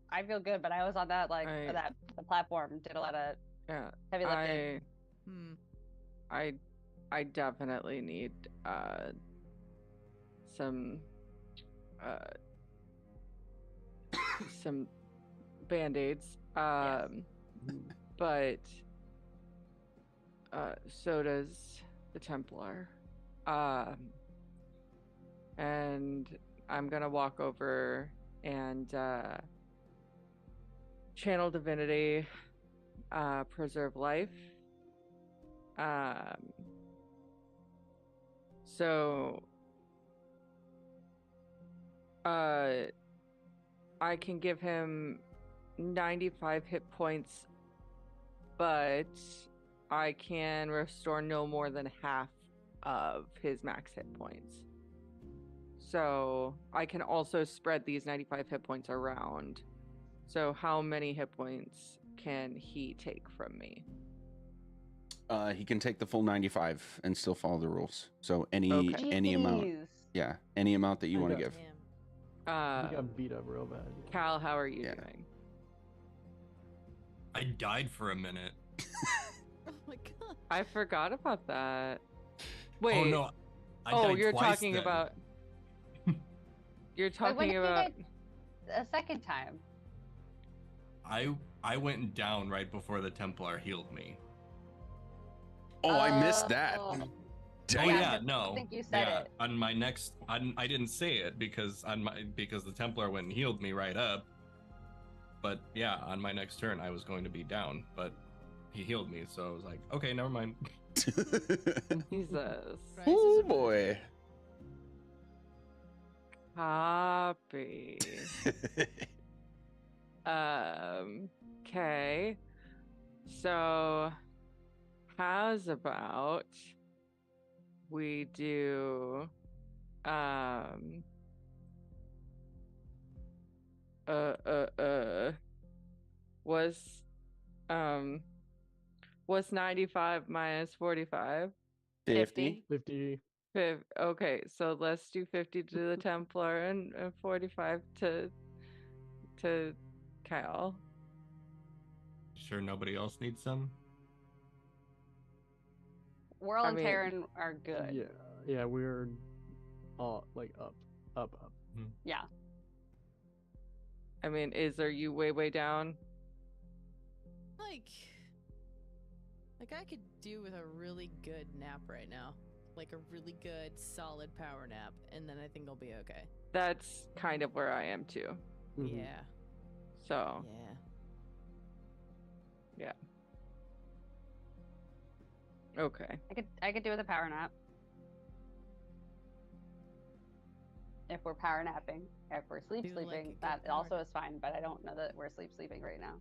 I feel good, but I was on that the platform, did a lot of Yeah. heavy lifting. I definitely need some some band-aids. Yes. But so does the Templar. And I'm gonna walk over and channel divinity, preserve life. So I can give him 95 hit points, but I can restore no more than half of his max hit points. So I can also spread these 95 hit points around. So how many hit points can he take from me? He can take the full 95 and still follow the rules. So any Okay. amount, Jeez. yeah, any amount that you I want to got- give. Damn. He got beat up real bad. Cal, how are you Yeah. doing? I died for a minute. Oh my god. I forgot about that. Wait. Oh no. I Oh, died you're twice talking then. about. You're Wait, when talking did you about. die a second time? I went down right before the Templar healed me. Oh, I missed that. Oh. Dang. Oh Yeah, yeah, 'cause no. I think you said yeah, it. on my next, I didn't say it because because the Templar went and healed me right up. But yeah, on my next turn I was going to be down, but he healed me, so I was like, okay, never mind. Jesus. Prices Oh are boy. Copy. Okay. So, how's about we do was was 95 minus 45? 50. 50. Okay, so let's do 50 to the Templar and 45 to Kyle. Sure, nobody else needs some. Whirl I and mean- Terran are good. Yeah, yeah, we're all like up. Yeah. I mean, are you way down? Like I could do with a really good nap right now. Like a really good solid power nap, and then I think I'll be okay. That's kind of where I am too. Mhm. Yeah. So, Yeah. okay. I could do with a power nap. If we're power napping. If we're sleep Do like a sleeping, good that power also is fine, but I don't know that we're sleeping right now.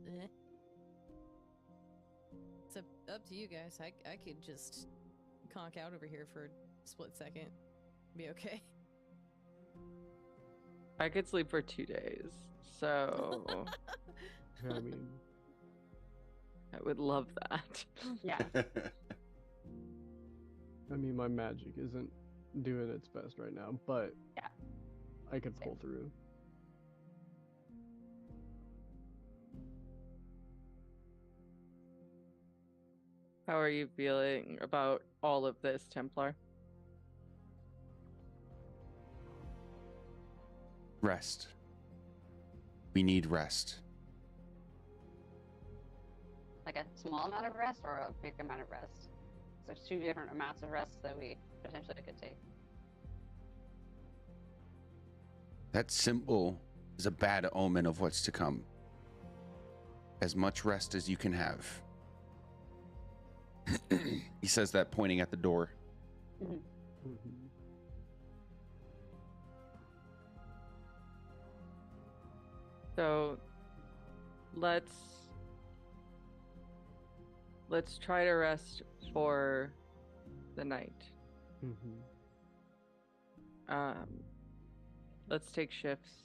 Eh. It's up to you guys. I could just conk out over here for a split second. Be okay. I could sleep for 2 days. So, Yeah, I mean, I would love that. Yeah. my magic isn't doing its best right now, but Yeah. I could pull through. How are you feeling about all of this, Templar? Rest. We need rest. Like a small amount of rest or a big amount of rest. So there's two different amounts of rest that we potentially could take. That symbol is a bad omen of what's to come. As much rest as you can have. He says that pointing at the door. Mhm. So, let's try to rest for the night. Mhm. Let's take shifts.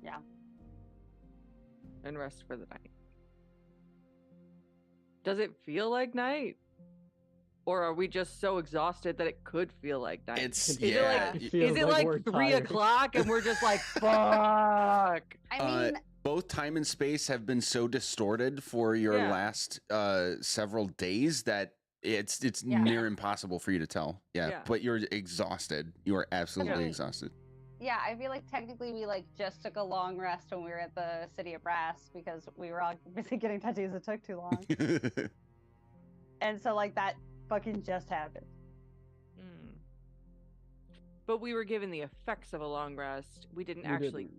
Yeah. And rest for the night. Does it feel like night? Or are we just so exhausted that it could feel like night? It's Is it yeah. It y- feels Is it like we're 3 tired. o'clock and we're just like, fuck? I mean, both time and space have been so distorted for your Yeah. last several days that it's Yeah. near impossible for you to tell. Yeah, Yeah. but you're exhausted. You are absolutely Yeah. exhausted. yeah, I feel like technically we like just took a long rest when we were at the City of Brass because we were all busy getting tattoos. It took too long. And so like that fucking just happened. Hmm. But we were given the effects of a long rest. We didn't actually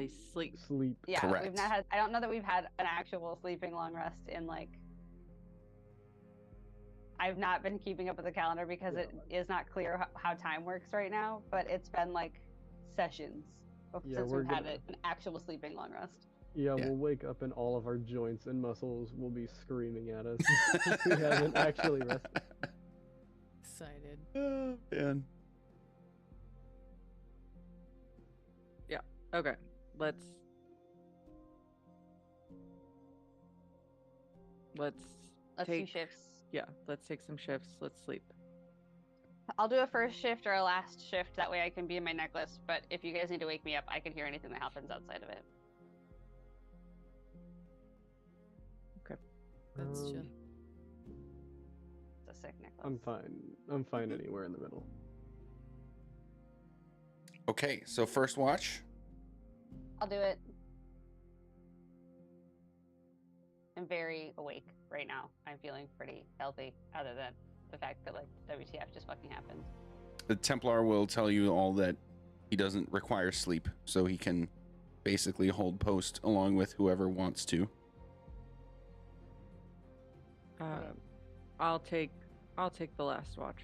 sleep. sleep. Yeah, Correct. we've not had. I don't know that we've had an actual sleeping long rest in like. I've not been keeping up with the calendar because Yeah. it is not clear how time works right now. But it's been like sessions Yeah, since we're we've had gonna- an actual sleeping long rest. Yeah, Yeah. we'll wake up and all of our joints and muscles will be screaming at us. We haven't actually rested. Excited. Oh, man. Okay, let's Let's take do shifts. Yeah, let's take some shifts. Let's sleep. I'll do a first shift or a last shift. That way I can be in my necklace. But if you guys need to wake me up, I can hear anything that happens outside of it. That's chill. It's a sick necklace. I'm fine. I'm fine anywhere in the middle. Okay, so first watch. I'll do it. I'm very awake right now. I'm feeling pretty healthy, other than the fact that, like, WTF just fucking happened. The Templar will tell you all that he doesn't require sleep, so he can basically hold post along with whoever wants to. I'll take the last watch.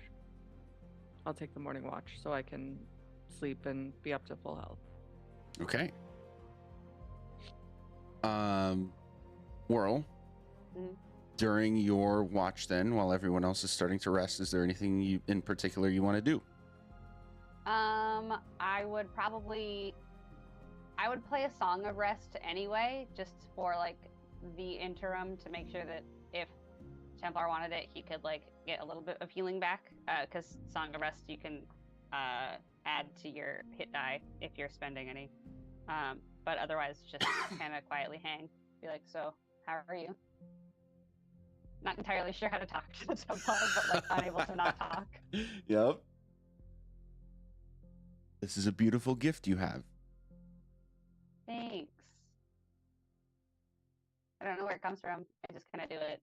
I'll take the morning watch so I can sleep and be up to full health. Okay. Whirl. Mhm. During your watch, then, while everyone else is starting to rest, is there anything you in particular you want to do? I would play a song of rest anyway, just for like the interim to make sure that if Templar wanted it, he could like get a little bit of healing back. Because song of rest you can add to your hit die if you're spending any. But otherwise, just kind of quietly hang. Be like, so how are you? Not entirely sure how to talk to the Templar, but like unable to not talk. Yep. This is a beautiful gift you have. Thanks. I don't know where it comes from. I just kind of do it.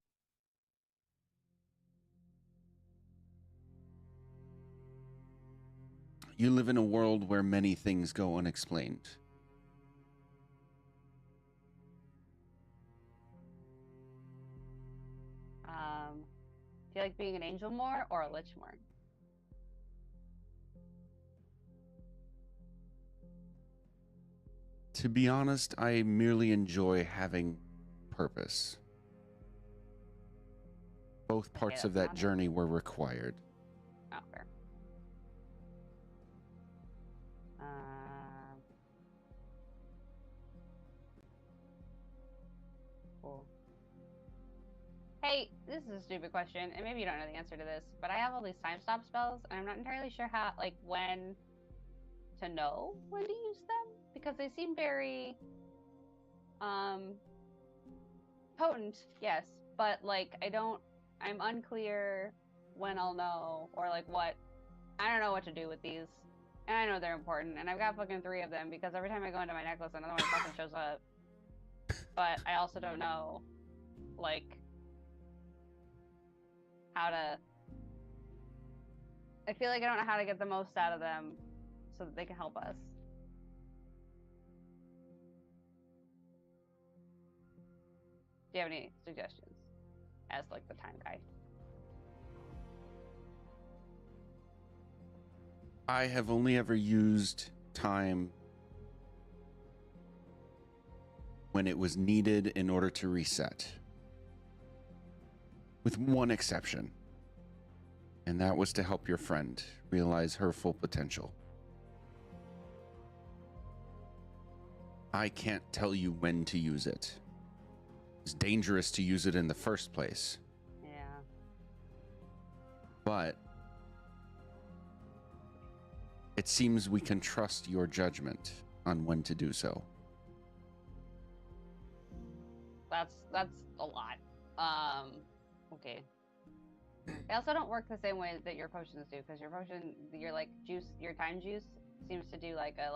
You live in a world where many things go unexplained. Do you like being an angel more or a lich more? To be honest, I merely enjoy having purpose. Both parts of that's that not it. journey were required. Oh, fair. Cool. Hey, this is a stupid question, and maybe you don't know the answer to this, but I have all these time stop spells, and I'm not entirely sure how, like, when to know when to use them, because they seem very, potent, yes, but, like, I'm unclear when I'll know, or, like, I don't know what to do with these, and I know they're important, and I've got fucking 3 of them, because every time I go into my necklace, another one fucking shows up, but I also don't know, like, I feel like I don't know how to get the most out of them so that they can help us. Do you have any suggestions as like the time guy? I have only ever used time when it was needed in order to reset. With one exception. And that was to help your friend realize her full potential. I can't tell you when to use it. It's dangerous to use it in the first place. Yeah. But it seems we can trust your judgment on when to do so. That's a lot. Okay. They also don't work the same way that your potions do, because your like juice, your time juice seems to do like a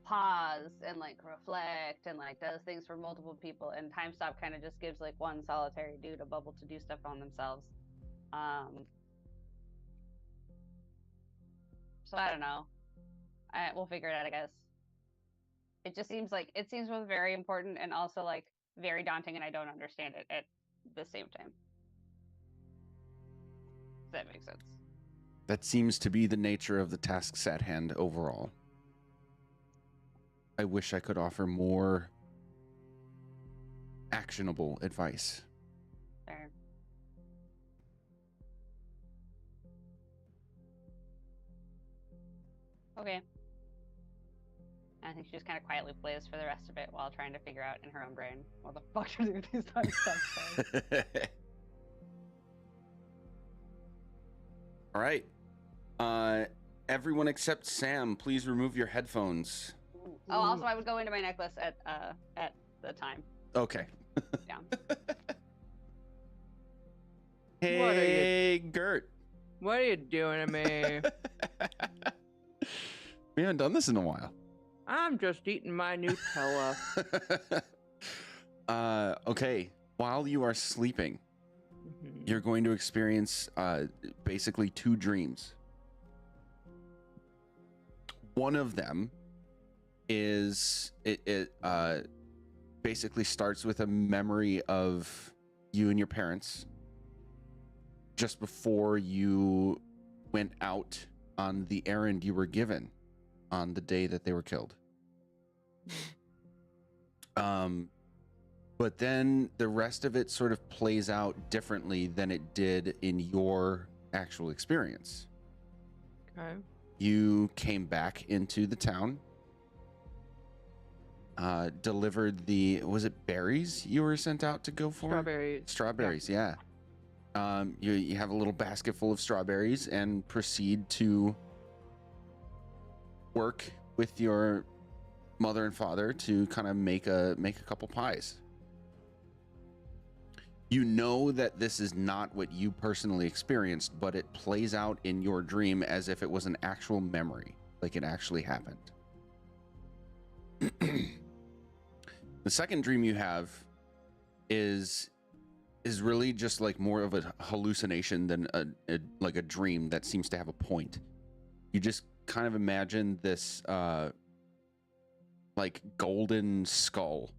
pause and like reflect and like does things for multiple people, and time stop kind of just gives like one solitary dude a bubble to do stuff on themselves. So I don't know. We'll figure it out, I guess. It just seems both very important and also like very daunting, and I don't understand it at the same time. Does that make sense? That seems to be the nature of the tasks at hand overall. I wish I could offer more actionable advice. Fair. Okay. And I think she just kind of quietly plays for the rest of it while trying to figure out in her own brain what the fuck to do with these time steps. All right. Everyone except Sam, please remove your headphones. Oh, also, I would go into my necklace at the time. Okay. Yeah. Hey, Gert. What are you doing to me? We haven't done this in a while. I'm just eating my Nutella. Okay. While you are sleeping, Mhm. you're going to experience basically 2 dreams. One of them is it basically starts with a memory of you and your parents just before you went out on the errand you were given on the day that they were killed. But then the rest of it sort of plays out differently than it did in your actual experience. Okay. You came back into the town, delivered was it berries you were sent out to go for? Strawberries. Strawberries, yeah. You have a little basket full of strawberries and proceed to work with your mother and father to kind of make a couple pies. You know that this is not what you personally experienced, but it plays out in your dream as if it was an actual memory, like it actually happened. The second dream you have is really just like more of a hallucination than like a dream that seems to have a point. You just kind of imagine this like golden skull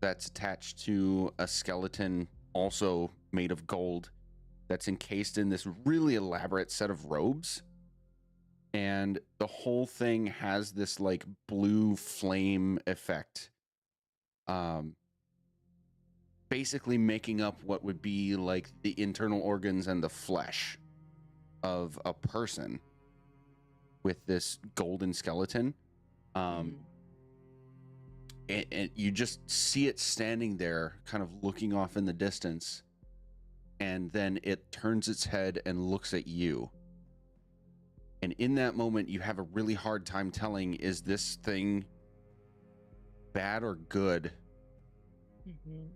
that's attached to a skeleton also made of gold that's encased in this really elaborate set of robes, and the whole thing has this like blue flame effect, basically making up what would be like the internal organs and the flesh of a person with this golden skeleton. And you just see it standing there kind of looking off in the distance, and then it turns its head and looks at you. And in that moment, you have a really hard time telling, is this thing bad or good? Mhm.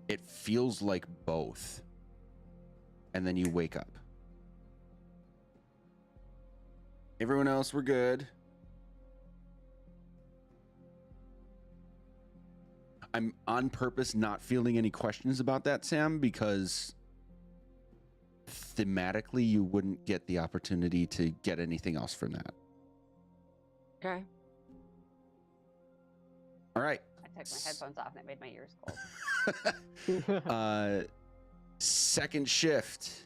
It feels like both. And then you wake up. Everyone else, we're good. I'm on purpose not fielding any questions about that, Sam, because thematically you wouldn't get the opportunity to get anything else from that. Okay. All right. I took my headphones off and it made my ears cold. Second shift.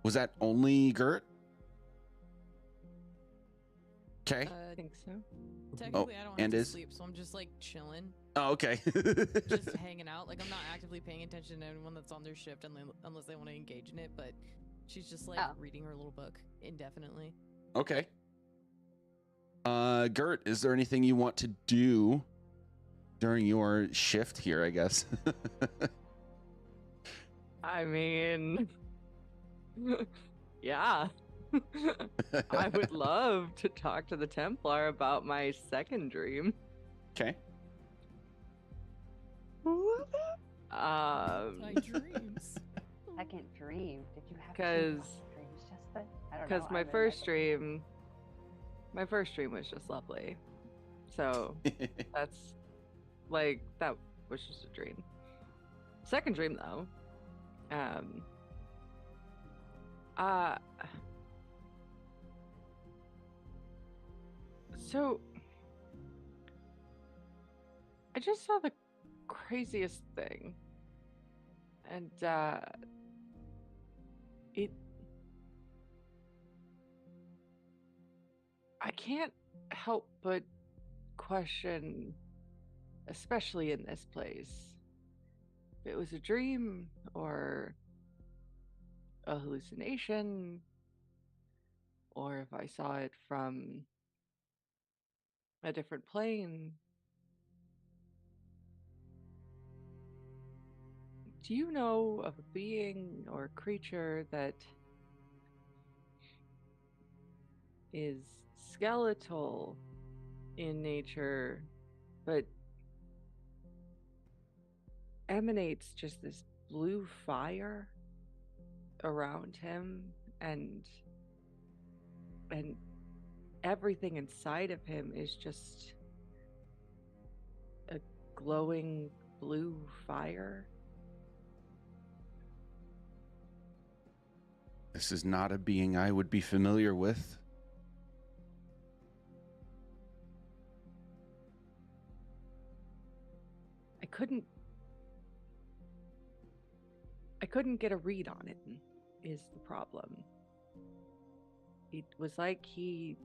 Was that only Gert? Okay. I think so. Technically, I don't have and to is- sleep, so I'm just like chilling, Oh, okay. just hanging out. Like I'm not actively paying attention to anyone that's on their shift unless they want to engage in it. But she's just like reading her little book indefinitely. Okay. Gert, is there anything you want to do during your shift here, I guess? I mean, yeah. I would love to talk to the Templar about my second dream. Okay. My dreams. Second dream. Did you have 'Cause- two dreams just then? I don't know. Because my I'm in first negative. dream was just lovely. So that's like, that was just a dream. Second dream though, so I just saw the craziest thing, and I can't help but question, especially in this place, if it was a dream or a hallucination, or if I saw it from a different plane. Do you know of a being or a creature that is skeletal in nature, but emanates just this blue fire around him, and everything inside of him is just a glowing blue fire? This is not a being I would be familiar with. I couldn't get a read on it, is the problem. It was like he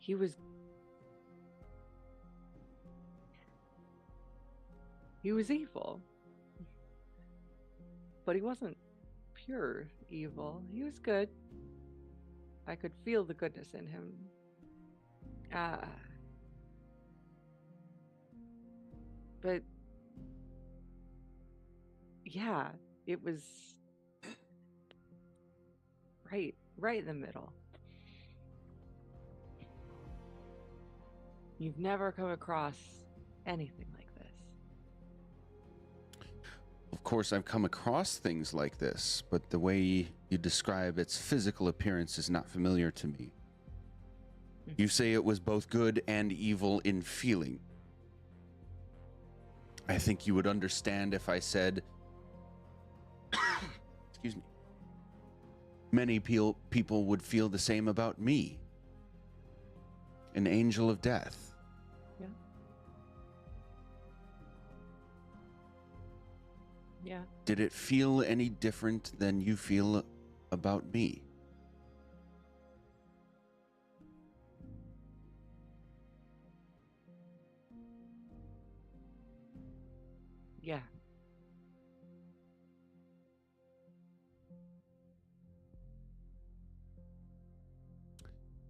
was evil. But he wasn't pure evil. He was good. I could feel the goodness in him. But yeah, it was right in the middle. You've never come across anything like this. Of course, I've come across things like this, but the way you describe its physical appearance is not familiar to me. You say it was both good and evil in feeling. I think you would understand if I said, excuse me, many people would feel the same about me. An angel of death. Yeah. Yeah. Did it feel any different than you feel about me? Yeah.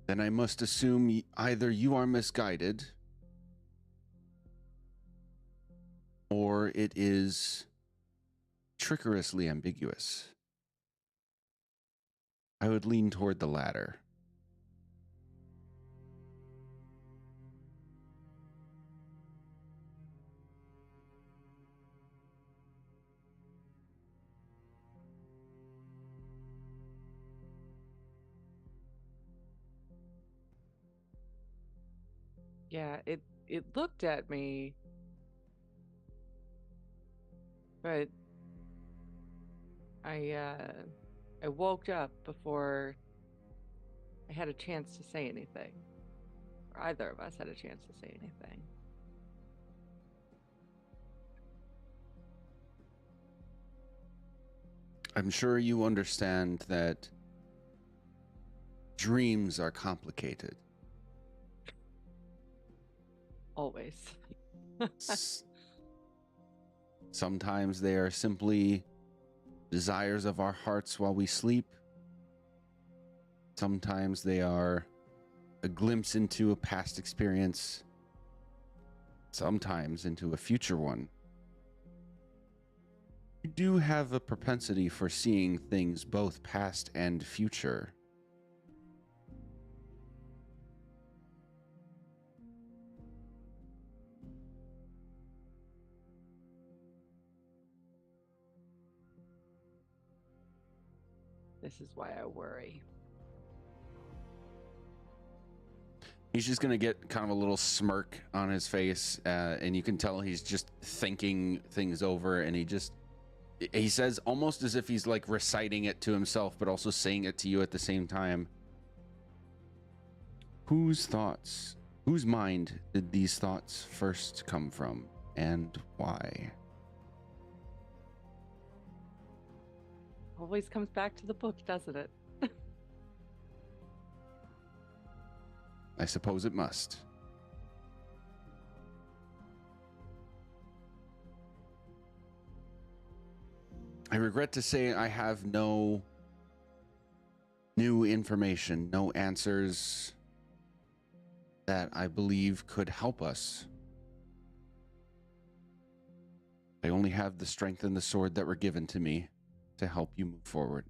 Then I must assume either you are misguided or it is trickerously ambiguous. I would lean toward the latter. Yeah, it looked at me, but I woke up before I had a chance to say anything. Or either of us had a chance to say anything. I'm sure you understand that dreams are complicated. Always. Sometimes they are simply desires of our hearts while we sleep. Sometimes they are a glimpse into a past experience. Sometimes into a future one. You do have a propensity for seeing things both past and future. This is why I worry. He's just going to get kind of a little smirk on his face, and you can tell he's just thinking things over, and he says almost as if he's like reciting it to himself, but also saying it to you at the same time. Whose mind did these thoughts first come from, and why? Always comes back to the book, doesn't it? I suppose it must. I regret to say I have no new information, no answers that I believe could help us. I only have the strength and the sword that were given to me to help you move forward.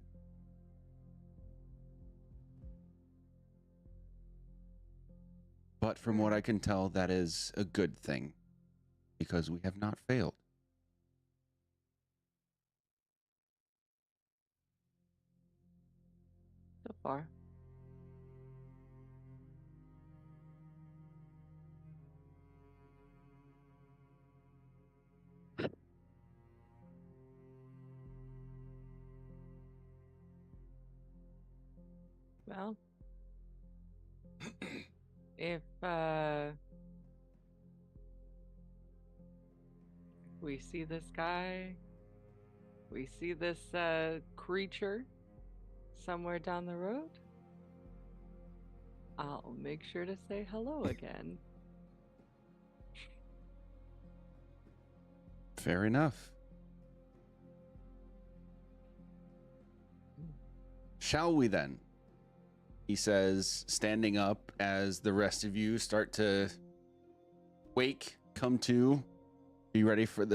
But from what I can tell, that is a good thing, because we have not failed. So far. Well, if we see this guy, we see this creature somewhere down the road, I'll make sure to say hello again. Fair enough. Shall we then? He says, standing up as the rest of you start to wake, come to. Are you ready for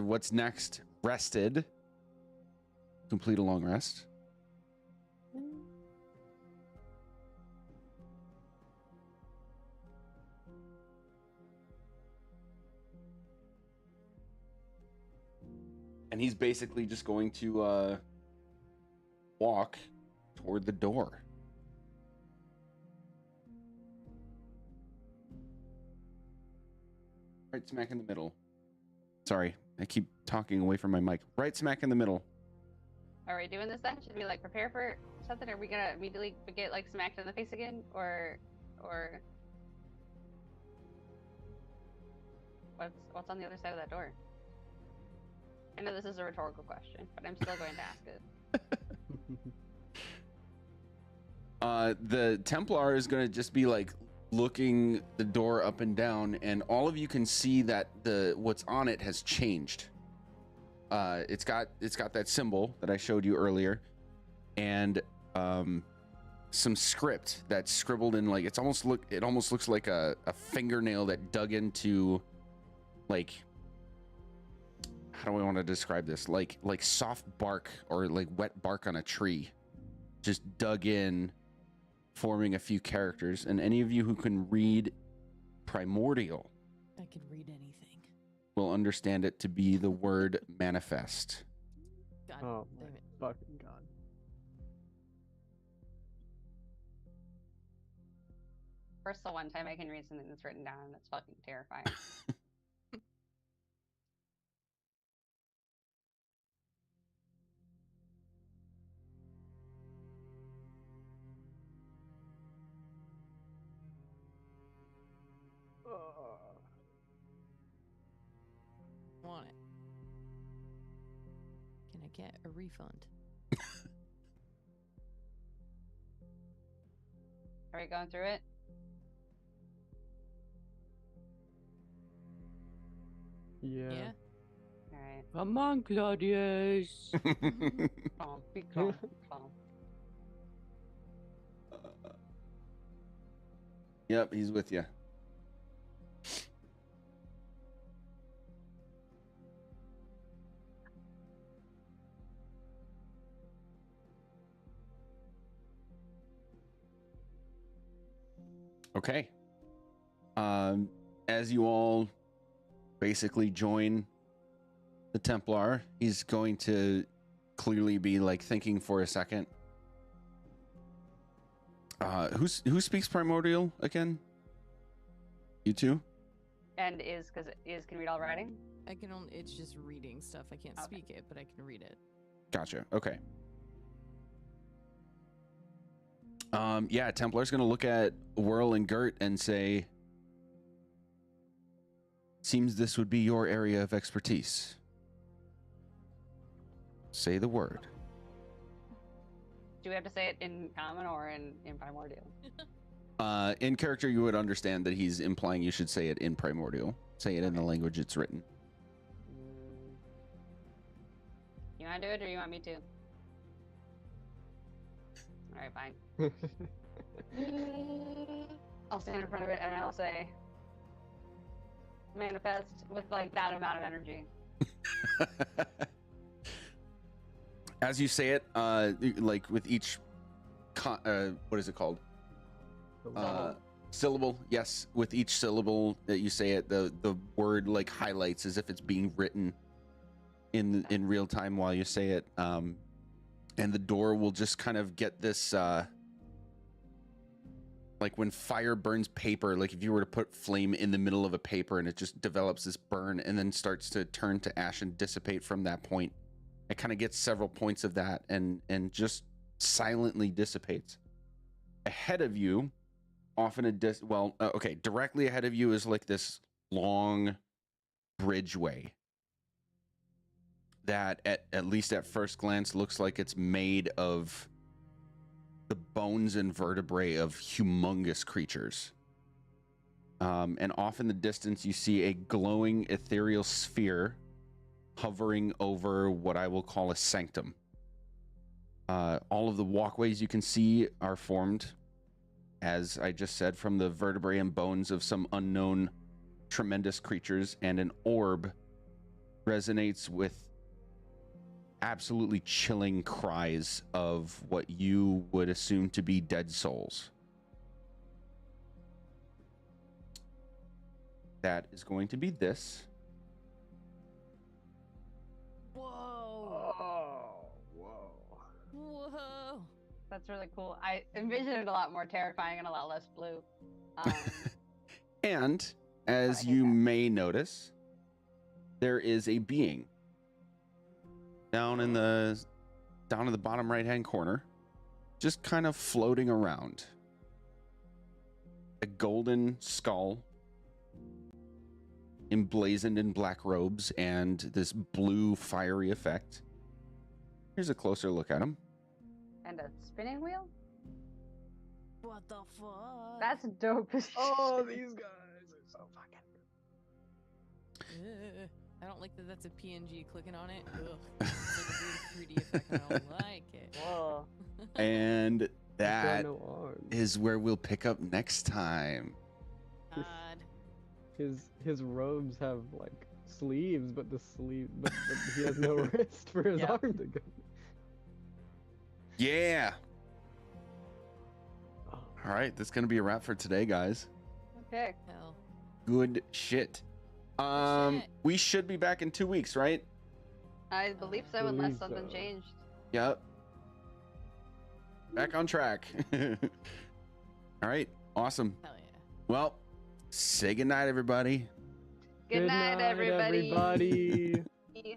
what's next? Rested. Complete a long rest. And he's basically just going to walk toward the door. Right smack in the middle. Sorry, I keep talking away from my mic. Right smack in the middle. Are we doing this then? Should we like prepare for something? Are we gonna immediately get like smacked in the face again, or what's on the other side of that door? I know this is a rhetorical question, but I'm still going to ask it. The Templar is going to just be like looking the door up and down, and all of you can see that what's on it has changed. It's got that symbol that I showed you earlier, and some script that's scribbled in, like it almost looks like a fingernail that dug into, like, how do I want to describe this? Like soft bark or like wet bark on a tree, just dug in, forming a few characters. And any of you who can read Primordial, I can read anything. will understand it to be the word manifest. God Oh my damn it. fucking god. First, the one time I can read something that's written down, and it's fucking terrifying. Want it. Can I get a refund? Are we going through it? Yeah. Yeah. All right. Come on, Claudius. Calm. Be calm. Be calm. Yep, he's with you. Okay. As you all basically join the Templar, he's going to clearly be like thinking for a second. Who speaks Primordial again? You two? And because Is can read all writing? I can only, it's just reading stuff. I can't Okay. speak it, but I can read it. Gotcha. Okay. Yeah, Templar's gonna look at Whirl and Gert and say, seems this would be your area of expertise. Say the word. Do we have to say it in common or in primordial? In character, you would understand that he's implying you should say it in Primordial. Say it in the Okay. language it's written. You want to do it or you want me to? All right, terrifying. I'll stand in front of it and I'll say, manifest with like that amount of energy. As you say it, like with each, what is it called? Syllable. Yes, with each syllable that you say it, the word like highlights as if it's being written in real time while you say it. And the door will just kind of get this, like when fire burns paper, like if you were to put flame in the middle of a paper and it just develops this burn and then starts to turn to ash and dissipate from that point. It kind of gets several points of that and just silently dissipates. Ahead of you, often directly ahead of you is like this long bridgeway that at least at first glance looks like it's made of the bones and vertebrae of humongous creatures. And off in the distance, you see a glowing ethereal sphere hovering over what I will call a sanctum. All of the walkways you can see are formed, as I just said, from the vertebrae and bones of some unknown tremendous creatures, and an orb resonates with absolutely chilling cries of what you would assume to be dead souls. That is going to be this. Whoa! Oh, whoa. Whoa! That's really cool. I envisioned it a lot more terrifying and a lot less blue. And as I hate you that. may notice, there is a being down in the bottom right hand corner, just kind of floating around. A golden skull emblazoned in black robes and this blue fiery effect. Here's a closer look at him. And a spinning wheel? What the fuck? That's dope as Oh, shit. these guys are so fucking. I don't like that that's a PNG clicking on it. Ugh. It's like a weird 3D effect. I don't like it. Whoa. And He's got that no arms. is where we'll pick up next time. God. His robes have like sleeves, but but he has no wrist for his Yeah. arm to go. Yeah. Oh, All right, that's going to be a wrap for today, guys. Okay. Hell. Good shit. Shit. We should be back in 2 weeks, right? I believe so, Believe unless something so. changed. Yep. Back on track. All right, awesome. Hell yeah. Well, say goodnight, everybody. Good night, everybody. everybody. Yeah.